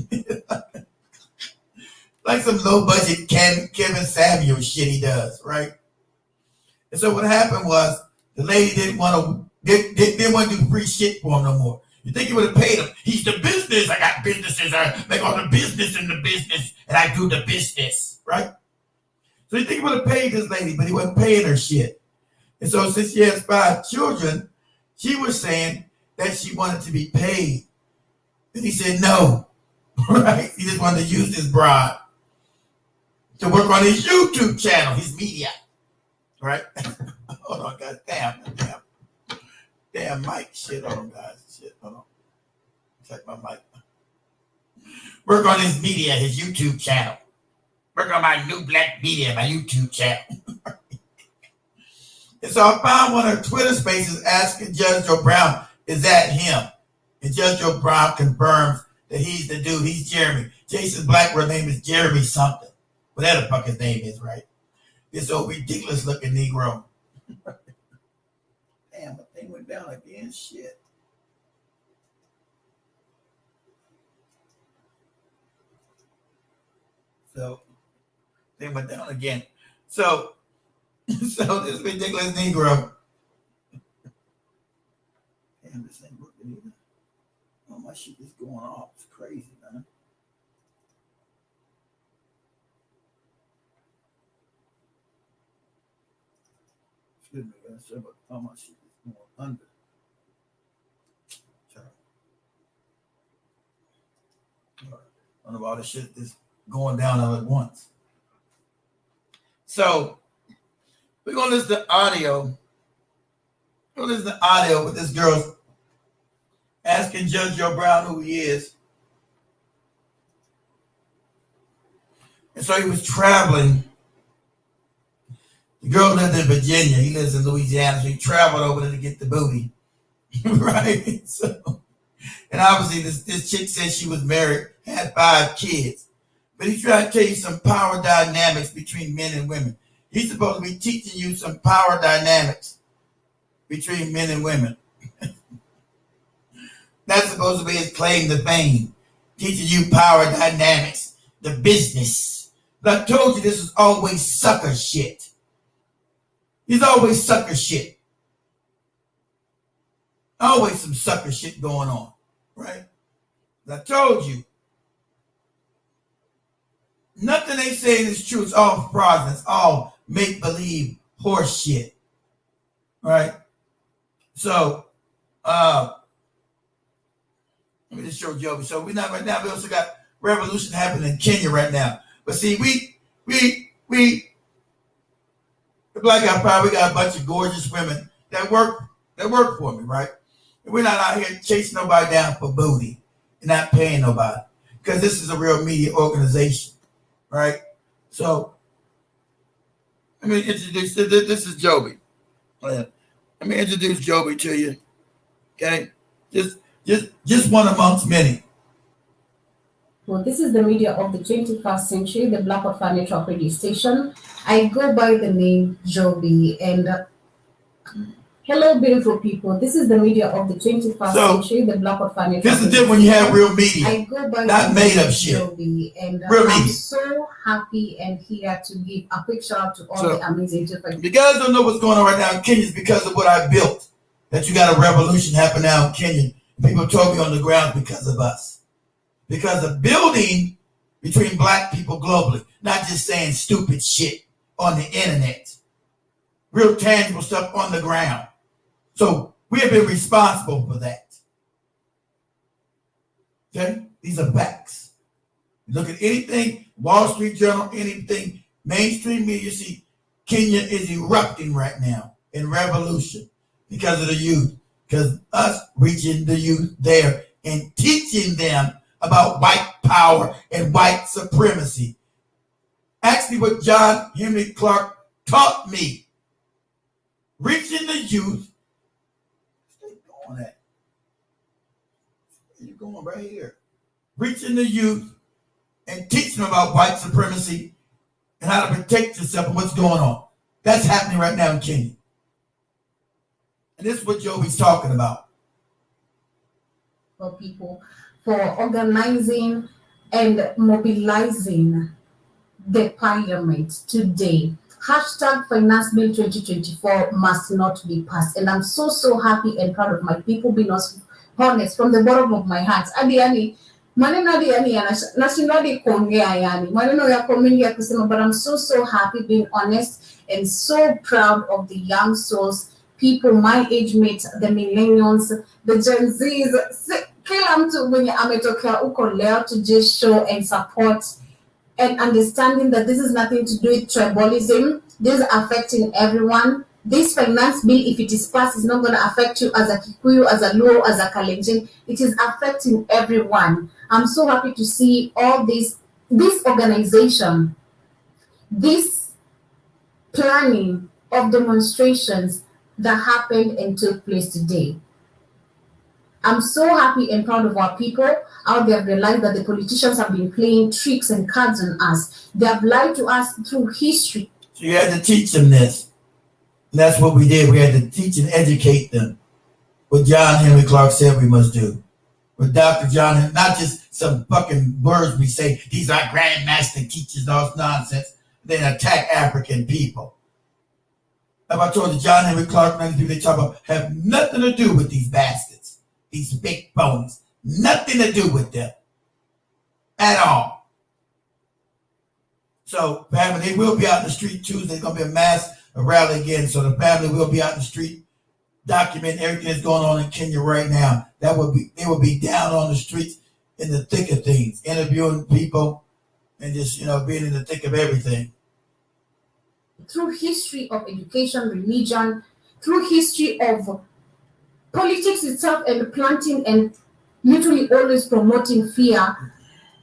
Like some low budget Kevin Samuels shit he does, right? And so what happened was the lady didn't want to do free shit for him no more. You think he would have paid him? He's the business. I got businesses. I make all the business in the business, and I do the business, right? So you think he would have paid this lady, but he wasn't paying her shit. And so since she has 5 children, she was saying that she wanted to be paid. And he said no, right? He just wanted to use his broad to work on his YouTube channel, his media, right? Hold on, guys. Damn mic. Shit, hold on, guys. Shit, hold on. Check my mic. Work on his media, his YouTube channel. Work on my new black media, my YouTube channel. And so I found one of her Twitter spaces asking Judge Joe Brown, is that him? And Judge Joe Brown confirms that he's the dude. He's Jeremy. Jason Blackwood's name is Jeremy something. Whatever the fuck his name is, right? This old ridiculous looking Negro. Damn, the thing went down again. Shit. So, they went down again. So this ridiculous Negro. Damn, this ain't working either. Oh, my shit is going off. It's crazy, man. Excuse me, guys. Sorry about how my shit is going under. Sorry. All right. I don't know about all the shit is going down all at once. So we're gonna listen to audio. We're gonna listen to audio with this girl asking Judge Joe Brown who he is. And so he was traveling. The girl lived in Virginia. He lives in Louisiana. So he traveled over there to get the booty. Right? So, and obviously this chick said she was married, had 5 kids. But he's trying to tell you some power dynamics between men and women. He's supposed to be teaching you some power dynamics between men and women. That's supposed to be his claim to fame. Teaching you power dynamics, the business. But I told you this is always sucker shit. He's always sucker shit. Always some sucker shit going on, right? I told you. Nothing they saying is true. It's all fraud. It's all make-believe horse shit. Right? So, let me just show Joby. So we're not right now. We also got revolution happening in Kenya right now. But see, the Black Guy Power, we got a bunch of gorgeous women that work for me, right? And we're not out here chasing nobody down for booty and not paying nobody. Because this is a real media organization. Right? So, let me introduce, this is Joby. Let me introduce Joby to you. Okay? Just one amongst many. Well, this is the media of the 21st century, the Black Orphanage Talk radio station. I go by the name Joby, and hello, beautiful people. This is the media of the 21st century, the Black Orphanage. This is different when you have real media. I go by not made up shit. Joby, and real I'm media. so happy and here to give a quick shout out to all the amazing different. You guys don't know what's going on right now in Kenya is because of what I built. That you got a revolution happen now in Kenya. People told me on the ground because of us. Because of building between black people globally, not just saying stupid shit on the internet. Real tangible stuff on the ground. So we have been responsible for that. Okay? These are facts. You look at anything, Wall Street Journal, anything, mainstream media, see, Kenya is erupting right now in revolution because of the youth. Because us reaching the youth there and teaching them about white power and white supremacy. Actually, what John Henry Clark taught me. Reaching the youth. Stay going at. You're going right here. Reaching the youth and teaching them about white supremacy and how to protect yourself and what's going on. That's happening right now in Kenya. And this is what Joey's talking about. For people, for organizing and mobilizing the parliament today. Hashtag Finance Bill 2024 must not be passed. And I'm so happy and proud of my people being honest from the bottom of my heart. Adi maneno hadi nashindwa hadi kuongea yani. Maneno yako mengi ya kusema, but I'm so happy being honest and so proud of the young souls, people my age mates, the millennials, the Gen Zs, kila mtu mwenye ametokea huko leo to just show and support and understanding that this is nothing to do with tribalism. This is affecting everyone. This finance bill, if it is passed, is not going to affect you as a Kikuyu, as a Luo, as a Kalenjin. It is affecting everyone. I'm so happy to see all this organization, this planning of demonstrations that happened and took place today. I'm so happy and proud of our people out there. Have realized that the politicians have been playing tricks and cards on us. They have lied to us through history. So you had to teach them this. And that's what we did. We had to teach and educate them. What John Henry Clark said we must do. With Dr. John Henry, not just some fucking words we say, these are grandmaster teachers, all this nonsense. Then attack African people. Like I told you, John Henry Clark and other people they talk about have nothing to do with these bastards. These big bones. Nothing to do with them. At all. So, family, they will be out in the street Tuesday. There's going to be a rally again. So the family will be out in the street, documenting everything that's going on in Kenya right now. They will be down on the streets in the thick of things, interviewing people and just, being in the thick of everything. Through history of education, religion, through history of politics itself and planting and literally always promoting fear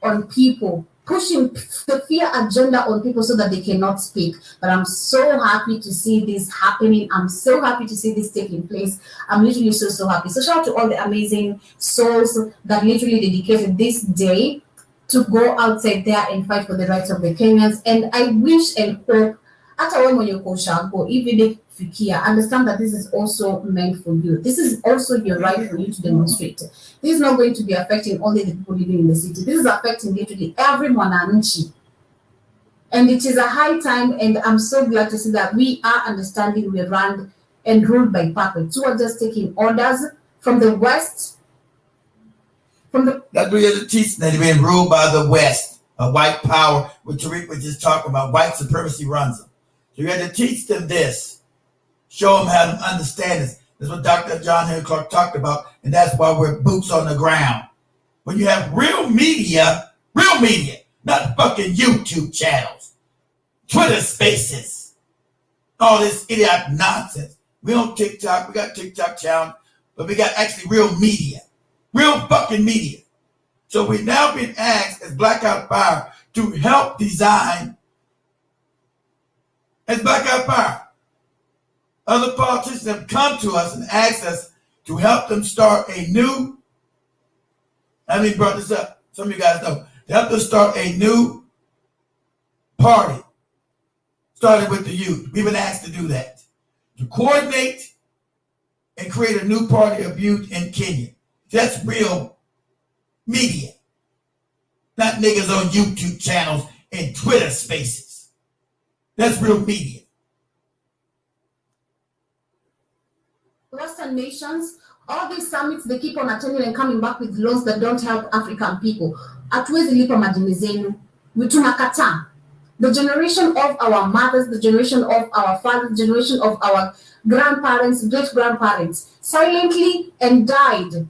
on people, pushing the fear agenda on people so that they cannot speak. But I'm so happy to see this happening. I'm so happy to see this taking place. I'm literally so happy. So shout out to all the amazing souls that literally dedicated this day to go outside there and fight for the rights of the Kenyans. And I wish and hope, even if understand that this is also meant for you. This is also your right for you to demonstrate. This is not going to be affecting only the people living in the city. This is affecting literally everyone. And it is a high time, and I'm so glad to see that we are understanding we run and ruled by puppets who are just taking orders from the West. That's what we have to teach them. They've been ruled by the West, a white power, which Tariq was just talking about. White supremacy runs them. So you have to teach them this. Show them how to understand this. That's what Dr. John Henry Clark talked about, and that's why we're boots on the ground. When you have real media, not fucking YouTube channels, Twitter spaces, all this idiot nonsense. We on TikTok, we got TikTok channel, but we got actually real media, real fucking media. So we've now been asked as Blackout Fire to help design as Blackout Fire. Other politicians have come to us and asked us to help them start a new, brought this up, some of you guys know, to help them start a new party, starting with the youth. We've been asked to do that, to coordinate and create a new party of youth in Kenya. That's real media, not niggas on YouTube channels and Twitter spaces. That's real media. Western nations, all these summits, they keep on attending and coming back with laws that don't help African people. Hatuwezi lipa madini zenu. Tunakataa. The generation of our mothers, the generation of our fathers, the generation of our grandparents, great-grandparents, silently and died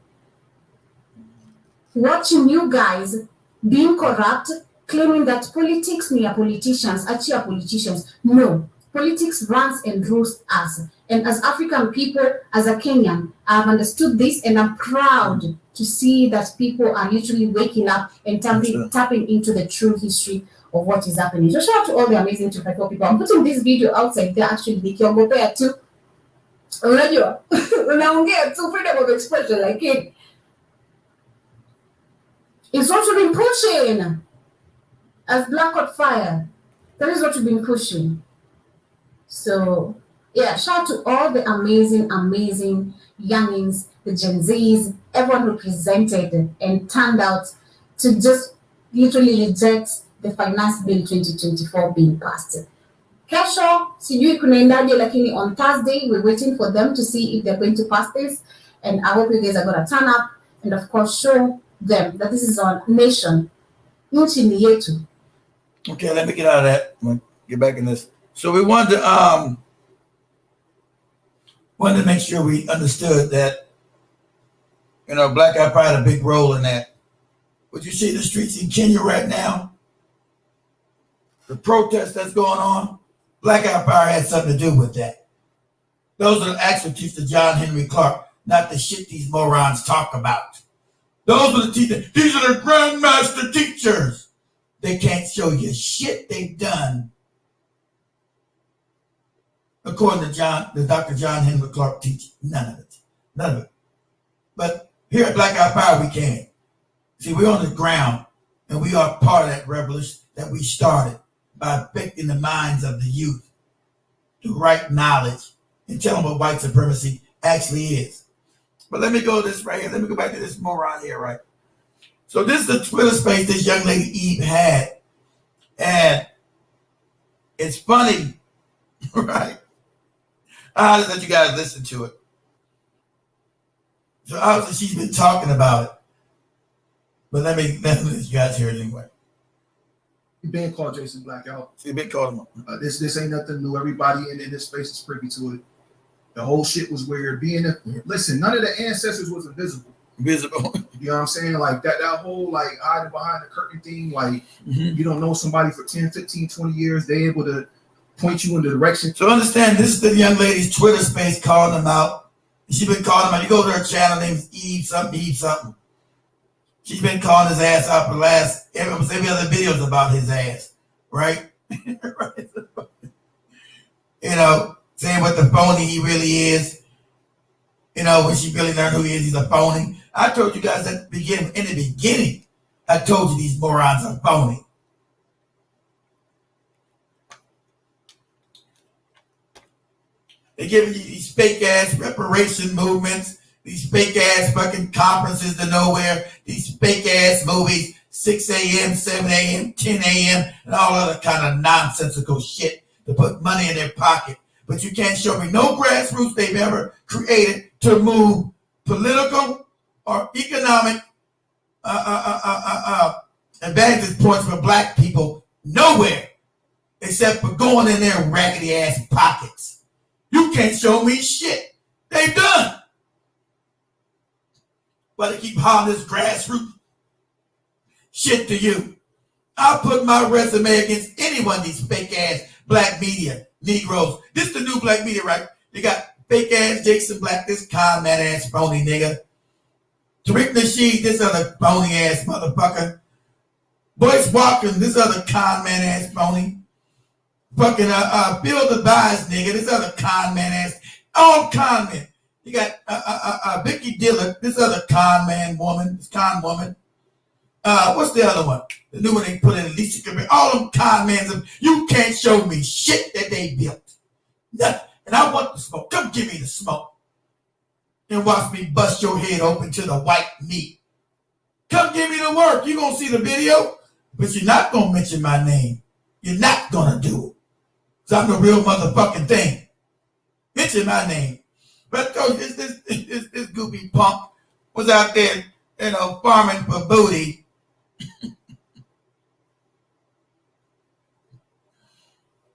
watching you guys being corrupt, claiming that politics near politicians, achia politicians. No, politics runs and rules us. And as African people, as a Kenyan, I've understood this, and I'm proud to see that people are literally waking up and tapping into the true history of what is happening. So shout out to all the amazing 254 people. I'm putting this video outside there actually nikiongopea tu. Unajua, unaongea tu freedom of expression like it. It's also been pushing as Black Hot Fire. That is what we've been pushing. So, yeah, shout out to all the amazing youngins, the Gen Zs, everyone who presented and turned out to just literally reject the Finance Bill 2024 being passed. Kesho, sijui kunaendaje, lakini on Thursday, we're waiting for them to see if they're going to pass this. And I hope you guys are going to turn up and, of course, show them that this is our nation. Nchi ni yetu. Okay, let me get out of that. I'm gonna get back in this. So we wanted to make sure we understood that, you know, Black Eye Pride had a big role in that. But you see the streets in Kenya right now, the protest that's going on, Black Eye Pride had something to do with that. Those are the actual teachers, John Henry Clark, not the shit these morons talk about. Those are the teachers. These are the grandmaster teachers. They can't show you shit they've done. According to the Dr. John Henry Clark teaching, none of it. None of it. But here at Black Eye Pride, we can. See, we're on the ground, and we are part of that revolution that we started by affecting the minds of the youth through right knowledge and tell them what white supremacy actually is. But let me go this right here. Let me go back to this moron here, right? So this is the Twitter space this young lady Eve had. And it's funny, right? I'll just let you guys listen to it. So obviously she's been talking about it. But let me let you guys hear it anyway. You've been called Jason Black out. You've been called him. This ain't nothing new. Everybody in this space is privy to it. The whole shit was weird. Listen, none of the ancestors was invisible. You know what I'm saying? Like that whole like hiding behind the curtain thing, like you don't know somebody for 10, 15, 20 years, they able to point you in the direction. So understand, this is the young lady's Twitter space calling them out. She's been calling him out. You go to her channel, name's Eve something. She's been calling his ass out for the last every other videos about his ass, right? Right. You know, saying what the phony he really is. You know, when she really learned who he is, he's a phony. I told you guys in the beginning, I told you these morons are phony. They're giving you these fake ass reparation movements, these fake ass fucking conferences to nowhere, these fake ass movies, 6 a.m., 7 a.m., 10 a.m., and all other kind of nonsensical shit to put money in their pocket. But you can't show me no grassroots they've ever created to move political or economic advantage points for black people nowhere except for going in their raggedy ass pockets. You can't show me shit they've done. But they keep hollering this grassroots shit to you. I'll put my resume against any one of these fake ass black media Negroes. This is the new black media, right? They got fake ass Jason Black, this con man ass phony nigga. Tariq Nasheed, this other phony ass motherfucker. Boyce Watkins, this other con man ass phony. Fucking Bill the Bias nigga, this other con man ass. All con men. You got Vicky Dillard, this other con man woman, this con woman. What's the other one? The new one they put in, Alicia Cabrera. All them con men, you can't show me shit that they built. Nothing. And I want the smoke. Come give me the smoke. And watch me bust your head open to the white meat. Come give me the work. You're going to see the video, but you're not going to mention my name. You're not going to do it. Because I'm the real motherfucking thing. Mention my name. But I told you, this goopy punk was out there, you know, farming for booty.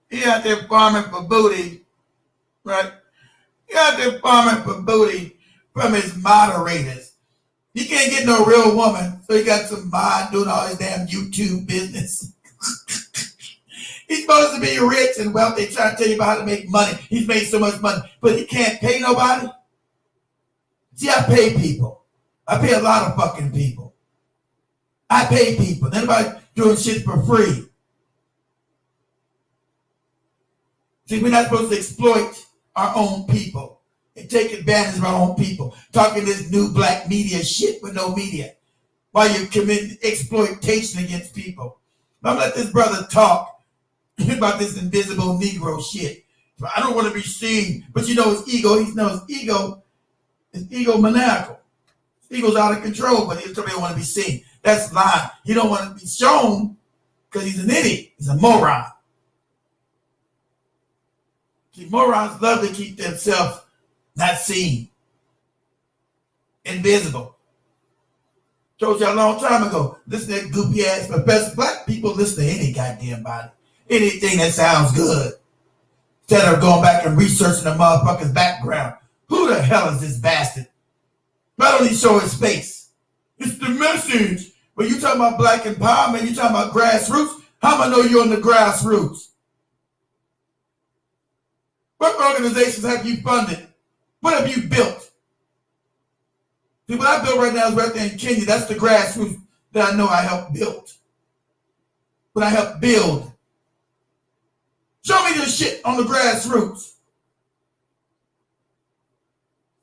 He out there farming for booty, right? He out there farming for booty from his moderators. He can't get no real woman, so he got some mod doing all his damn YouTube business. He's supposed to be rich and wealthy, trying to tell you about how to make money. He's made so much money, but he can't pay nobody. See, I pay people. I pay a lot of fucking people. I pay people. Anybody doing shit for free. See, we're not supposed to exploit our own people and take advantage of our own people. Talking this new black media shit with no media while you're committing exploitation against people. I'm gonna let this brother talk about this invisible Negro shit. I don't want to be seen, but you know his ego. He knows his ego maniacal. His ego's out of control, but he don't want to be seen. That's lying. He don't want to be shown because he's an idiot. He's a moron. See, morons love to keep themselves not seen, invisible. Told you a long time ago. Listen to that goopy ass professor. Black people listen to any goddamn body, anything that sounds good. Instead of going back and researching the motherfucker's background. Who the hell is this bastard? Why don't he show his face? It's the message. When you talking about black empowerment, you talking about grassroots. How am I know you're in the grassroots? What organizations have you funded? What have you built? See, what I built right now is right there in Kenya. That's the grassroots that I know I helped build. What I helped build. Show me your shit on the grassroots.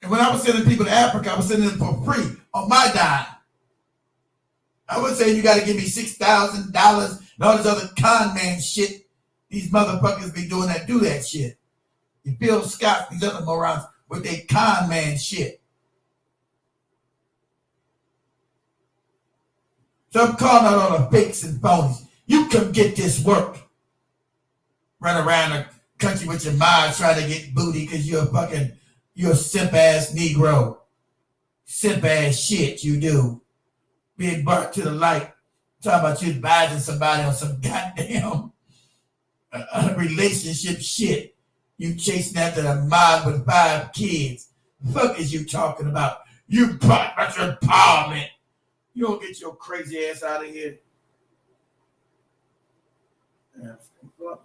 And when I was sending people to Africa, I was sending them for free on my dime. I was saying you got to give me $6,000 and all this other con man shit. These motherfuckers be doing that, do that shit. You Phil Scott, these other morons with their con man shit. So I'm calling out on the fakes and phonies. You come get this work. Run around the country with your mind trying to get booty because you're a simp ass Negro. Simp ass shit you do. Being brought to the light. Talking about you advising somebody on some goddamn relationship shit. You chasing after a mom with 5 kids. The fuck is you talking about? You brought about your empowerment. You don't get your crazy ass out of here. Yeah. Why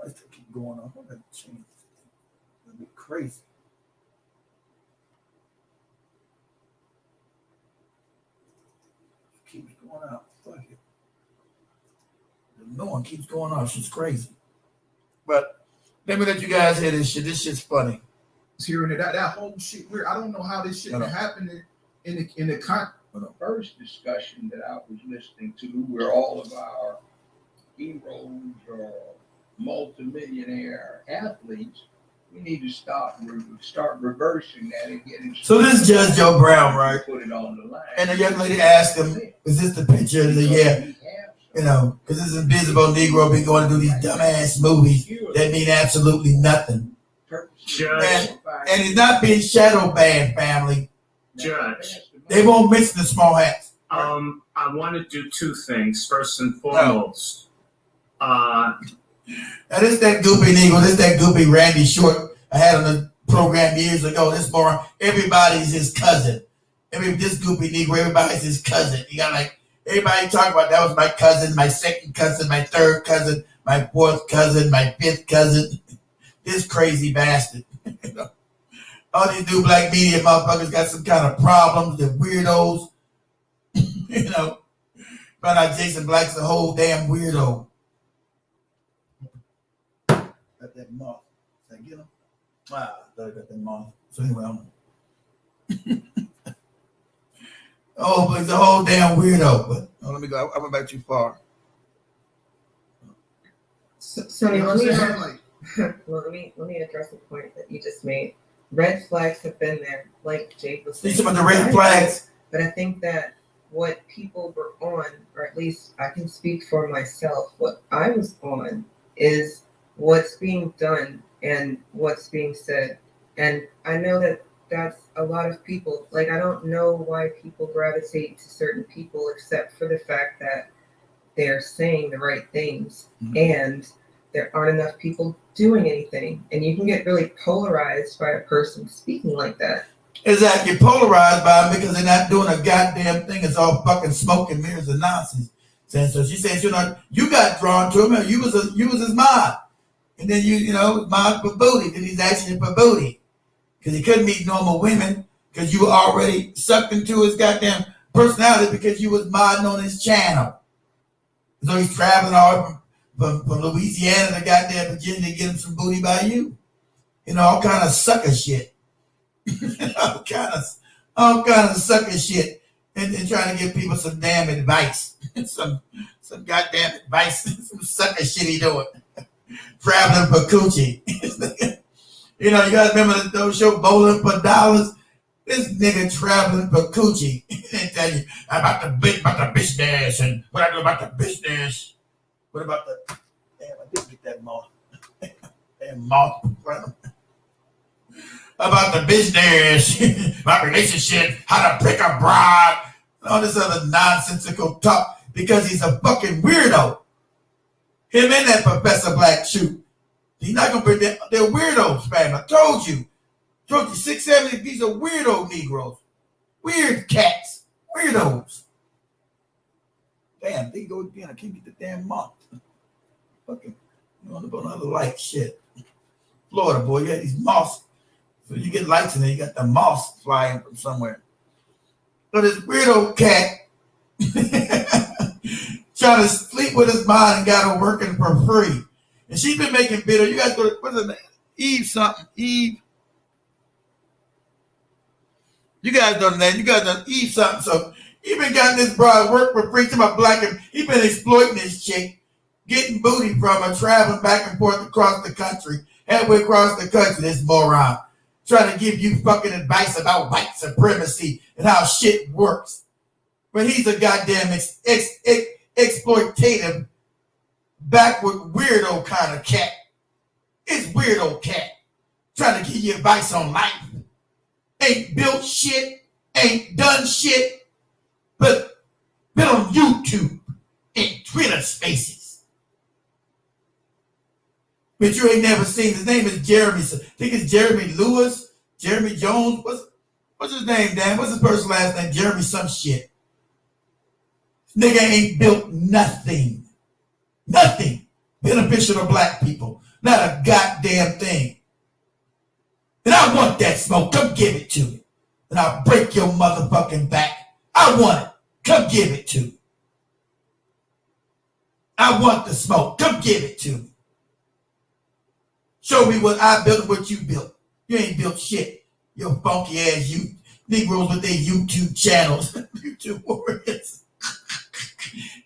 does it keep going on? I'm gonna change this thing. It'll be crazy. It keeps going out. Fuck it. No one keeps going off. Shit's crazy. But let me let you guys hear this shit. This shit's funny. Hearing that whole shit weird. I don't know how this shit happened in the first discussion that I was listening to, where all of our heroes or multimillionaire athletes, we need to start reversing that and getting. So this is Judge Joe Brown, right? Put it on the line. And the young lady asked him, "Is this the picture?" Of the you know, because this invisible Negro be going to do these dumbass movies that mean absolutely nothing. And he's not being shadow banned, family. Judge. They won't miss the small hats. I want to do 2 things. First and foremost, now this that goopy Negro, this that goopy Randy Short I had on the program years ago. This moron, everybody's his cousin. This goopy Negro, everybody's his cousin. You got like everybody talking about that was my cousin, my second cousin, my third cousin, my fourth cousin, my fifth cousin. This crazy bastard. All these new black media motherfuckers got some kind of problems. They're weirdos. You know, found out Jason Black's a whole damn weirdo. Got that moth. Did I get him? I thought I got that moth. So anyway, oh, but he's a whole damn weirdo. But let me go. I went back too far. Sonny, let me address the point that you just made. Red flags have been there, like Jake was saying. These are the red flags. But I think that what people were on, or at least I can speak for myself, what I was on is what's being done and what's being said. And I know that that's a lot of people. Like, I don't know why people gravitate to certain people except for the fact that they're saying the right things and there aren't enough people doing anything. And you can get really polarized by a person speaking like that. Exactly, polarized by them because they're not doing a goddamn thing. It's all fucking smoke and mirrors and nonsense. So she says, you got drawn to him. You was his mob. And then you mob for booty. Then he's asking you for booty. Because he couldn't meet normal women because you were already sucked into his goddamn personality because you was modding on his channel. So he's traveling all from Louisiana to goddamn Virginia to get him some booty by you. All kind of sucker shit. all kind of sucker shit. and trying to give people some damn advice. some goddamn advice. Some sucker shit he doing. Traveling for coochie. You know, you guys remember those show Bowling for Dollars? This nigga traveling for coochie. And tell you about the business and what I do about the business. What about the damn, I did get that moth. Damn moth in front of me. About the business, my relationship, how to pick a bride, all this other nonsensical talk because he's a fucking weirdo. Him and that Professor Black shoot. He's not gonna bring that. They're weirdos, man. I told you. 670, these are weirdo Negroes. Weird cats. Weirdos. Damn, they go again. I can't get the damn moth. Fucking on another light shit. Florida boy, you had these moths. So you get lights in there, you got the moths flying from somewhere. So this weirdo cat trying to sleep with his mind and got her working for free. And she's been making videos. You guys go to, what's her name? Eve something. Eve. You guys know the name. You guys know Eve something. So he been getting this broad work for free to my black and he been exploiting this chick, getting booty from her, traveling back and forth across the country, halfway across the country, this moron. Trying to give you fucking advice about white supremacy and how shit works. But he's a goddamn exploitative, backward, weirdo kind of cat. It's weirdo cat. Trying to give you advice on life. Ain't built shit, ain't done shit, but been on YouTube and Twitter spaces. But you ain't never seen. His name is Jeremy. I think it's Jeremy Lewis, Jeremy Jones. What's his name, Dan? What's his first last name? Jeremy some shit. Nigga ain't built nothing. Nothing beneficial to black people. Not a goddamn thing. And I want that smoke. Come give it to me. And I'll break your motherfucking back. I want it. Come give it to me. I want the smoke. Come give it to me. Show me what I built and what you built. You ain't built shit. You funky ass you Negroes with their YouTube channels. YouTube warriors.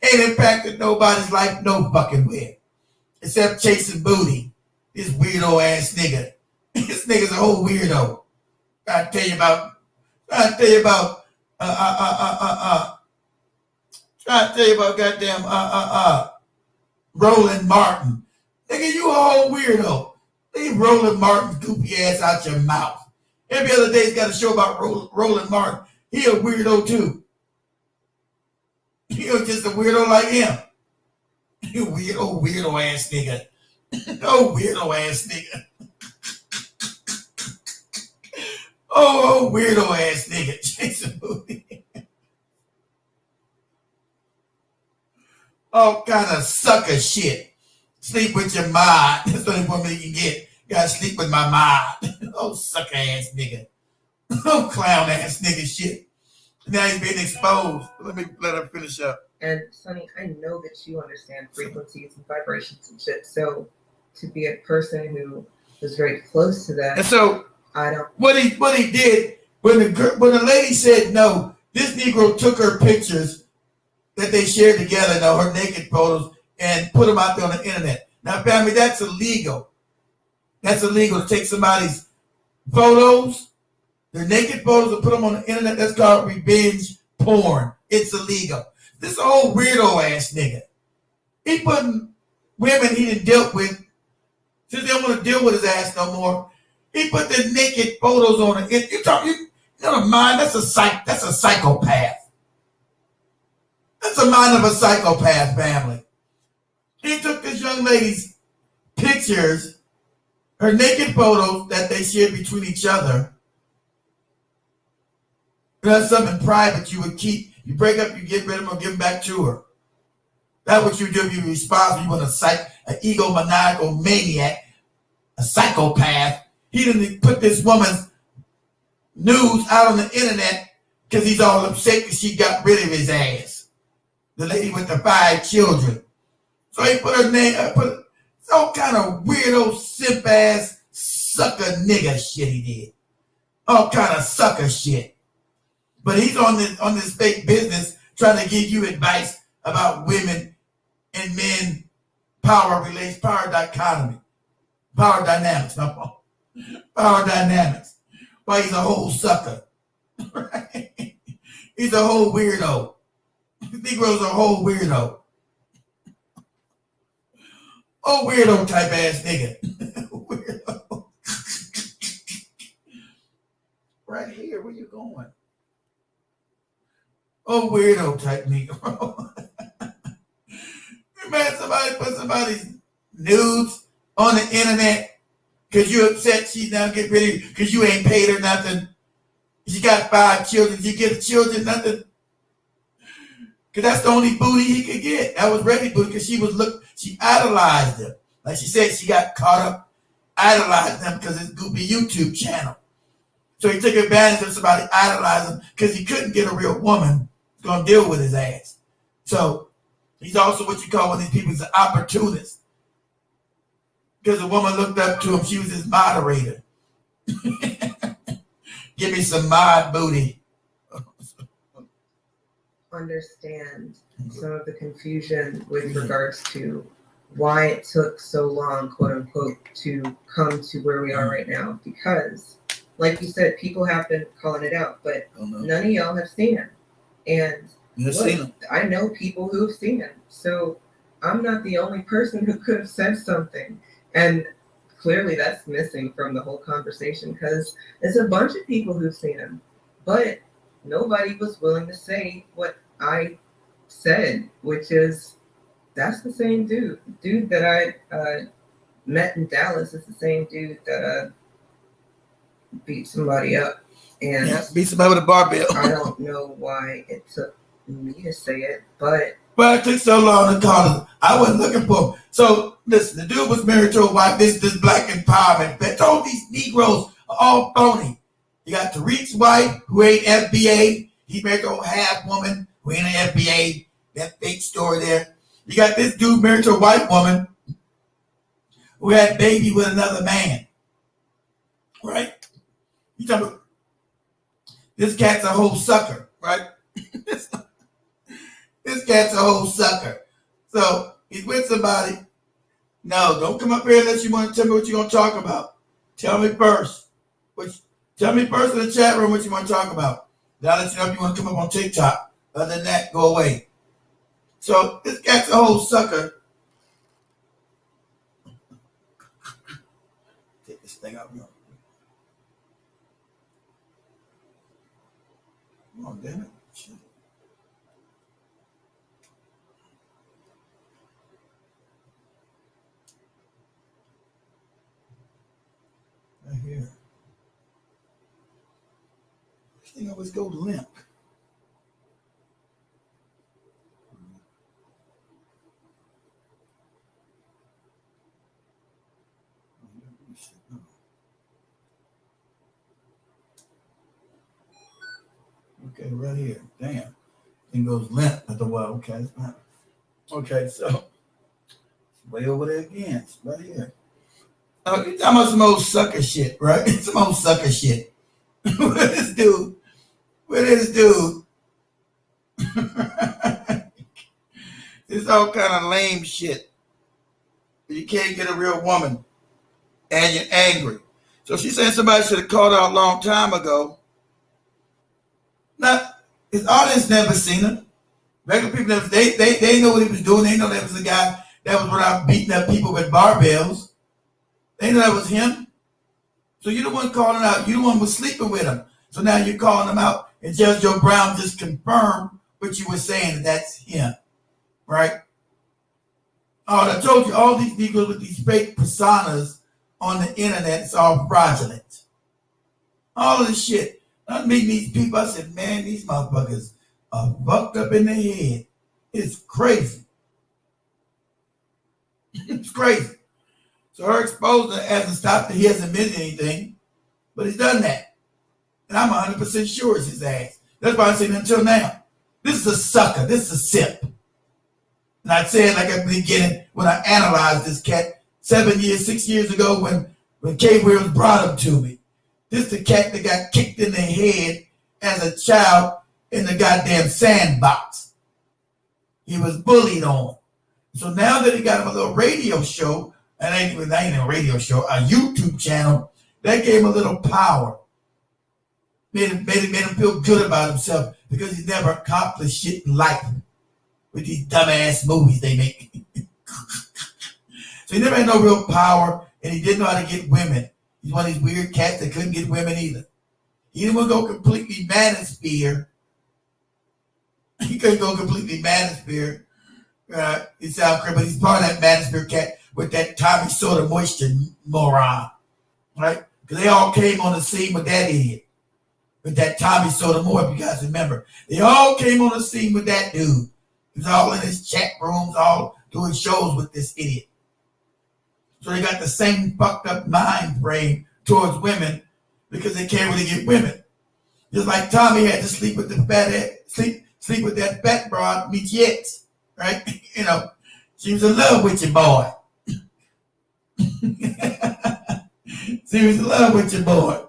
Ain't impacted nobody's life no fucking way. Except chasing booty. This weirdo ass nigga. This nigga's a whole weirdo. I tell you about goddamn Roland Martin. Nigga, you a whole weirdo. Leave Roland Martin's goopy ass out your mouth. Every other day's got a show about Roland Martin. He a weirdo too. You're just a weirdo like him. You weirdo ass nigga. Oh, weirdo ass nigga. Oh, weirdo ass nigga. Jason Booty. All kind of sucker shit. Sleep with your mind. That's the only woman you can get. You gotta sleep with my mind. Oh, sucker ass nigga. Oh, clown ass nigga shit. Now he's being exposed. Let her finish up. And Sonny, I know that you understand frequencies and vibrations and shit. So to be a person who was very close to that, and so I don't. What he did when the lady said no, this Negro took her pictures that they shared together, her naked photos, and put them out there on the internet. Now, family, that's illegal. That's illegal to take somebody's photos, their naked photos, and put them on the internet. That's called revenge porn. It's illegal. This old weirdo ass nigga. He putting women he done dealt with, since they don't want to deal with his ass no more. He put the naked photos on it. You don't mind? That's a psychopath. That's the mind of a psychopath, family. He took this young lady's pictures, her naked photos that they shared between each other. That's something private you would keep. You break up, you get rid of them or give them back to her. That's what you do. You're responsible. You want an egomaniacal maniac, a psychopath. He didn't put this woman's news out on the internet because he's all upset because she got rid of his ass. The lady with the 5 children. So he put her name, put some kind of weirdo, simp ass, sucker nigga shit he did. All kind of sucker shit. But he's on this fake business trying to give you advice about women and men, power relations, power dichotomy, power dynamics, my fault. Power dynamics. Why he's a whole sucker. Right? He's a whole weirdo. Negro's a whole weirdo. Oh, weirdo type ass nigga. Weirdo. Right here, where you going? Oh, weirdo type Negro. Man, somebody put somebody's nudes on the internet because you upset she's now getting rid of you because you ain't paid her nothing. She got 5 children. You give the children nothing. Because that's the only booty he could get. That was Reddy booty because she idolized him. Like she said, she got caught up idolizing him because it's goopy YouTube channel. So he took advantage of somebody idolizing him because he couldn't get a real woman who's going to deal with his ass. So he's also what you call one of these people is an opportunist. Because a woman looked up to him, she was his moderator. Give me some mod booty. Understand some of the confusion with regards to why it took so long, quote unquote, to come to where we are right now. Because, like you said, people have been calling it out, but none of y'all have seen him. And look, I know people who have seen him. So I'm not the only person who could have said something. And clearly that's missing from the whole conversation because there's a bunch of people who've seen him. But nobody was willing to say what I said, which is that's the same dude. Dude that I met in Dallas is the same dude that beat somebody up. And beat somebody with a barbell. I don't know why it took me to say it, but it took so long to call him. I wasn't looking for him. So listen, the dude was married to a wife. This black empowerment. But all these Negroes are all phony. You got Tariq's wife, who ain't FBA. He married to a half woman who ain't an FBA. That fake story there. You got this dude married to a white woman who had a baby with another man. Right? You talking about this cat's a whole sucker, right? This cat's a whole sucker. So he's with somebody. No, don't come up here unless you want to tell me what you're going to talk about. Tell me first. Tell me first in the chat room what you want to talk about. Then I'll let you know if you want to come up on TikTok. Other than that, go away. So this cat's a whole sucker. Take this thing out. Come on, damn it. Shit. Right here. This thing always goes limp. Okay, right here. Damn. Thing goes limp at the well. Okay. Okay, so way over there again. It's right here. Oh, you're talking about some old sucker shit, right? Some old sucker shit. With this dude. This all kind of lame shit. You can't get a real woman. And you're angry. So she's saying somebody should have called out a long time ago. Now, his audience never seen him. Regular people, they know what he was doing. They know that was a guy that was around beating up people with barbells. They know that was him. So you're the one calling out. You're the one who was sleeping with him. So now you're calling him out. And Judge Joe Brown just confirmed what you were saying, that that's him. Right? Oh, I told you, all these Negroes with these fake personas on the internet, it's all fraudulent. All of this shit. I meet these people, I said, man, these motherfuckers are fucked up in their head. It's crazy. It's crazy. So her exposure hasn't stopped it. He hasn't admitted anything, but he's done that. And I'm 100% sure it's his ass. That's why I said until now, this is a sucker. This is a simp. And I said, like at the beginning, when I analyzed this cat 6 years ago when K. Williams brought him to me. This is the cat that got kicked in the head as a child in the goddamn sandbox. He was bullied on. So now that he got him a little radio show, and ain't a radio show, a YouTube channel, that gave him a little power. Made him feel good about himself because he never accomplished shit in life with these dumbass movies they make. So he never had no real power, and he didn't know how to get women. He's one of these weird cats that couldn't get women either. He didn't want to go completely manosphere. He couldn't go completely manosphere. He sounds crazy, but he's part of that manosphere cat with that Tommy Soda Moisture moron, right? Because they all came on the scene with that idiot, with that Tommy Soda Moore, if you guys remember. They all came on the scene with that dude. He was all in his chat rooms, all doing shows with this idiot. So they got the same fucked up mind frame towards women because they can't really get women. Just like Tommy had to sleep with the sleep with that fat broad, Michiette, right? You know, she was in love with your boy. She was in love with your boy.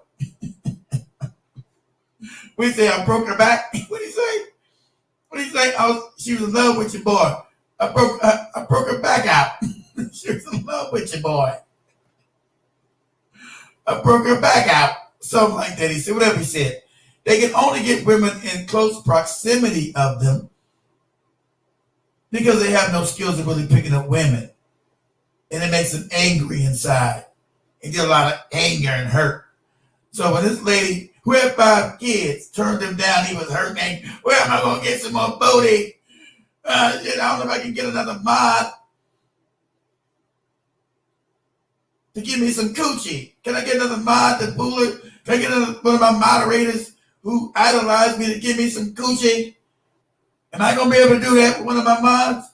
We say I broke her back. What do you say? What do you say? She was in love with your boy. I broke her back out. She was in love with your boy. I broke her back out. Something like that. He said, whatever he said. They can only get women in close proximity of them because they have no skills of really picking up women. And it makes them angry inside. And get a lot of anger and hurt. So when this lady who had 5 kids turned him down, he was hurt. And where am I going to get some more booty? I don't know if I can get another mod to give me some coochie. Can I get another mod to Buller? Can I get one of my moderators who idolize me to give me some coochie? Am I going to be able to do that with one of my mods?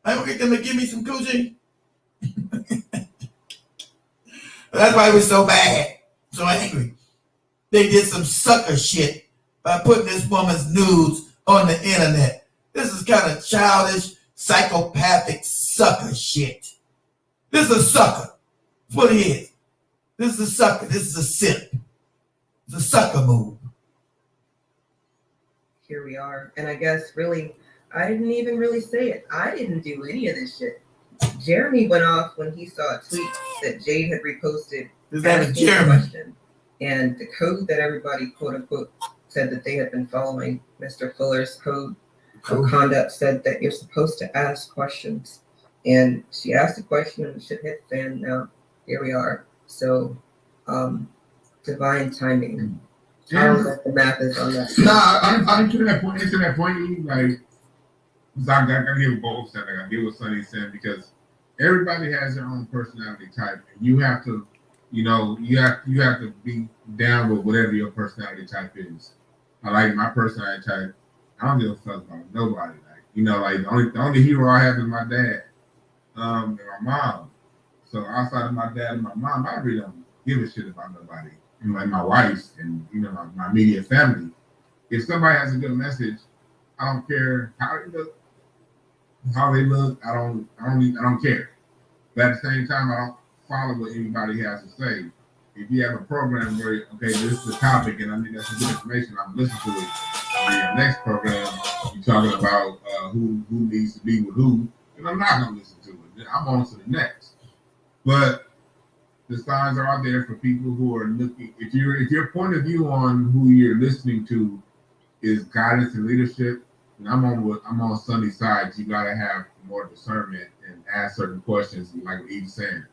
Am I going to get them to give me some coochie? That's why he was so bad, so angry. They did some sucker shit by putting this woman's nudes on the internet. This is kind of childish, psychopathic sucker shit. This is a sucker. That's what he is. This is a sucker. This is a simp. It's a sucker move. Here we are. And I guess really, I didn't even really say it. I didn't do any of this shit. Jeremy went off when he saw a tweet that Jade had reposted. That was Jeremy. And the code that everybody, quote unquote, said that they had been following, Mr. Fuller's code of conduct said that you're supposed to ask questions. And she asked a question and the shit hit the fan. Now, here we are. So, divine timing. I don't know what the math is on that. I'm to that point, like, I gotta give both sides. I gotta give what Sonny's saying because everybody has their own personality type, and you have to, you have to be down with whatever your personality type is. I like my personality type. I don't give a fuck about nobody. Like, the only hero I have is my dad, and my mom. So outside of my dad and my mom, I really don't give a shit about nobody. And like my wife and my immediate family. If somebody has a good message, I don't care how they look. I don't care. But at the same time, I don't follow what anybody has to say. If you have a program where, okay, this is the topic and I need some good information, I'm listening to it. And the next program, you're talking about who needs to be with who, and I'm not going to listen to it. I'm on to the next. But the signs are out there for people who are looking. If your point of view on who you're listening to is guidance and leadership, and I'm on Sonny's side. You gotta have more discernment and ask certain questions, like what Eve's saying.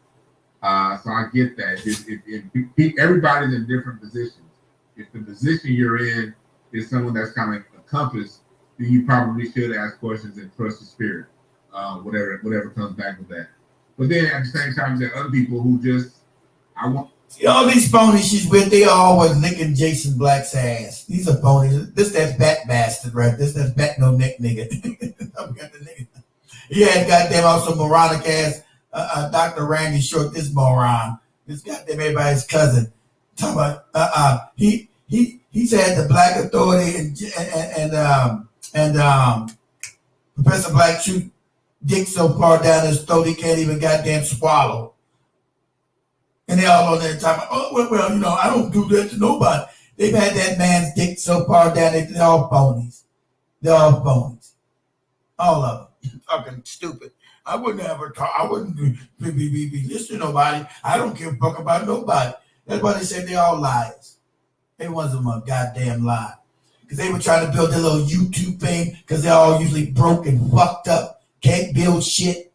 So I get that. If everybody's in different positions. If the position you're in is someone that's kind of a compass, then you probably should ask questions and trust the spirit. Whatever comes back with that. But then at the same time, there are other people who just See, all these phonies she's with, they always licking Jason Black's ass. These are phonies. This that bat bastard, right? This that bat no neck nigga. He had goddamn also moronic ass Dr. Randy Short, this moron. This goddamn everybody's cousin. Talking about he said the Black Authority and Professor Black shoot dick so far down his throat he can't even goddamn swallow. And they all on there talking, oh, well, I don't do that to nobody. They've had that man's dick so far down, they're all phonies. They're all phonies. All of them. Fucking stupid. I wouldn't be listening to nobody. I don't give a fuck about nobody. That's why they say they all liars. Every one of them a goddamn lie. Because they were trying to build their little YouTube fame because they're all usually broke and fucked up. Can't build shit.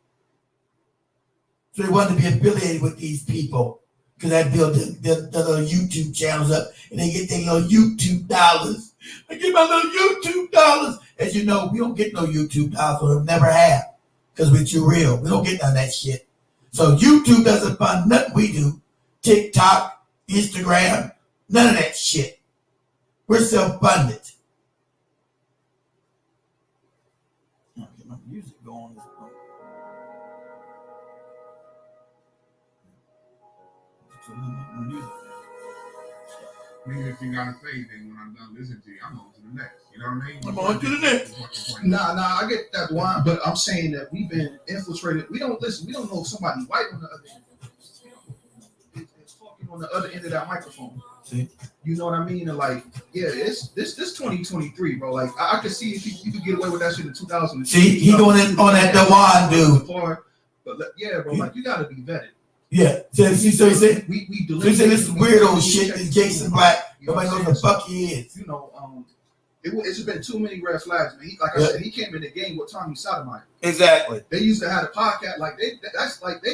So they wanted to be affiliated with these people. Because I build the little YouTube channels up and they get their little YouTube dollars. I get my little YouTube dollars. As you know, we don't get no YouTube dollars, or never have. Because we're too real. We don't get none of that shit. So YouTube doesn't fund nothing we do. TikTok, Instagram, none of that shit. We're self-funded. I'll get my music going. Even if you gotta say anything when I'm done listening to you, I'm on to the next. You know what I mean? I'm on to the next. Nah, I get that one, but I'm saying that we've been infiltrated. We don't listen. We don't know if somebody white on the other end. It's talking on the other end of that microphone. See? You know what I mean? And like, yeah, it's this 2023, bro. Like, I could see if you could get away with that shit in 2000. See, he going in on that Dewan dude. But yeah, bro, like you gotta be vetted. Yeah. So he said we this weirdo shit is Jason Black. Nobody knows who the fuck he is. You know, it's just been too many red flags, man. Like I said, he came in the game with Tommy Sotomayor. Exactly. They used to have a podcast like they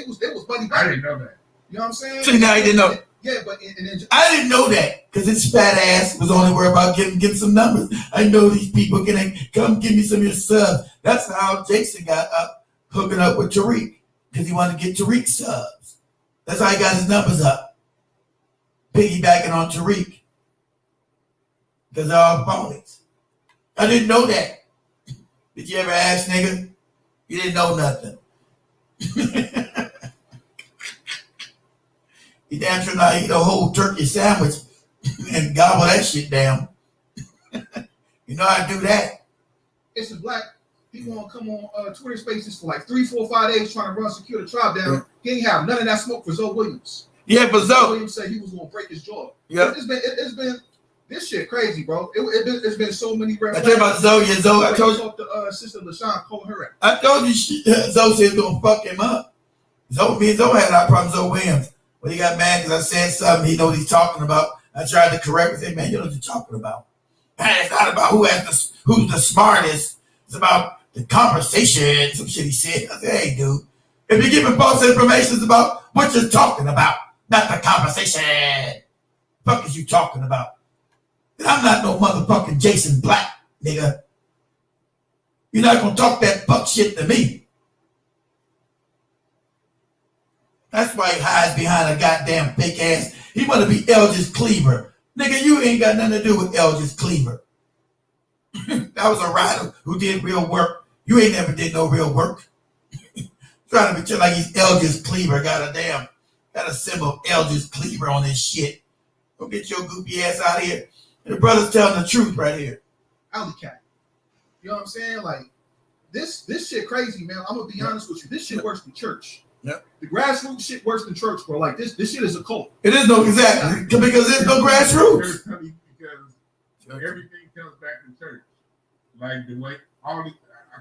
was buddy. I didn't know that. You know what I'm saying? See, now I didn't know. Yeah, but and then, I didn't know that because his fat ass was only worried about getting some numbers. I know these people can come give me some of your subs. That's how Jason got up hooking up with Tariq because he wanted to get Tariq subs. That's how he got his numbers up. Piggybacking on Tariq. Because they're all phonies. I didn't know that. Did you ever ask, nigga? You didn't know nothing. You damn sure not eat a whole turkey sandwich and gobble that shit down. You know how to do that? It's a black. He want to come on Twitter Spaces for like 3, 4, 5 days trying to run Secure the Tribe down. Yeah. He ain't have none of that smoke for Zoe Williams. Yeah, but Zoe Williams said he was going to break his jaw. Yeah, it's been this shit crazy, bro. It's been so many. I tell you about Zoe. Yeah, Zoe. I told you. Talk to Sister LaShawn Coher. I told you, Zoe said gonna fuck him up. Me and Zoe had our problems. Zoe Williams. When he got mad because I said something, he know what he's talking about. I tried to correct him. Say, man, you know what you're talking about. Man, it's not about who's the smartest. It's about the conversation. Some shit he said. I said, hey, dude, if you're giving false information, it's about what you're talking about, not the conversation. Fuck is you talking about? And I'm not no motherfucking Jason Black, nigga. You're not gonna talk that fuck shit to me. That's why he hides behind a goddamn fake ass. He want to be Elgis Cleaver. Nigga, you ain't got nothing to do with Elgis Cleaver. That was a writer who did real work. You ain't never did no real work. Trying to pretend like he's Elgis Cleaver. Got a symbol of Elgis Cleaver on this shit. Go get your goofy ass out of here. And the brother's telling the truth right here. Alley cat. You know what I'm saying? Like, this shit crazy, man. I'm going to be honest with you. This shit worse than church. Yep. The grassroots shit worse than church, bro. Like this shit is a cult. It is no exactly because there's no grassroots. Because everything comes back to church. Like the way I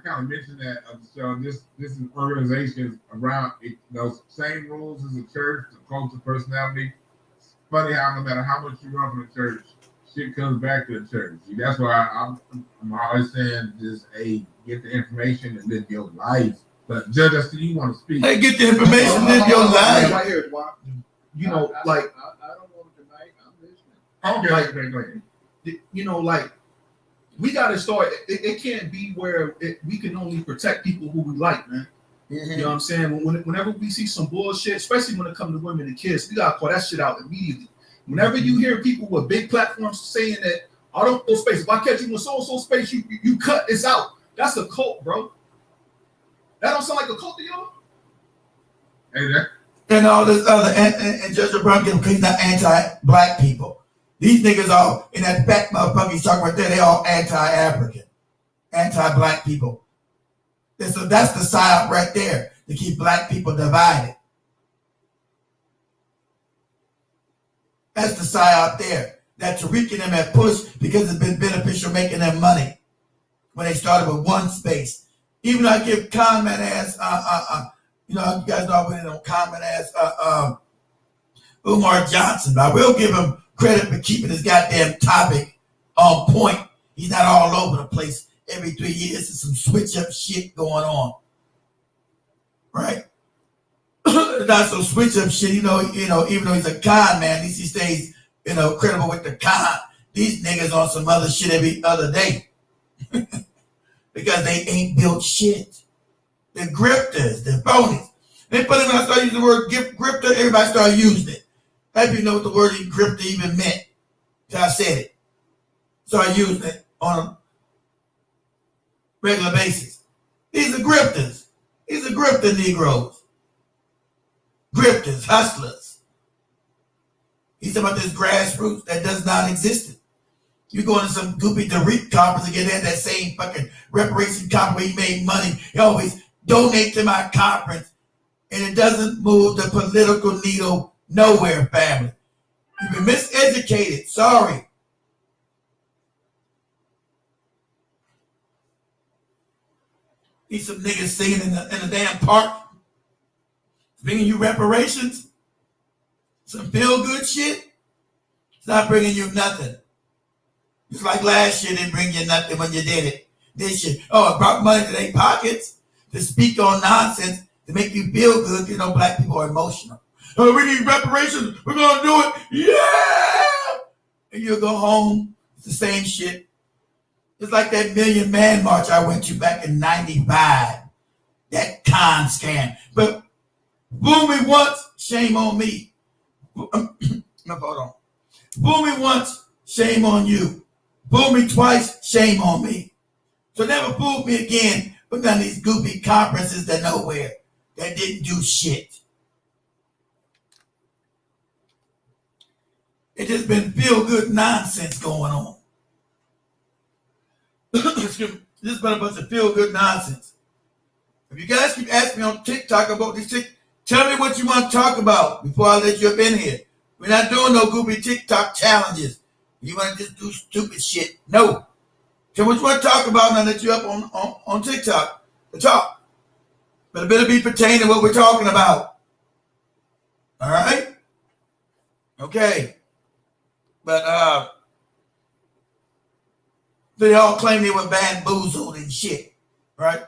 kind of mentioned that so this is organizations around those same rules as a church, the cult of personality. It's funny how no matter how much you run from the church, shit comes back to the church. See, that's why I'm always saying just get the information and live your life. But Judge, I see you want to speak. Hey, get the information, live your life. Right here, you know, like I don't want to debate. I'm listening. Okay, go ahead. You know, like we got to start. It can't be where we can only protect people who we like, man. Mm-hmm. You know what I'm saying? Whenever we see some bullshit, especially when it comes to women and kids, we gotta call that shit out immediately. Whenever you hear people with big platforms saying that I don't know space, if I catch you in so space, you cut this out. That's a cult, bro. That don't sound like a cult to y'all? And all this other, and Judge O'Brien he's not anti-black people. These niggas all, in that fat motherfucker he's talking right there, they all anti-African, anti-black people. So that's the psyop right there, to keep black people divided. That's the psyop there. that Tariq and them had pushed because it's been beneficial making them money when they started with one space. Even though I give comment ass, you guys know I went in on comment ass Umar Johnson, but I will give him credit for keeping his goddamn topic on point. He's not all over the place. Every 3 years, there's some switch up shit going on, right? Not some switch up shit, even though he's a con man, at least he stays, credible with the con. These niggas on some other shit every other day because they ain't built shit. They're grifters, they're phonies. Then when I started using the word grifter, everybody started using it. How do you know what the word grifter even meant? So I said it. So I used it on a regular basis. These are grifters. These are grifter Negroes. Grifters, hustlers. He's talking about this grassroots that does not exist. You go into some goopy Tariq conference and get that same fucking reparation conference where he made money. He always donate to my conference, and it doesn't move the political needle nowhere, family. You've been miseducated. Sorry. Need some niggas singing in the damn park, bringing you reparations, some feel good shit. It's not bringing you nothing. Just like last year didn't bring you nothing when you did it. This year, it brought money to their pockets to speak on nonsense to make you feel good. Black people are emotional. Oh, we need reparations. We're gonna do it. Yeah. And you'll go home. It's the same shit. It's like that Million Man March I went to back in '95. That con scam. But fool me once, shame on me. No, hold on. Fool me once, shame on you. Fool me twice, shame on me. So never fool me again with none of these goofy conferences that nowhere that didn't do shit. It just been feel good nonsense going on. Excuse me. This has been a bunch of feel good nonsense. If you guys keep asking me on TikTok about these tell me what you want to talk about before I let you up in here. We're not doing no goofy TikTok challenges. You want to just do stupid shit? No. So what you want to talk about and I'll let you up on TikTok to talk. But it better be pertaining to what we're talking about. All right? Okay. But they all claim they were bamboozled and shit. Right?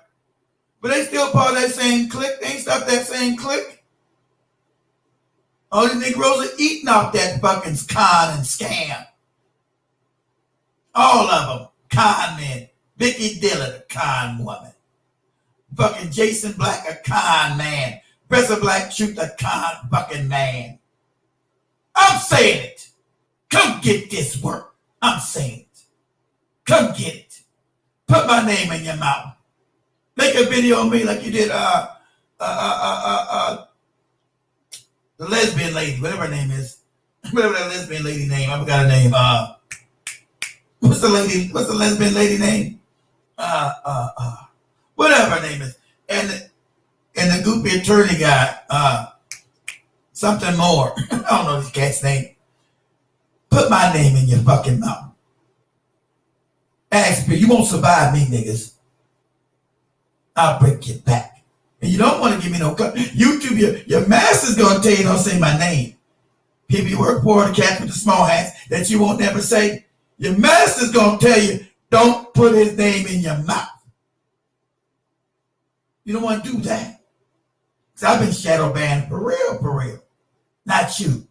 But they still part of that same clique. They ain't stopped that same clique. All these Negroes are eating off that fucking con and scam. All of them. Con men. Vicky Dillon, a con woman. Fucking Jason Black, a con man. Professor Black Truth, a con fucking man. I'm saying it. Come get this work. I'm saying it. Come get it. Put my name in your mouth. Make a video on me like you did the lesbian lady, whatever her name is. Whatever that lesbian lady name. I forgot her name. What's the lesbian lady name? Whatever her name is. And the goofy attorney guy, something more. I don't know this cat's name. Put my name in your fucking mouth. Ask me, you won't survive me, niggas. I'll break your back. And you don't want to give me no cut. YouTube, your master's gonna tell you don't say my name. People you work for, the cat with the small hats that you won't never say. Your master's gonna tell you don't put his name in your mouth. You don't want to do that. Because I've been shadow banned for real. Not you.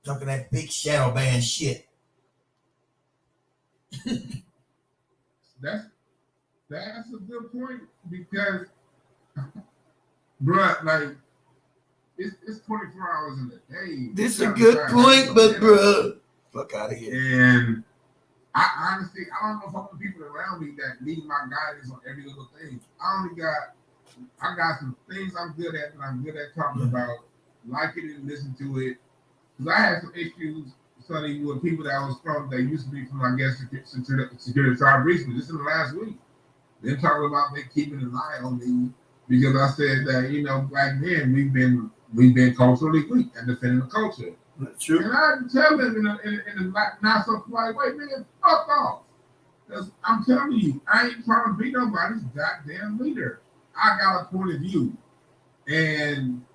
Talking that big shadow ban shit. That's a good point because, bruh, like it's 24 hours in a day. This is a good point, but bruh, fuck out of here. And I honestly, I don't know if I'm the people around me that need my guidance on every little thing. I got some things I'm good at that I'm good at talking about, like it and listen to it. Because I had some issues, Sonny, with people that used to be from, I guess, security tribe recently, just in the last week. They're talking about they keeping an eye on me because I said that, black men, we've been culturally weak at defending the culture. That's true. And I had to tell them in a not so polite way, man, fuck off. Because I'm telling you, I ain't trying to be nobody's goddamn leader. I got a point of view. And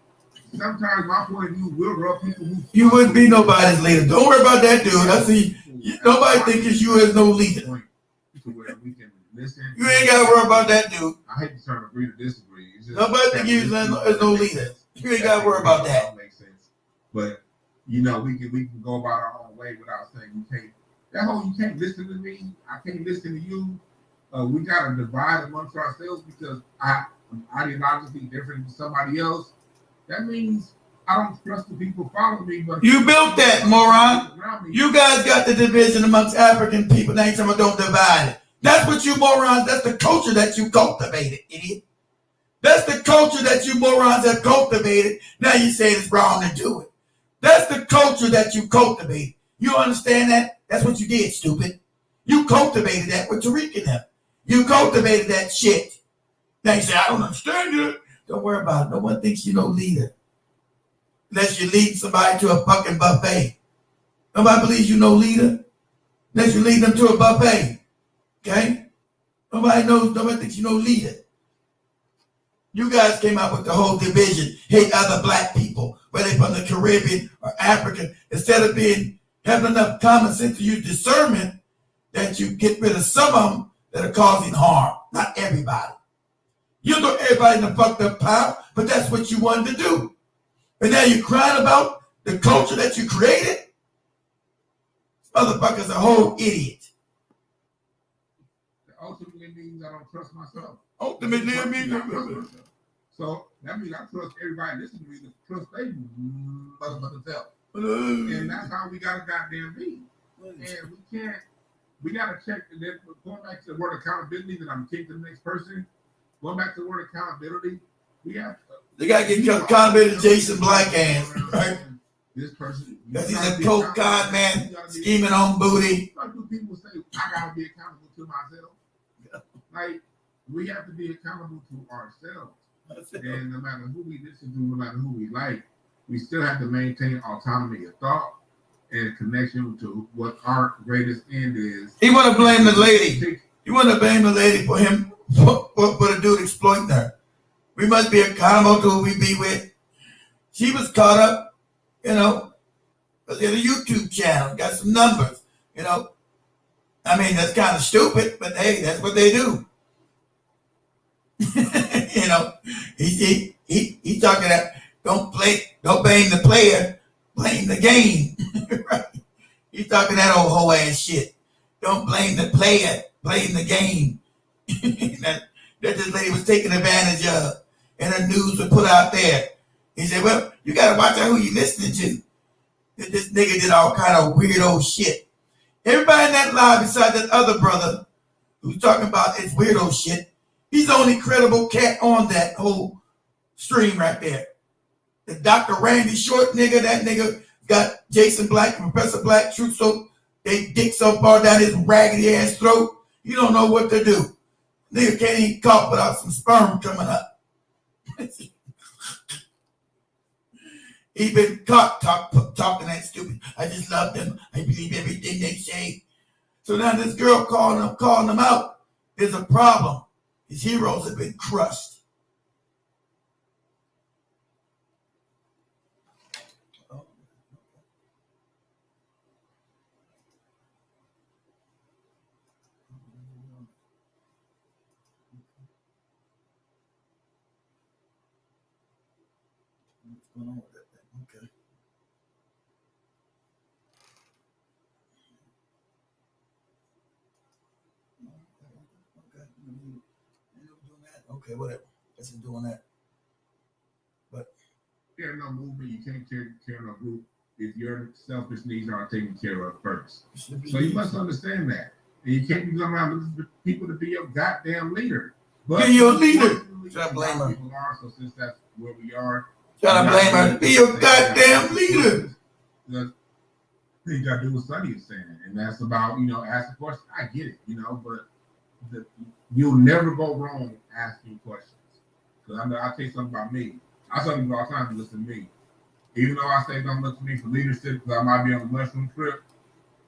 sometimes my point of view will rub people who... You wouldn't be nobody's leader. Don't worry about that, dude. I see. Nobody thinks you as no leader. To where we can listen. You ain't got to worry about that, dude. I hate to turn agree to disagree. It's just nobody thinks you as no leader. You ain't got to worry about that. Makes sense. But, you know, we can go about our own way without saying you can't. That whole you can't listen to me, I can't listen to you. We got to divide amongst ourselves because I'm ideologically different than somebody else. That means I don't trust the people following me. But you built that, moron. You guys got the division amongst African people. Now you're talking about don't divide it. That's what you morons, that's the culture that you cultivated, idiot. That's the culture that you morons have cultivated. Now you say it's wrong to do it. That's the culture that you cultivated. You understand that? That's what you did, stupid. You cultivated that with Tariq and them. You cultivated that shit. Now you say, I don't understand it. Don't worry about it. No one thinks you're no leader. Unless you lead somebody to a fucking buffet. Nobody believes you're no leader. Unless you lead them to a buffet. Okay? Nobody thinks you're no leader. You guys came out with the whole division, hate other black people, whether they're from the Caribbean or African, instead of having enough common sense to use discernment that you get rid of some of them that are causing harm, not everybody. You throw everybody in the fucked up pile, but that's what you wanted to do. And now you're crying about the culture that you created? This motherfucker's a whole idiot. Ultimately means I don't trust myself. Ultimately it means so that means I trust everybody listening to me to trust they motherfucking self. And that's how we gotta goddamn be. And we gotta check. And then going back to the word accountability that I'm taking to the next person, going back to the word accountability, we have to. They gotta get accountability to Jason Blackhand, right? This person. Because he's a coke con man, scheming on booty. Why do people say, I gotta be accountable to myself? Like, we have to be accountable to ourselves. And no matter who we listen to, no matter who we like, we still have to maintain autonomy of thought and connection to what our greatest end is. He want to blame the lady. You want to blame the lady for him, for the dude exploiting her. We must be accountable to who we be with. She was caught up, in a YouTube channel, got some numbers, I mean, that's kind of stupid, but hey, that's what they do. He's talking that don't blame the player, blame the game. Right? He's talking that old whole ass shit. Don't blame the player, blame the game. that this lady was taken advantage of, and the news was put out there. He said, well, you gotta watch out who you listening to. This nigga did all kind of weirdo shit. Everybody in that live besides that other brother who's talking about his weirdo shit, he's the only credible cat on that whole stream right there. The Dr. Randy Short nigga, that nigga got Jason Black and Professor Black truth so they dick so far down his raggedy ass throat, you don't know what to do. Nigga can't even cough without some sperm coming up. He been caught talking that stupid. I just love them. I believe everything they say. So now this girl calling them out. There's a problem. His heroes have been crushed. What's going on with that thing? Okay. Okay, whatever. This is doing that. But care no movement, you can't care no group if your selfish needs aren't taken care of first. So you must understand that. And you can't be going around looking for people to be your goddamn leader. But be your leader. Try to blame her. So since that's where we are, try to blame her. Be your goddamn leader. You got to do what Sonny is saying, and that's about ask a question. I get it, but you'll never go wrong asking questions. Because I'll tell you something about me. I tell people all the time to listen to me. Even though I say don't look to me for leadership because I might be on a mushroom trip,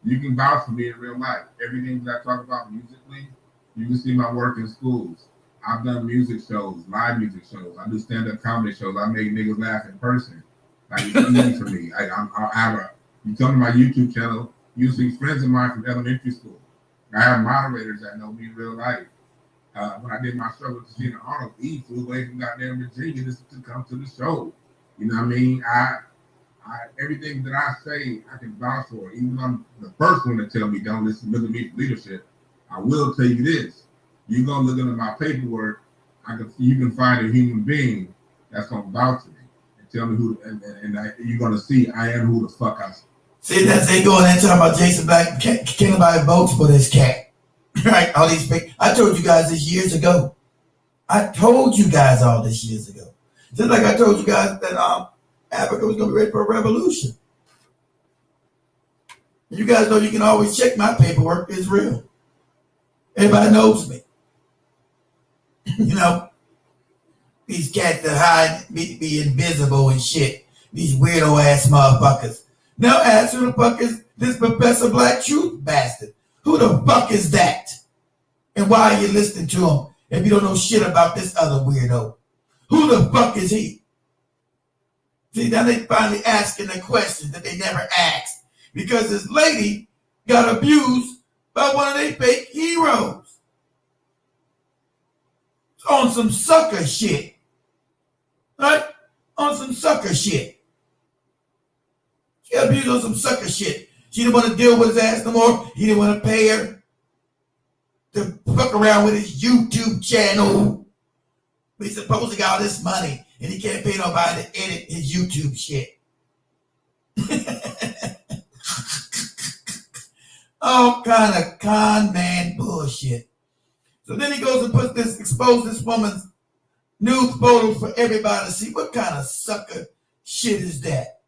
you can vouch for me in real life. Everything that I talk about musically, you can see my work in schools. I've done music shows, live music shows. I do stand-up comedy shows. I make niggas laugh in person. Like, it's easy for me. You come to my YouTube channel, usually friends of mine from elementary school. I have moderators that know me in real life. When I did my show with Christina Arnold, he flew away from goddamn Virginia just to come to the show. You know what I mean? Everything that I say, I can vouch for. Even though I'm the first one to tell me don't listen to me for leadership, I will tell you this. You go look into my paperwork, you can find a human being that's gonna vouch for me and tell me who, and you're gonna see I am who the fuck I am. See, that's they going and talking about Jason Black. Can't nobody vote for this cat, right? All these big. I told you guys this years ago. I told you guys all this years ago. Just like I told you guys that Africa was gonna be ready for a revolution. You guys know you can always check my paperwork. It's real. Everybody knows me. You know, these cats that hide, be invisible and shit. These weirdo ass motherfuckers. Now ask who the fuck is this Professor Black Truth bastard? Who the fuck is that? And why are you listening to him if you don't know shit about this other weirdo? Who the fuck is he? See, now they finally asking the questions that they never asked because this lady got abused by one of their fake heroes. On some sucker shit. Right? On some sucker shit. She got abused on some sucker shit. She didn't want to deal with his ass no more. He didn't want to pay her to fuck around with his YouTube channel. But he's supposed to get all this money and he can't pay nobody to edit his YouTube shit. All kind of con man bullshit. So then he goes and exposes this woman's nude photos for everybody to see. What kind of sucker shit is that?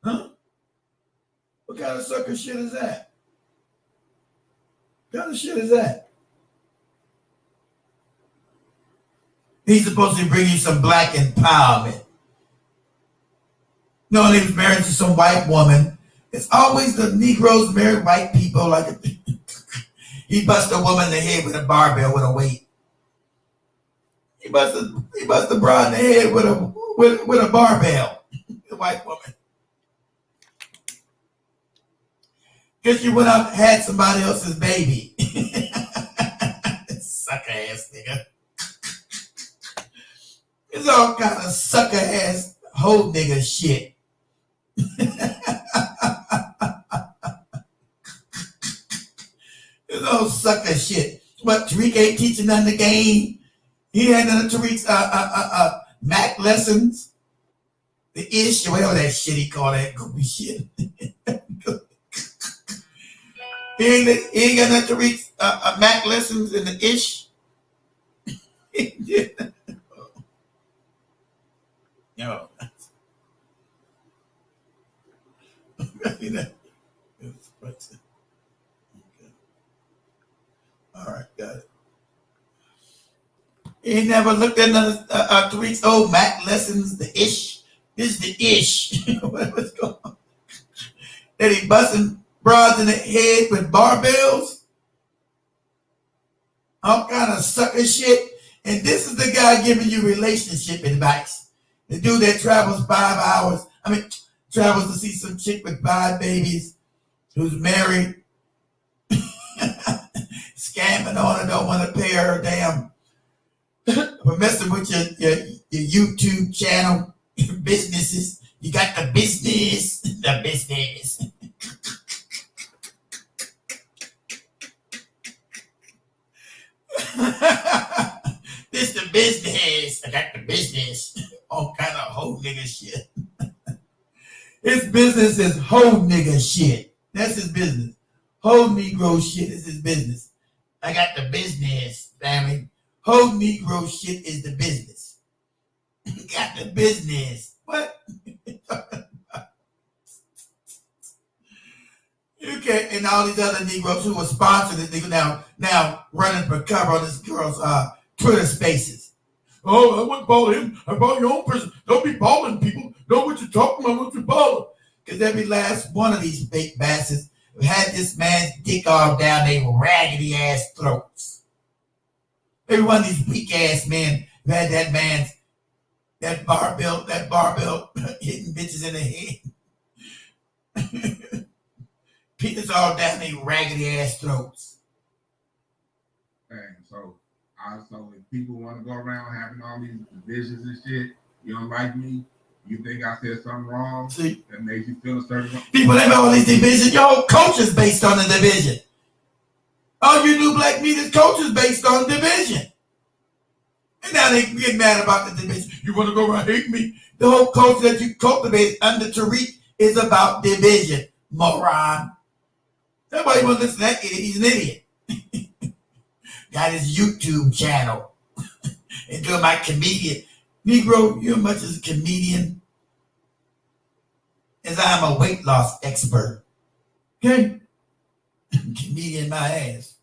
Huh? What kind of sucker shit is that? What kind of shit is that? He's supposed to bring you some black empowerment. No, he was married to some white woman. It's always the Negroes marry white people like a he bust a woman in the head with a barbell with a weight. He bust a broad in the head with a barbell. The white woman. Because you went out and had somebody else's baby. Sucker ass nigga. It's all kind of sucker ass hoe nigga shit. It's all sucker shit. But Tariq ain't teaching nothing the game. He had none of Tariq's Mac lessons. The ish, whatever that shit he called that goofy shit. He ain't got none of Tariq's Mac lessons in the ish. No. All right, got it. He never looked at none of Tariq's old Mac lessons, the ish. This is the ish. What's going on? That he busting broads in the head with barbells? All kind of sucker shit. And this is the guy giving you relationship advice. The dude that travels 5 hours. Travels to see some chick with 5 babies who's married. Scamming on her, don't want to pay her damn for messing with your YouTube channel businesses. You got the business. The business. This the business. I got the business. All kind of hoe nigga shit. His business is hoe nigga shit. That's his business. Hoe Negro shit is his business. I got the business, family. Whole Negro shit is the business. Got the business. What? You can't, and all these other Negroes who were sponsoring this nigga now running for cover on this girl's Twitter spaces. Oh, I wouldn't ball him. I ball your own person. Don't be balling people. Know what you're talking about, what you're balling. Because every last one of these big bastards had this man's dick all down their raggedy ass throats. Every one of these weak ass men had that barbell hitting bitches in the head. Penis all down their raggedy ass throats. And so if people want to go around having all these divisions and shit, you don't like me, you think I said something wrong, that makes you feel a certain way. People have all these divisions. Your whole culture's based on the division. All you new black meat is culture's based on division. And now they get mad about the division. You want to go around hating me? The whole culture that you cultivate under Tariq is about division, moron. Nobody wants to listen to that idiot. He's an idiot. Got his YouTube channel. And doing my comedian. Negro, you're as much as a comedian as I am a weight loss expert. Okay? Comedian my ass.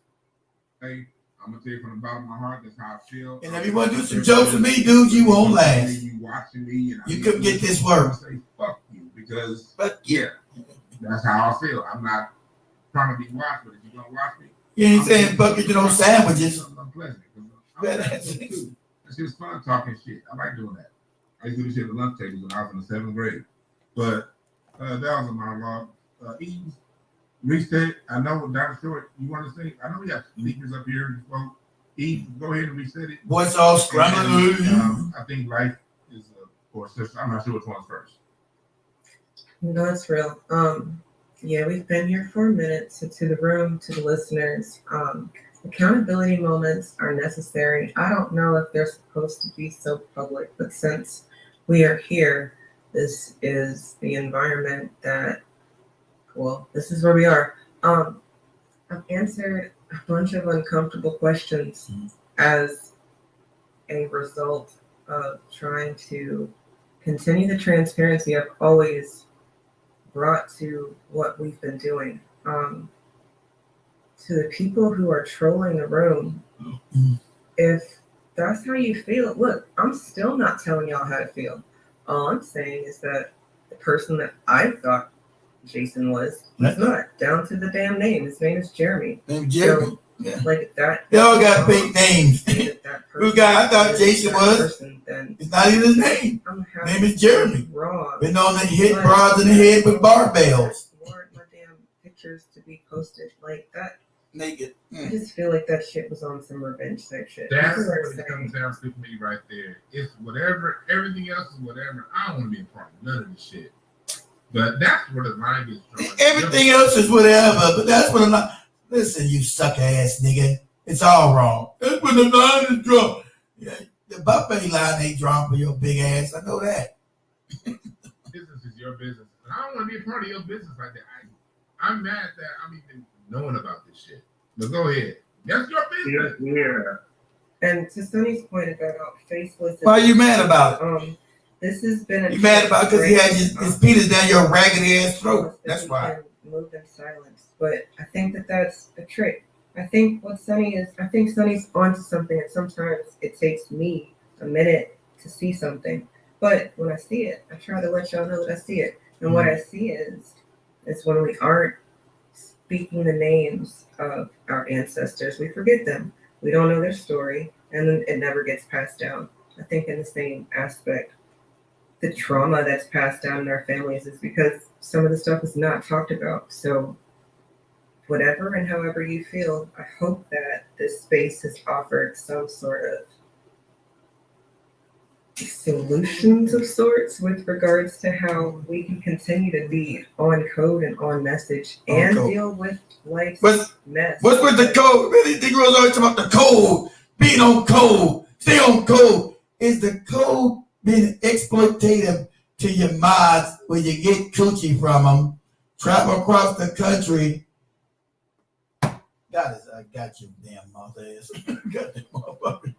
Hey, I'm gonna tell you from the bottom of my heart, that's how I feel. And if you want to do some jokes with me, dude, you won't last. You watching me, and you couldn't get this work. Say fuck you, because yeah, that's how I feel. I'm not trying to be watched, but if you're gonna watch me, you ain't saying fuck it, you know, sandwiches. Unpleasant. It's just fun talking shit. I like doing that. I used to do this shit at the lunch tables when I was in the 7th grade. But that was a monologue. Eve, reset. I know Dr. Short, you want to say? I know we have speakers up here. Well, Eve, go ahead and reset it. What's all scrambling? I think life is or sister. I'm not sure which one's first. No, it's real. Yeah, we've been here for a minute. So to the room, to the listeners, accountability moments are necessary. I don't know if they're supposed to be so public, but since we are here, this is the environment that, well, this is where we are. I've answered a bunch of uncomfortable questions as a result of trying to continue the transparency I've always brought to what we've been doing. To the people who are trolling the room, if that's how you feel, look, I'm still not telling y'all how to feel. All I'm saying is that the person that I thought Jason was, he's not. Down to the damn name. His name is Jeremy. Jeremy. So, yeah. Like that. They all got fake names. Who guy I thought Jason was? It's not even his name. His name is Jeremy. Been on the hit broads in the head with barbells. Want my damn pictures to be posted like that. Naked. I just feel like that shit was on some revenge type shit. That's what it comes down to me right there. It's whatever, everything else is whatever. I don't want to be a part of none of this shit. But that's where the line gets drawn. Everything else is whatever, but that's what I'm not. Listen, you sucker ass nigga. It's all wrong. That's when the line is drawn. Yeah, the buffet line ain't drawn for your big ass. I know that. Business is your business. And I don't want to be a part of your business like that. I'm mad that I'm even knowing about this shit. But go ahead. That's your business. Yeah. And to Sonny's point about faceless. Why are you mad about it? This has been you mad about it because he had his penis down your raggedy ass throat. That's why. Moved in silence. But I think that that's a trick. I think Sonny's onto something, and sometimes it takes me a minute to see something. But when I see it, I try to let y'all know that I see it. And what I see is when we aren't speaking the names of our ancestors, we forget them. We don't know their story, and then it never gets passed down. I think in the same aspect, the trauma that's passed down in our families is because some of the stuff is not talked about. So whatever and however you feel, I hope that this space has offered some sort of solutions of sorts with regards to how we can continue to be on code and on message and deal with life's mess. What's with the code? Really, the girls always talk about the code, being on code, stay on code. Is the code being exploitative to your mods when you get coochie from them, travel across the country? I got you, damn mouth ass. Got that motherfucker.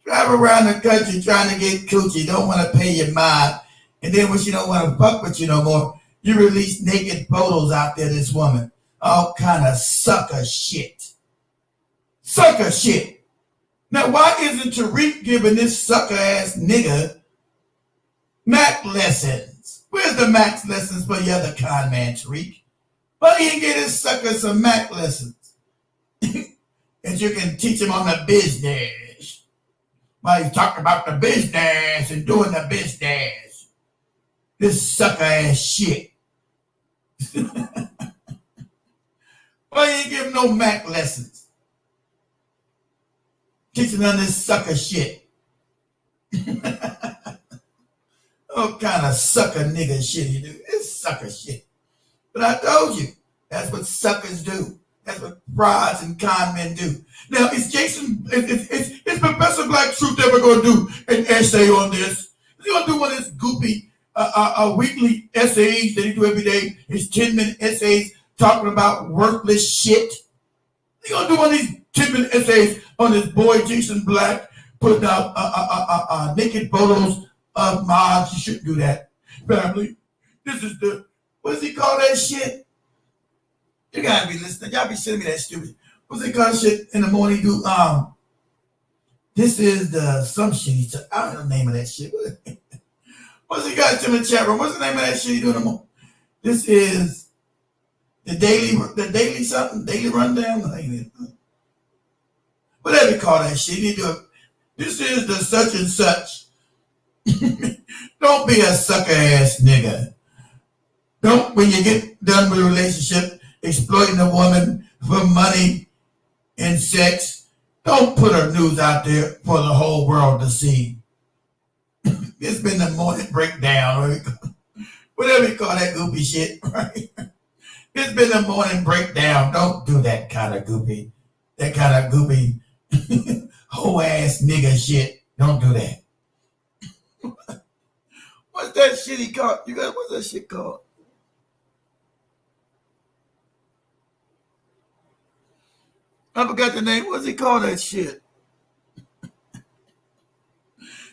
Drive around the country trying to get coochie, don't want to pay your mod, and then when she don't want to fuck with you no more, you release naked photos out there, this woman. All kind of sucker shit. Sucker shit. Now, why isn't Tariq giving this sucker ass nigga Mac lessons? Where's the Mac lessons for the other con man, Tariq? Why don't you get this sucker some Mac lessons? And you can teach him on the business. Why he's talking about the business and doing the business. This sucker ass shit. Why you ain't give him no Mac lessons? Teaching on this sucker shit. What kind of sucker nigga shit you do? It's sucker shit. But I told you, that's what suckers do. That's what frauds and con men do. Now, is Professor Black Truth ever going to do an essay on this? Is he going to do one of his goopy weekly essays that he do every day? His 10-minute essays talking about worthless shit? He going to do one of these 10-minute essays on his boy Jason Black putting out naked photos of mobs? You shouldn't do that, family. This is the, what does he call that shit? You gotta be listening. Y'all be sending me that stupid. What's it called shit in the morning? Do this is the some shit. I don't know the name of that shit. What's it got in the chat room? What's the name of that shit you do in the morning? This is the daily something, daily rundown. Whatever you call that shit. You do it. This is the such and such. Don't be a sucker ass nigga. Don't, when you get done with a relationship, exploiting a woman for money and sex, don't put her news out there for the whole world to see. It's been the morning breakdown, or whatever you call that goopy shit, right? It's been the morning breakdown. Don't do that kind of goopy whole ass nigga shit. Don't do that. What's that shit he called? You got, what's that shit called? I forgot the name. What's he called that shit?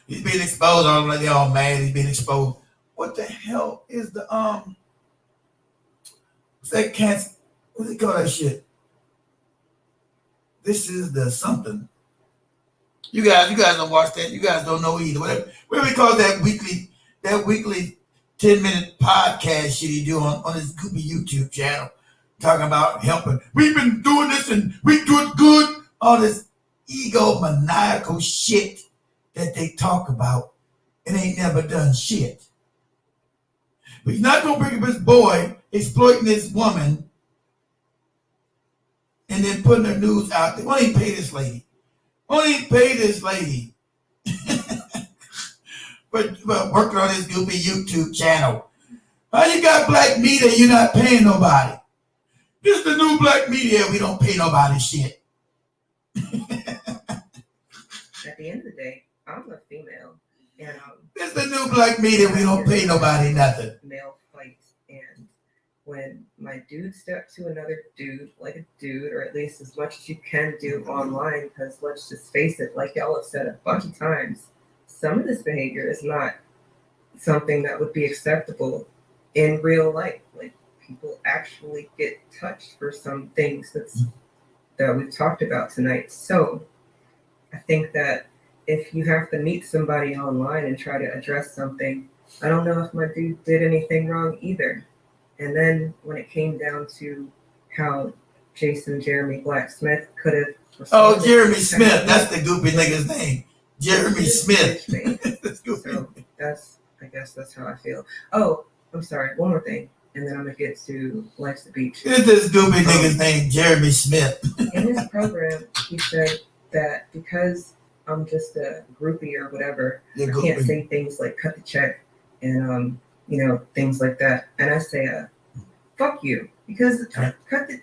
He's being exposed on like they all mad. He's being exposed. What the hell is the what's that cancer? What's he call that shit? This is the something. You guys don't watch that. You guys don't know either. Whatever we call that weekly 10-minute podcast shit he do on his goopy YouTube channel. Talking about helping. We've been doing this and we do it good. All this egomaniacal shit that they talk about and ain't never done shit. But he's not going to bring up his boy exploiting this woman and then putting her news out there. Why don't he pay this lady? but working on his goopy YouTube channel. How you got black media, you're not paying nobody? This is the new black media. We don't pay nobody shit. At the end of the day, I'm a female, and this is the new black media. We don't pay nobody nothing. Male fights, and when my dude steps to another dude, like a dude, or at least as much as you can do online, because let's just face it, like y'all have said a bunch of times, some of this behavior is not something that would be acceptable in real life. Like, people actually get touched for some things that we've talked about tonight. So I think that if you have to meet somebody online and try to address something, I don't know if my dude did anything wrong either. And then when it came down to how Jeremy Blacksmith could have... Oh, Jeremy Smith. That's the goopy nigga's name. Jeremy Smith. So I guess that's how I feel. Oh, I'm sorry. One more thing. And then I'm going to get to Life's the Beach. It's this goopy nigga's name, Jeremy Smith. In his program, he said that because I'm just a groupie or whatever, I can't say things like cut the check and, things like that. And I say, fuck you. Because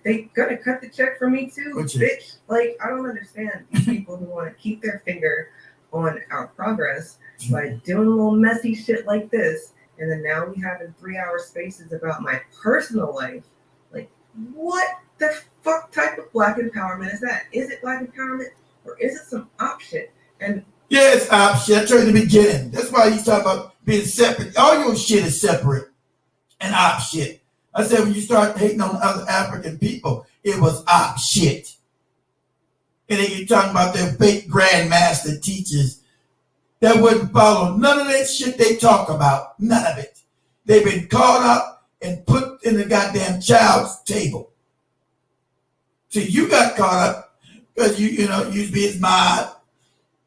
they gonna cut the check for me too, bitch. Like, I don't understand these people who want to keep their finger on our progress by doing a little messy shit like this. And then now we have in 3-hour spaces about my personal life. Like, what the fuck type of black empowerment is that? Is it black empowerment or is it some op shit? And yeah, it's op shit. I told you in the beginning. That's why he's talking about being separate. All your shit is separate and op shit. I said when you start hating on other African people, it was op shit. And they keep talking about their fake grandmaster teachers that wouldn't follow none of that shit they talk about. None of it. They've been caught up and put in the goddamn child's table. So you got caught up because you used to be his mod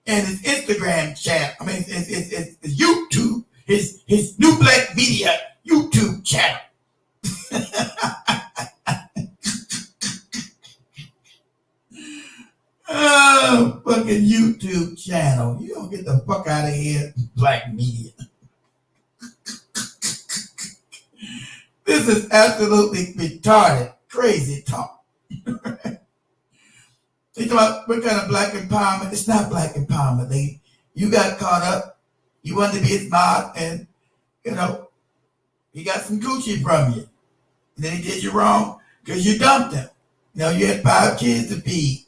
and his Instagram channel. I mean, his YouTube, his New Black Media YouTube channel. Oh, fucking YouTube channel. You don't get the fuck out of here, Black Media. This is absolutely retarded, crazy talk. They talk about what kind of black empowerment. It's not black empowerment, lady. You got caught up. You wanted to be his mod, and he got some coochie from you. And then he did you wrong because you dumped him. You had 5 kids to feed.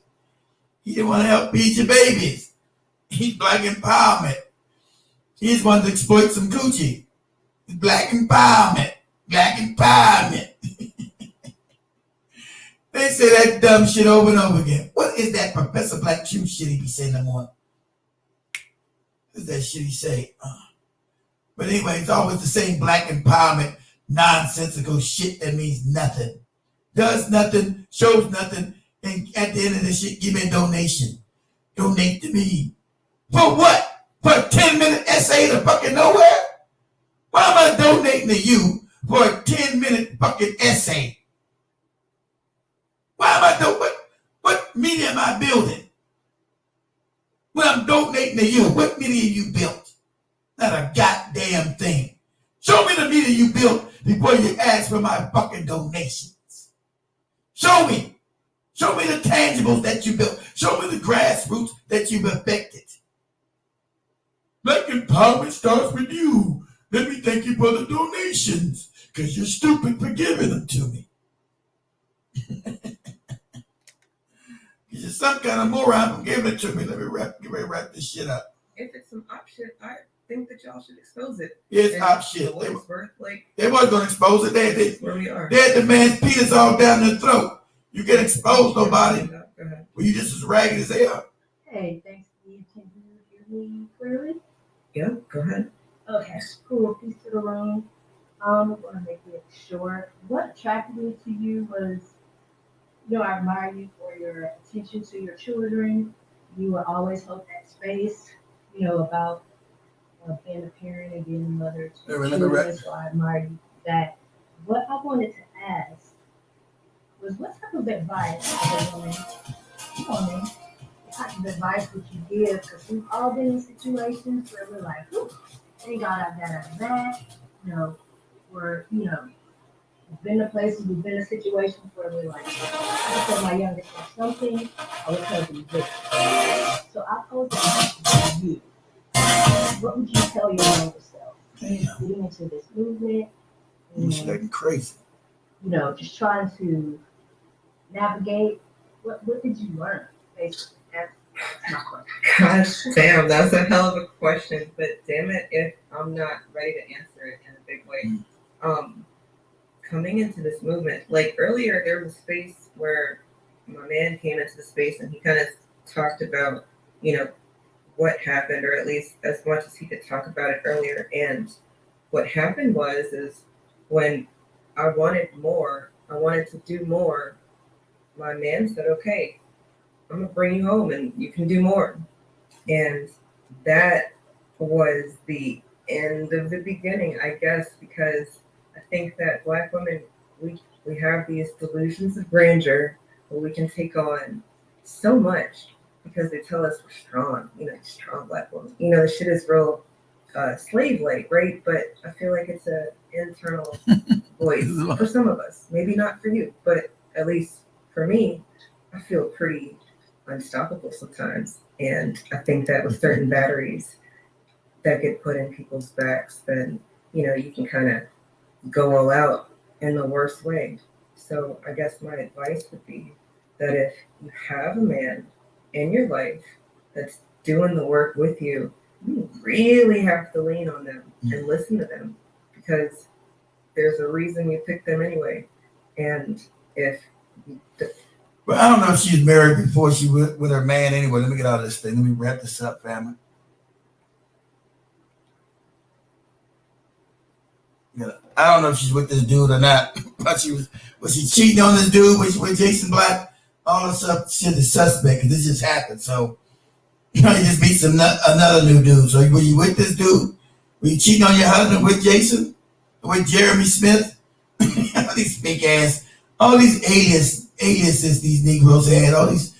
He didn't want to help feed your babies. He's black empowerment. He just wanted to exploit some coochie. Black empowerment. Black empowerment. They say that dumb shit over and over again. What is that Professor Black Q shit he be saying in the morning? What is that shit he say? But anyway, it's always the same black empowerment, nonsensical shit that means nothing. Does nothing, shows nothing, and at the end of the shit, give me a donation. Donate to me. For what? For a 10-minute essay to fucking nowhere? Why am I donating to you for a 10-minute fucking essay? Why am I doing what media am I building? When I'm donating to you, what media you built? Not a goddamn thing. Show me the media you built before you ask for my fucking donations. Show me. Show me the tangibles that you built. Show me the grassroots that you've affected. Black empowerment starts with you. Let me thank you for the donations, because you're stupid for giving them to me. You're some kind of moron for giving it to me. Let me wrap this shit up. If it's some op shit, I think that y'all should expose it. Yeah, it's op shit. They wasn't going to expose it. They where we are. They had the man's penis all down their throat. You get exposed, nobody. Well, you just as ragged as they are. Hey, thanks, Steve. Can you hear me clearly? Yeah, go ahead. Okay, cool. Peace to the room. I'm going to make it short. What attracted me to you was, I admire you for your attention to your children. You will always hold that space, about being a parent and being a mother to children. So I admire you for that. What I wanted to ask was, what type of advice as a woman, what type of advice would you give? Because we've all been in situations where we're like, thank God I got out of that. We're, we've been in places, we've been in situations where we're like, I told my youngest son something, I would tell them this. So I pose that question to you. What would you tell your younger self? Getting into this movement. It's like crazy. Just trying to navigate. What did you learn? Basically, that's my question. Gosh damn, that's a hell of a question. But damn it, if I'm not ready to answer it in a big way. Coming into this movement, like earlier, there was a space where my man came into the space and he kind of talked about, what happened, or at least as much as he could talk about it earlier. And what happened is when I wanted more, I wanted to do more, my man said, okay, I'm gonna bring you home and you can do more. And that was the end of the beginning, I guess, because I think that Black women, we have these delusions of grandeur where we can take on so much because they tell us we're strong, strong Black women. The shit is real slave-like, right? But I feel like it's an internal voice for some of us. Maybe not for you, but at least for me, I feel pretty unstoppable sometimes. And I think that with certain batteries that get put in people's backs, then, you can kind of go all out in the worst way. So I guess my advice would be that if you have a man in your life that's doing the work with you, you really have to lean on them and listen to them, because there's a reason you picked them anyway. And if But I don't know if she's married before she with her man anyway. Let me get out of this thing. Let me wrap this up, family. Yeah, I don't know if she's with this dude or not. But was she cheating on this dude with Jason Black? All this stuff shit is suspect because this just happened. So you just meet another new dude. So were you with this dude? Were you cheating on your husband with Jason? With Jeremy Smith? All these fake ass, all these aliases these Negroes had, all these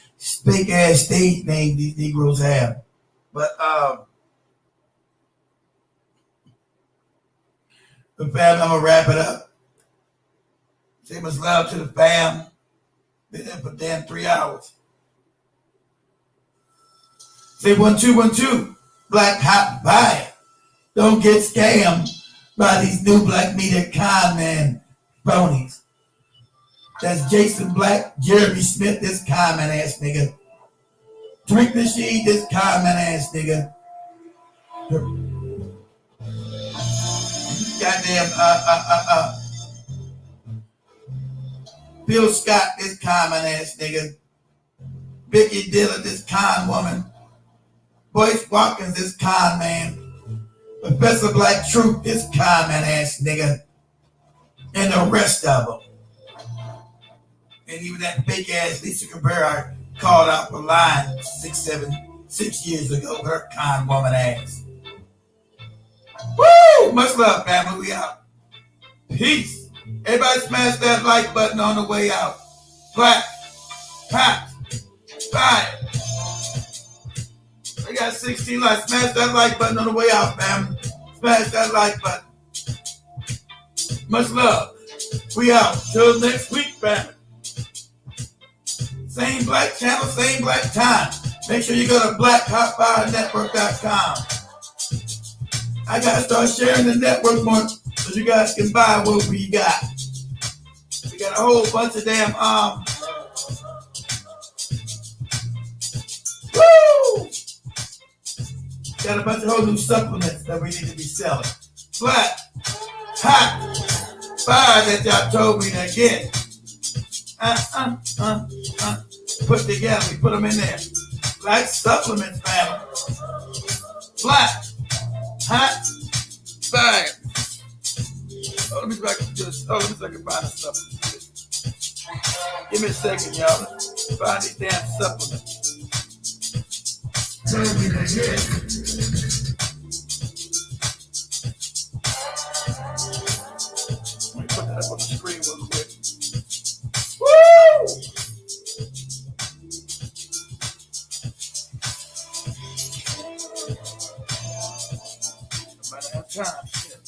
fake ass stage names these Negroes have. But the fam, I'm gonna wrap it up. Say much love to the fam. Been there for damn 3 hours. Say 1 2 1 2. Black hot buy. Don't get scammed by these new black media con man phonies. That's Jason Black, Jeremy Smith, this con man ass nigga. Drink the shit, this con man ass nigga. Goddamn Bill Scott, this con man ass nigga. Vicky Dillon, this con woman. Boyce Watkins, this con man. Professor Black Truth, this con man ass nigga. And the rest of them. And even that fake ass Lisa Cabrera called out for lying 6 years ago with her con woman ass. Woo! Much love, family. We out. Peace. Everybody smash that like button on the way out. Black, hot, fire. I got 16 likes. Smash that like button on the way out, family. Smash that like button. Much love. We out. Till next week, family. Same black channel, same black time. Make sure you go to blackhotfirenetwork.com. I gotta start sharing the network more so you guys can buy what we got. We got a whole bunch of damn woo! Got a bunch of whole new supplements that we need to be selling. Black, hot, fire that y'all told me to get. Put together, we put them in there. Black supplements, family. Black, hot, fire. Oh, let me see if I can just, let me see if I can find a supplement. Give me a second, y'all. Find these damn supplements. Tell me that, Let me put that up on the screen real quick. Woo! I have time. Shit.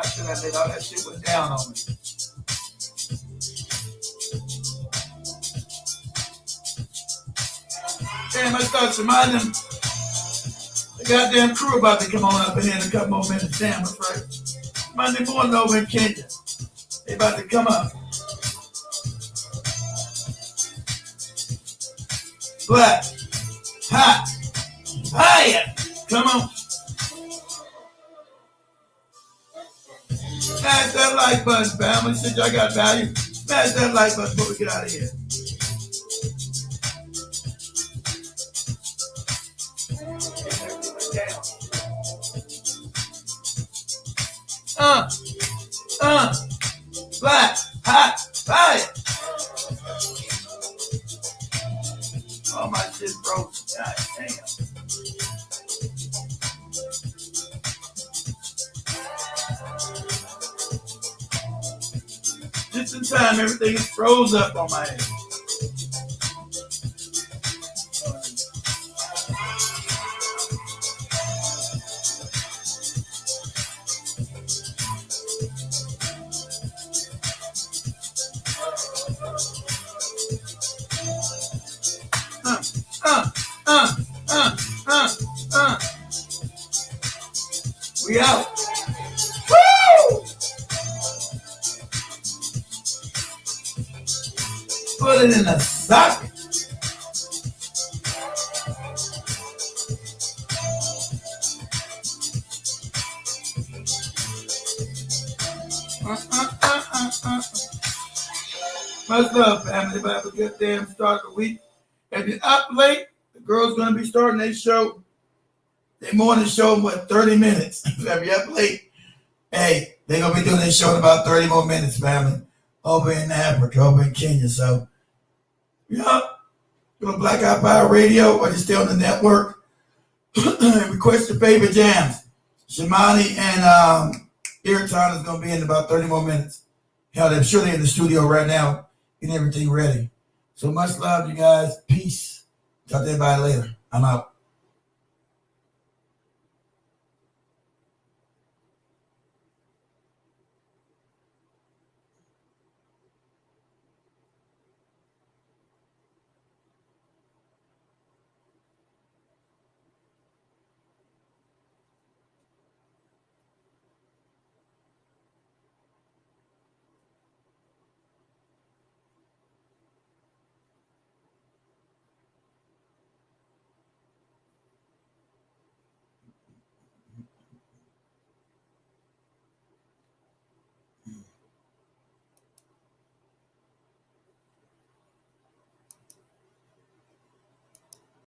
Should I let all that shit went down on me? Damn, I start reminding them. The goddamn crew about to come on up in here in a couple more minutes. Damn, that's right. Monday morning over in Kenya. They about to come up. Black, hot, fire. Come on. Smash that like button, family. Since y'all got value, smash that like button before we get out of here. Black, hot, fire. Oh, my shit broke. God damn. Just in time, everything is froze up on my head. We out. Woo! Put it in the socket. Much love, family. Everybody have a good damn start of the week. If you're up late, the girls gonna be starting their show. Their morning show in 30 minutes. If you're up late, hey, they're gonna be doing their show in about 30 more minutes, family. Over in Africa, over in Kenya. So, yeah, go to Black Eye Power Radio or you're still on the network. Request your favorite jams. Shamani and Iraton is gonna be in about 30 more minutes. Hell, I'm sure they're in the studio right now, getting everything ready. So much love, you guys. Peace. Talk to everybody later. I'm out.